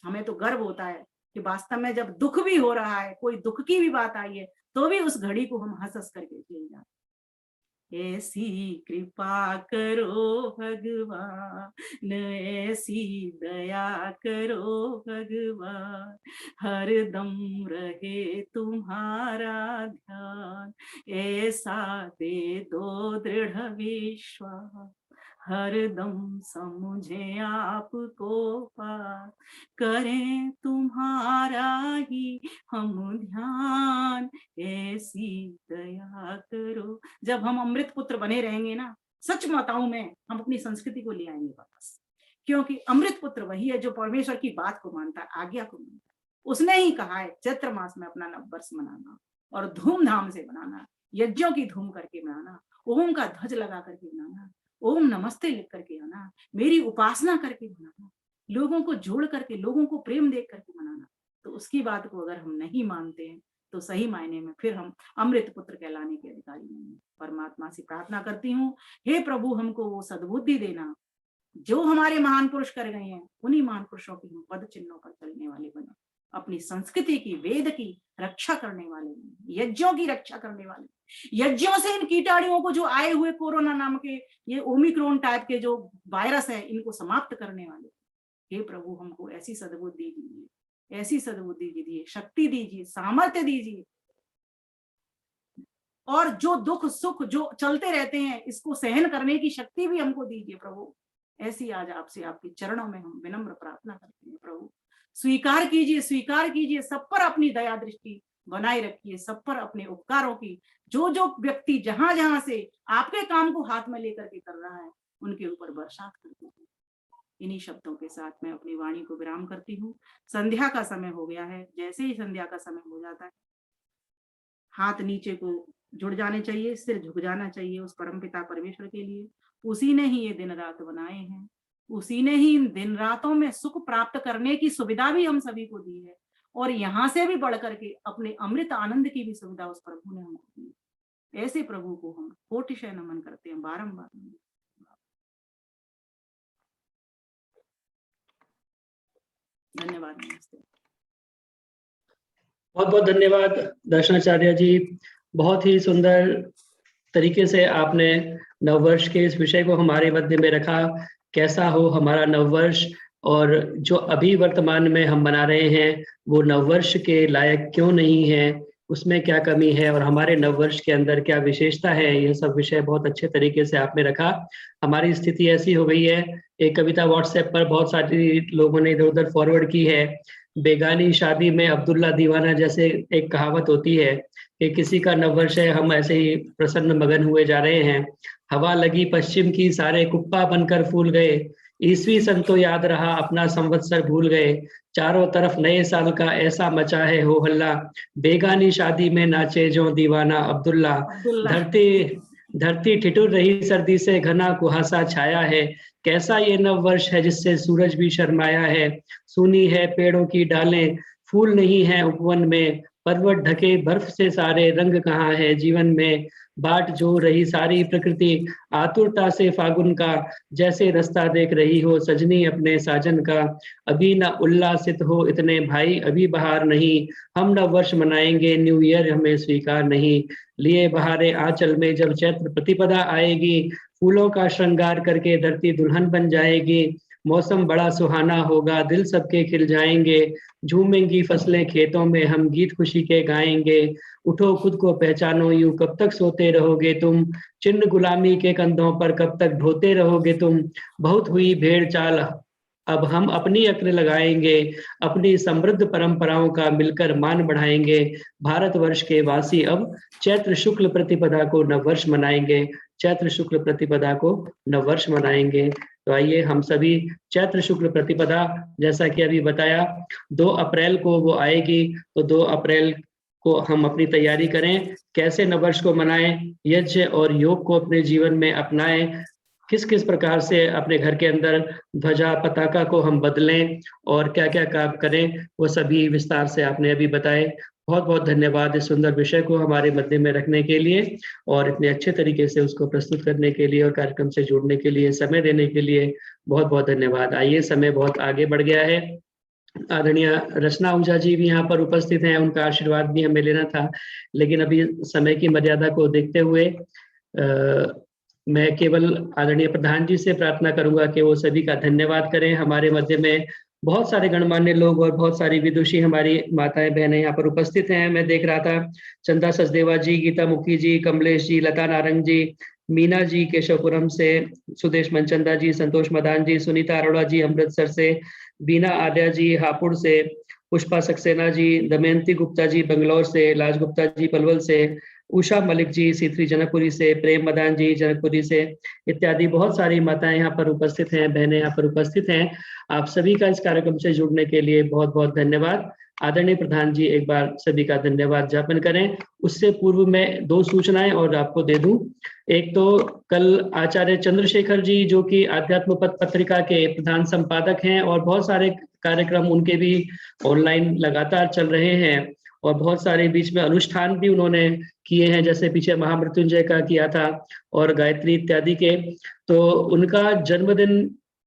हमें तो गर्व होता है कि वास्तव में जब दुख भी हो रहा है, कोई दुख की भी बात आई है, तो भी उस घड़ी को हम हंस हंस करके झेल जाते। ऐसी कृपा करो भगवान, ऐसी दया करो भगवान, हर दम रहे तुम्हारा ध्यान, ऐसा दे दो दृढ़ विश्वास, हर दम समझे आपको पार, करें तुम्हारा ही हम ध्यान, ऐसी दया करो। जब हम अमृत पुत्र बने रहेंगे ना, सच बताऊं मैं, हम अपनी संस्कृति को ले आएंगे वापस, क्योंकि अमृत पुत्र वही है जो परमेश्वर की बात को मानता है, आज्ञा को मानता है। उसने ही कहा है चैत्र मास में अपना नववर्ष मनाना और धूमधाम से मनाना, यज्ञों की धूम करके मनाना, ओम का ध्वज लगा करके मनाना, ओम नमस्ते लिख करके आना, मेरी उपासना करके मनाना, लोगों को जोड़ करके, लोगों को प्रेम देख करके मनाना। तो उसकी बात को अगर हम नहीं मानते हैं तो सही मायने में फिर हम अमृत पुत्र कहलाने के अधिकारी नहीं हैं। परमात्मा से प्रार्थना करती हूँ, हे प्रभु हमको वो सद्बुद्धि देना जो हमारे महान पुरुष कर गए हैं, उन्हीं महान पुरुषों की हम पद चिन्हों पर चलने वाले बने, अपनी संस्कृति की, वेद की रक्षा करने वाले, यज्ञों की रक्षा करने वाले, यज्ञों से इन कीटाणुओं को जो आए हुए कोरोना नाम के ये ओमिक्रॉन टाइप के जो वायरस है इनको समाप्त करने वाले। हे प्रभु हमको ऐसी सद्बुद्धि दीजिए, ऐसी सद्बुद्धि दीजिए, शक्ति दीजिए, सामर्थ्य दीजिए, और जो दुख सुख जो चलते रहते हैं इसको सहन करने की शक्ति भी हमको दीजिए प्रभु। ऐसी आज आपसे आपके चरणों में हम विनम्र प्रार्थना करते हैं प्रभु। स्वीकार कीजिए, स्वीकार कीजिए, सब पर अपनी दया दृष्टि बनाए रखिए, सब पर अपने उपकारों की, जो जो व्यक्ति जहां जहां से आपके काम को हाथ में लेकर के कर रहा है उनके ऊपर बरसात करते हैं। इन्हीं शब्दों के साथ मैं अपनी वाणी को विराम करती हूँ। संध्या का समय हो गया है, जैसे ही संध्या का समय हो जाता है हाथ नीचे को जुड़ जाने चाहिए, सिर झुक जाना चाहिए उस परमपिता परमेश्वर के लिए। उसी ने ही ये दिन रात बनाए हैं, उसी ने ही इन दिन रातों में सुख प्राप्त करने की सुविधा भी हम सभी को दी है, और यहाँ से भी बढ़ करके अपने अमृत आनंद की भी सुविधा उस प्रभु ने हमको दी। ऐसे प्रभु को हम कोटिशय नमन करते हैं, बारंबार। धन्यवाद। नमस्ते। बहुत बहुत धन्यवाद दर्शनाचार्य जी। बहुत ही सुंदर तरीके से आपने नववर्ष के इस विषय को हमारे मध्य में रखा। कैसा हो हमारा नववर्ष, और जो अभी वर्तमान में हम मना रहे हैं वो नववर्ष के लायक क्यों नहीं है, उसमें क्या कमी है, और हमारे नववर्ष के अंदर क्या विशेषता है, ये सब विषय बहुत अच्छे तरीके से आपने रखा। हमारी स्थिति ऐसी हो गई है, एक कविता व्हाट्सएप पर बहुत सारी लोगों ने इधर उधर फॉरवर्ड की है, बेगानी शादी में अब्दुल्ला दीवाना, जैसे एक कहावत होती है कि किसी का नववर्ष है, हम ऐसे ही प्रसन्न मगन हुए जा रहे हैं। हवा लगी पश्चिम की, सारे कुप्पा बनकर फूल गए, ईसवी सन तो याद रहा, अपना संवत्सर भूल गए, चारों तरफ नए साल का ऐसा मचा है हो हल्ला, बेगानी शादी में नाचे जो दीवाना अब्दुल्ला। धरती ठिठुर रही सर्दी से, घना कुहासा छाया है, कैसा ये नववर्ष है जिससे सूरज भी शर्माया है, सूनी है पेड़ों की डालें, फूल नहीं है उपवन में, पर्वत ढके बर्फ से सारे, रंग कहाँ है जीवन में, बाट जो रही सारी प्रकृति आतुरता से फागुन का, जैसे रास्ता देख रही हो सजनी अपने साजन का, अभी न उल्लासित हो इतने भाई, अभी बहार नहीं, हम नववर्ष मनाएंगे, न्यू ईयर हमें स्वीकार नहीं, लिए बहारे आंचल में जब चैत्र प्रतिपदा आएगी, फूलों का श्रृंगार करके धरती दुल्हन बन जाएगी, मौसम बड़ा सुहाना होगा, दिल सबके खिल जाएंगे, झूमेंगी फसलें खेतों में, हम गीत खुशी के गाएंगे, उठो खुद को पहचानो, यूं कब तक सोते रहोगे तुम, चिन्ह गुलामी के कंधों पर कब तक ढोते रहोगे तुम, बहुत हुई भेड़ चाल अब हम अपनी अक्ल लगाएंगे, अपनी समृद्ध परंपराओं का मिलकर मान बढ़ाएंगे, भारतवर्ष के वासी अब चैत्र शुक्ल प्रतिपदा को नववर्ष मनाएंगे, चैत्र शुक्ल प्रतिपदा को नववर्ष मनाएंगे। तो आइए हम सभी चैत्र शुक्ल प्रतिपदा, जैसा कि अभी बताया 2 अप्रैल को वो आएगी, तो 2 अप्रैल को हम अपनी तैयारी करें, कैसे नववर्ष को मनाएं, यज्ञ और योग को अपने जीवन में अपनाएं, किस किस प्रकार से अपने घर के अंदर ध्वजा पताका को हम बदलें और क्या क्या काम करें, वो सभी विस्तार से आपने अभी बताए। बहुत बहुत धन्यवाद इस सुंदर विषय को हमारे मध्य में रखने के लिए और इतने अच्छे तरीके से उसको प्रस्तुत करने के लिए और कार्यक्रम से जुड़ने के लिए, समय देने के लिए बहुत बहुत धन्यवाद। आइए, समय बहुत आगे बढ़ गया है। आदरणीय रचना ऊंझा जी भी यहाँ पर उपस्थित हैं, उनका आशीर्वाद भी हमें लेना था, लेकिन अभी समय की मर्यादा को देखते हुए मैं केवल आदरणीय प्रधान जी से प्रार्थना करूंगा कि वो सभी का धन्यवाद करें। हमारे मध्य में बहुत सारे गणमान्य लोग और बहुत सारी विदुषी हमारी माताएं बहनें यहाँ पर उपस्थित हैं। मैं देख रहा था चंदा सचदेवा जी, गीता मुखी जी, कमलेश जी, लता नारंग जी, मीना जी केशवपुरम से, सुदेश मनचंदा जी, संतोष मदान जी, सुनीता अरोड़ा जी अमृतसर से, बीना आद्या जी हापुड़ से, पुष्पा सक्सेना जी, दमयंती गुप्ता जी बंगलौर से, लाज गुप्ता जी पलवल से, उषा मलिक जी सीथरी जनकपुरी से, प्रेम मदान जी जनकपुरी से, इत्यादि बहुत सारी माताएं यहाँ पर उपस्थित हैं, बहनें यहाँ पर उपस्थित हैं। आप सभी का इस कार्यक्रम से जुड़ने के लिए बहुत बहुत धन्यवाद। आदरणीय प्रधान जी एक बार सभी का धन्यवाद ज्ञापन करें। उससे पूर्व मैं 2 सूचनाएं और आपको दे दूं। एक तो कल आचार्य चंद्रशेखर जी, जो कि आध्यात्म पथ पत्रिका के प्रधान संपादक हैं, और बहुत सारे कार्यक्रम उनके भी ऑनलाइन लगातार चल रहे हैं और बहुत सारे बीच में अनुष्ठान भी उन्होंने किए हैं, जैसे पीछे महामृत्युंजय का किया था और गायत्री इत्यादि के। तो उनका जन्मदिन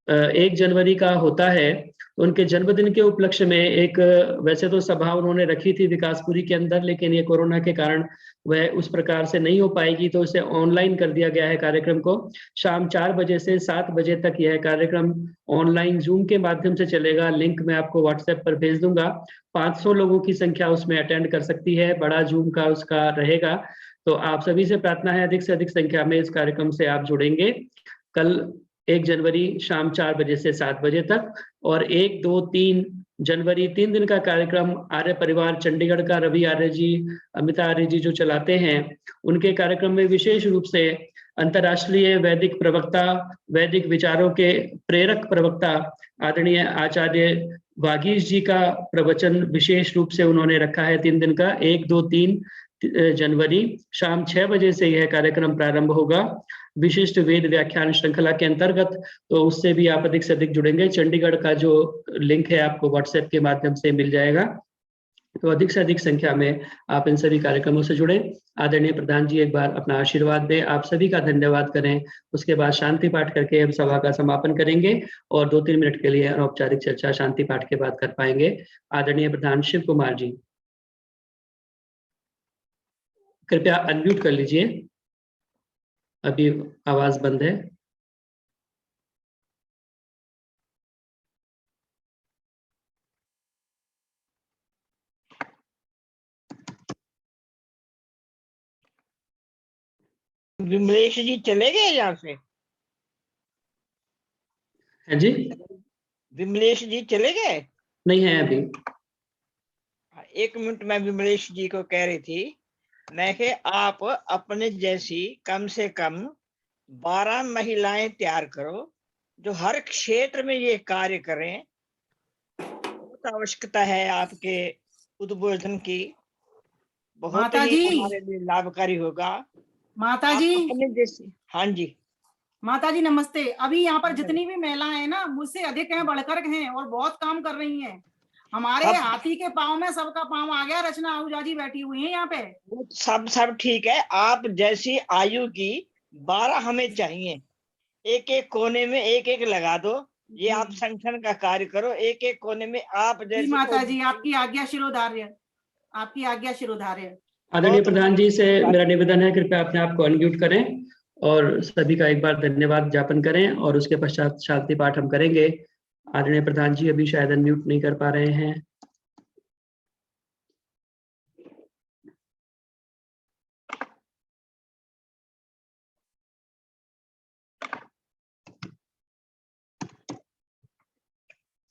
1 जनवरी का होता है। तो उनके जन्मदिन के उपलक्ष्य में एक, वैसे तो सभा उन्होंने रखी थी विकासपुरी के अंदर, लेकिन ये कोरोना के कारण वह उस प्रकार से नहीं हो पाएगी, तो उसे ऑनलाइन कर दिया गया है कार्यक्रम को। शाम 4 बजे से 7 बजे तक यह कार्यक्रम ऑनलाइन जूम के माध्यम से चलेगा। लिंक मैं आपको व्हाट्सएप पर भेज दूंगा। 500 लोगों की संख्या उसमें अटेंड कर सकती है, बड़ा जूम का उसका रहेगा। तो आप सभी से प्रार्थना है अधिक से अधिक संख्या में इस कार्यक्रम से आप जुड़ेंगे। कल 1 जनवरी शाम 4 बजे से 7 बजे तक, और 1, 2, 3 जनवरी 3 दिन का कार्यक्रम आर्य परिवार चंडीगढ़ का रवि आर्य जी, अमिता आर्य जी जो चलाते हैं, उनके कार्यक्रम में विशेष रूप से अंतर्राष्ट्रीय वैदिक प्रवक्ता, वैदिक विचारों के प्रेरक प्रवक्ता आदरणीय आचार्य वागीश जी का प्रवचन विशेष रूप से उन्होंने रखा है 3 दिन का। 1, 2, 3 जनवरी शाम 6 बजे से यह कार्यक्रम प्रारंभ होगा विशिष्ट वेद व्याख्यान श्रृंखला के अंतर्गत। तो उससे भी आप अधिक से अधिक जुड़ेंगे। चंडीगढ़ का जो लिंक है आपको व्हाट्सएप के माध्यम से मिल जाएगा। तो अधिक से अधिक संख्या में आप इन सभी कार्यक्रमों से जुड़े। आदरणीय प्रधान जी एक बार अपना आशीर्वाद दें, आप सभी का धन्यवाद करें। उसके बाद शांति पाठ करके हम सभा का समापन करेंगे और 2-3 मिनट के लिए अनौपचारिक चर्चा शांति पाठ के बाद कर पाएंगे। आदरणीय प्रधान शिव कुमार जी, कृपया अनम्यूट कर लीजिए, अभी आवाज बंद है। विमलेश जी चले गए यहाँ से? है जी, विमलेश जी चले गए? नहीं है अभी। 1 मिनट मैं विमलेश जी को कह रही थी, मैं कि आप अपने जैसी कम से कम 12 महिलाएं तैयार करो जो हर क्षेत्र में ये कार्य करें। बहुत आवश्यकता है आपके उद्बोधन की, बहुत माता ही जी, हमारे लिए लाभकारी होगा। माता आप जी, अपने जैसे। हाँ जी माता जी नमस्ते। अभी यहाँ पर जितनी भी महिलाएं हैं ना, मुझसे अधिक हैं, बढ़कर हैं और बहुत काम कर रही हैं। हमारे सब हाथी के पाँव में सबका पाँव आ गया। रचना आहूजा जी बैठी हुई हैं यहाँ पे। वो सब ठीक है। आप जैसी आयु की 12 हमें चाहिए। एक एक कोने में एक एक लगा दो। ये आप संगठन का कार्य करो, एक एक कोने में आप जी जैसे। माता जी, आपकी आज्ञा शिरोधार्य, आपकी आज्ञा शिरोधार्य। आदरणीय प्रधान जी से मेरा निवेदन है, कृपया अपने आप को अनम्यूट करें और सभी का एक बार धन्यवाद ज्ञापन करें और उसके पश्चात शांति पाठ हम करेंगे। आदरणीय प्रधान जी अभी शायद अनम्यूट नहीं कर पा रहे हैं।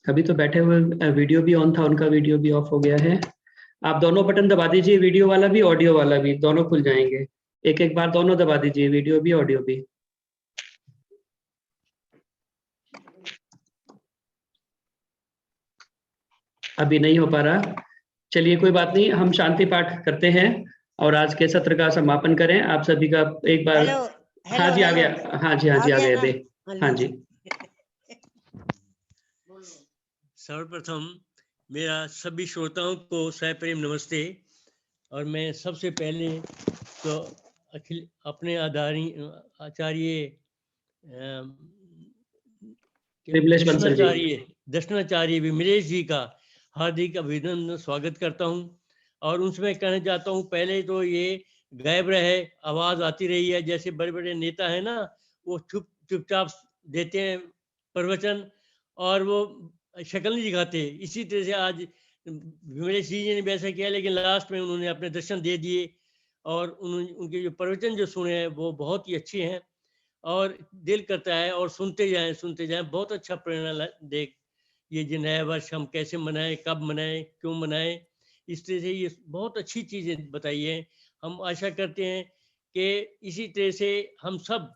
अभी तो बैठे हुए वीडियो भी ऑन था, उनका वीडियो भी ऑफ हो गया है। आप दोनों बटन दबा दीजिए, वीडियो वाला भी ऑडियो वाला भी, दोनों खुल जाएंगे। एक एक बार दोनों दबा दीजिए, वीडियो भी ऑडियो भी। अभी नहीं हो पा रहा, चलिए कोई बात नहीं, हम शांति पाठ करते हैं और आज के सत्र का समापन करें। आप सभी का एक बार। हाँ जी आ गया, हाँ जी आ गया अभी। हाँ जी। सर्वप्रथम मेरा सभी श्रोताओं को सप्रेम नमस्ते। और मैं सबसे पहले तो अखिल अपने आचार्य दर्शनाचार्य विमलेश जी का हार्दिक अभिनंदन स्वागत करता हूं। और उनसे मैं कहना चाहता हूं, पहले तो ये गायब रहे, आवाज आती रही है। जैसे बड़े बड़े नेता है ना, वो चुपचाप देते हैं प्रवचन और वो शक्ल नहीं दिखाते। इसी तरह से आज विमलेश जी ने वैसा किया, लेकिन लास्ट में उन्होंने अपने दर्शन दे दिए और उनके जो प्रवचन जो सुने हैं वो बहुत ही अच्छे हैं और दिल करता है और सुनते जाएं। बहुत अच्छा प्रेरणा देख ये जो नया वर्ष हम कैसे मनाएं, कब मनाएं, क्यों मनाएं, इस तरह से ये बहुत अच्छी चीजें बताई है। हम आशा करते हैं कि इसी तरह से हम सब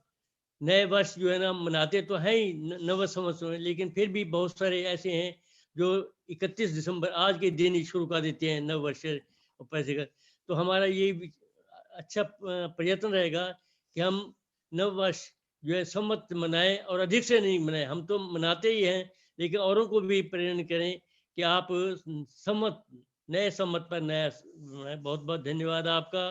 नए वर्ष जो है ना मनाते तो हैं ही नव संवत्सर, लेकिन फिर भी बहुत सारे ऐसे हैं जो 31 दिसंबर आज के दिन ही शुरू कर देते हैं नव वर्ष पैसे का। तो हमारा ये अच्छा प्रयत्न रहेगा कि हम नव वर्ष जो है सम्मत मनाएं और अधिक से नहीं मनाएं। हम तो मनाते ही हैं, लेकिन औरों को भी प्रेरणा करें कि आप सम्मत, नए सम्मत पर नया। बहुत बहुत धन्यवाद आपका।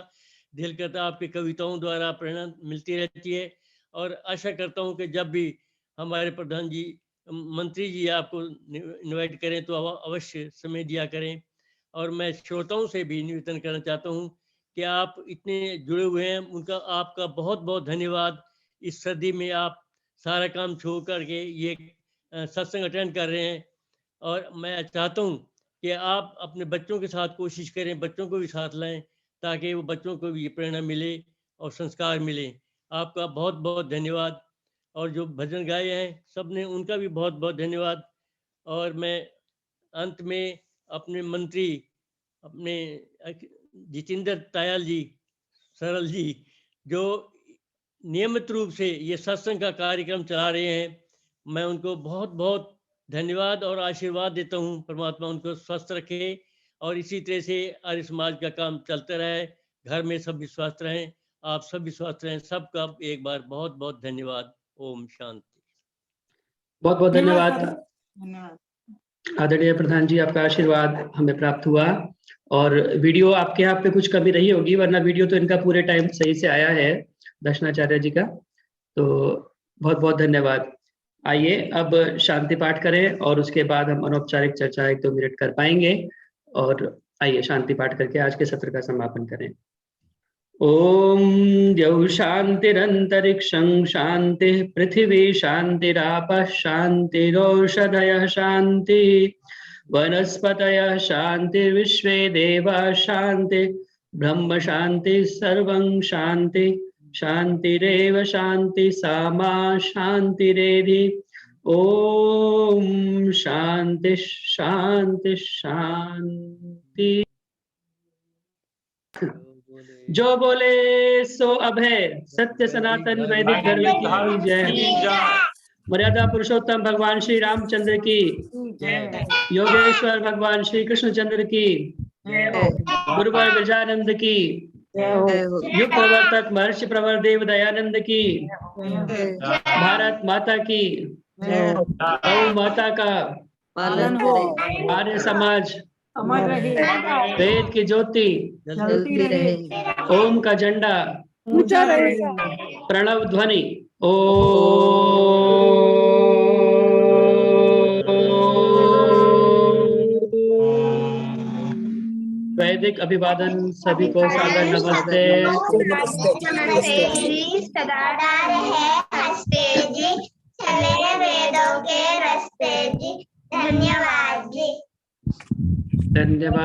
दिल करता आपकी कविताओं द्वारा प्रेरणा मिलती रहती है और आशा करता हूं कि जब भी हमारे प्रधान जी, मंत्री जी आपको इनवाइट करें तो अवश्य समय दिया करें। और मैं श्रोताओं से भी निवेदन करना चाहता हूं कि आप इतने जुड़े हुए हैं, उनका आपका बहुत बहुत धन्यवाद। इस सर्दी में आप सारा काम छोड़ करके ये सत्संग अटेंड कर रहे हैं और मैं चाहता हूं कि आप अपने बच्चों के साथ कोशिश करें, बच्चों को भी साथ लाएं ताकि वो बच्चों को भी प्रेरणा मिले और संस्कार मिले। आपका बहुत बहुत धन्यवाद। और जो भजन गाए हैं सब ने, उनका भी बहुत बहुत धन्यवाद। और मैं अंत में अपने मंत्री, अपने जितेंद्र तायल जी, सरल जी, जो नियमित रूप से ये सत्संग का कार्यक्रम चला रहे हैं, मैं उनको बहुत बहुत धन्यवाद और आशीर्वाद देता हूँ। परमात्मा उनको स्वस्थ रखे और इसी तरह से आर्य समाज का काम चलता रहे, घर में सब भी स्वस्थ रहें, आप सब भी स्वस्थ रहें। सबका एक बार बहुत बहुत धन्यवाद। ओम शांति। बहुत बहुत धन्यवाद आदरणीय प्रधान जी, आपका आशीर्वाद हमें प्राप्त हुआ और वीडियो आपके यहाँ पे कुछ कमी रही होगी, वरना वीडियो तो इनका पूरे टाइम सही से आया है दर्शनाचार्य जी का। तो बहुत बहुत धन्यवाद। आइए अब शांति पाठ करें और उसके बाद हम अनौपचारिक चर्चा 1-2 मिनट कर पाएंगे। और आइए शांति पाठ करके आज के सत्र का समापन करें। ओम द्यौ शांतिरंतरिक्षं शांति पृथिवी शांतिरापः शांतिरौषधयः शांति वनस्पतयः शांतिर्विश्वे देवाः शांति ब्रह्म शांति सर्वं शांति शांतिरेव शांति सामा शांतिरेधि। ओम शांति शांति शांति। जो बोले सो अभय, सत्य सनातन वैदिक धर्म की जय। मर्यादा पुरुषोत्तम भगवान श्री रामचंद्र की, योगेश्वर भगवान श्री कृष्णचंद्र की, गुरुवर विजयानंद की, युग प्रवर्तक महर्षि प्रवर देव दयानंद की, भारत माता की, गौ माता का पालन हो, आर्य समाज अमर रहे, वेद की ज्योति जलती रहे, ओम का झंडा ऊंचा रहे, प्रणव ध्वनि ओ वैदिक अभिवादन सभी को सादर नमस्ते। नमस्ते जी, सदा रहे हंसते जी, चले वेदों के रास्ते जी। धन्यवाद जी। धन्यवाद।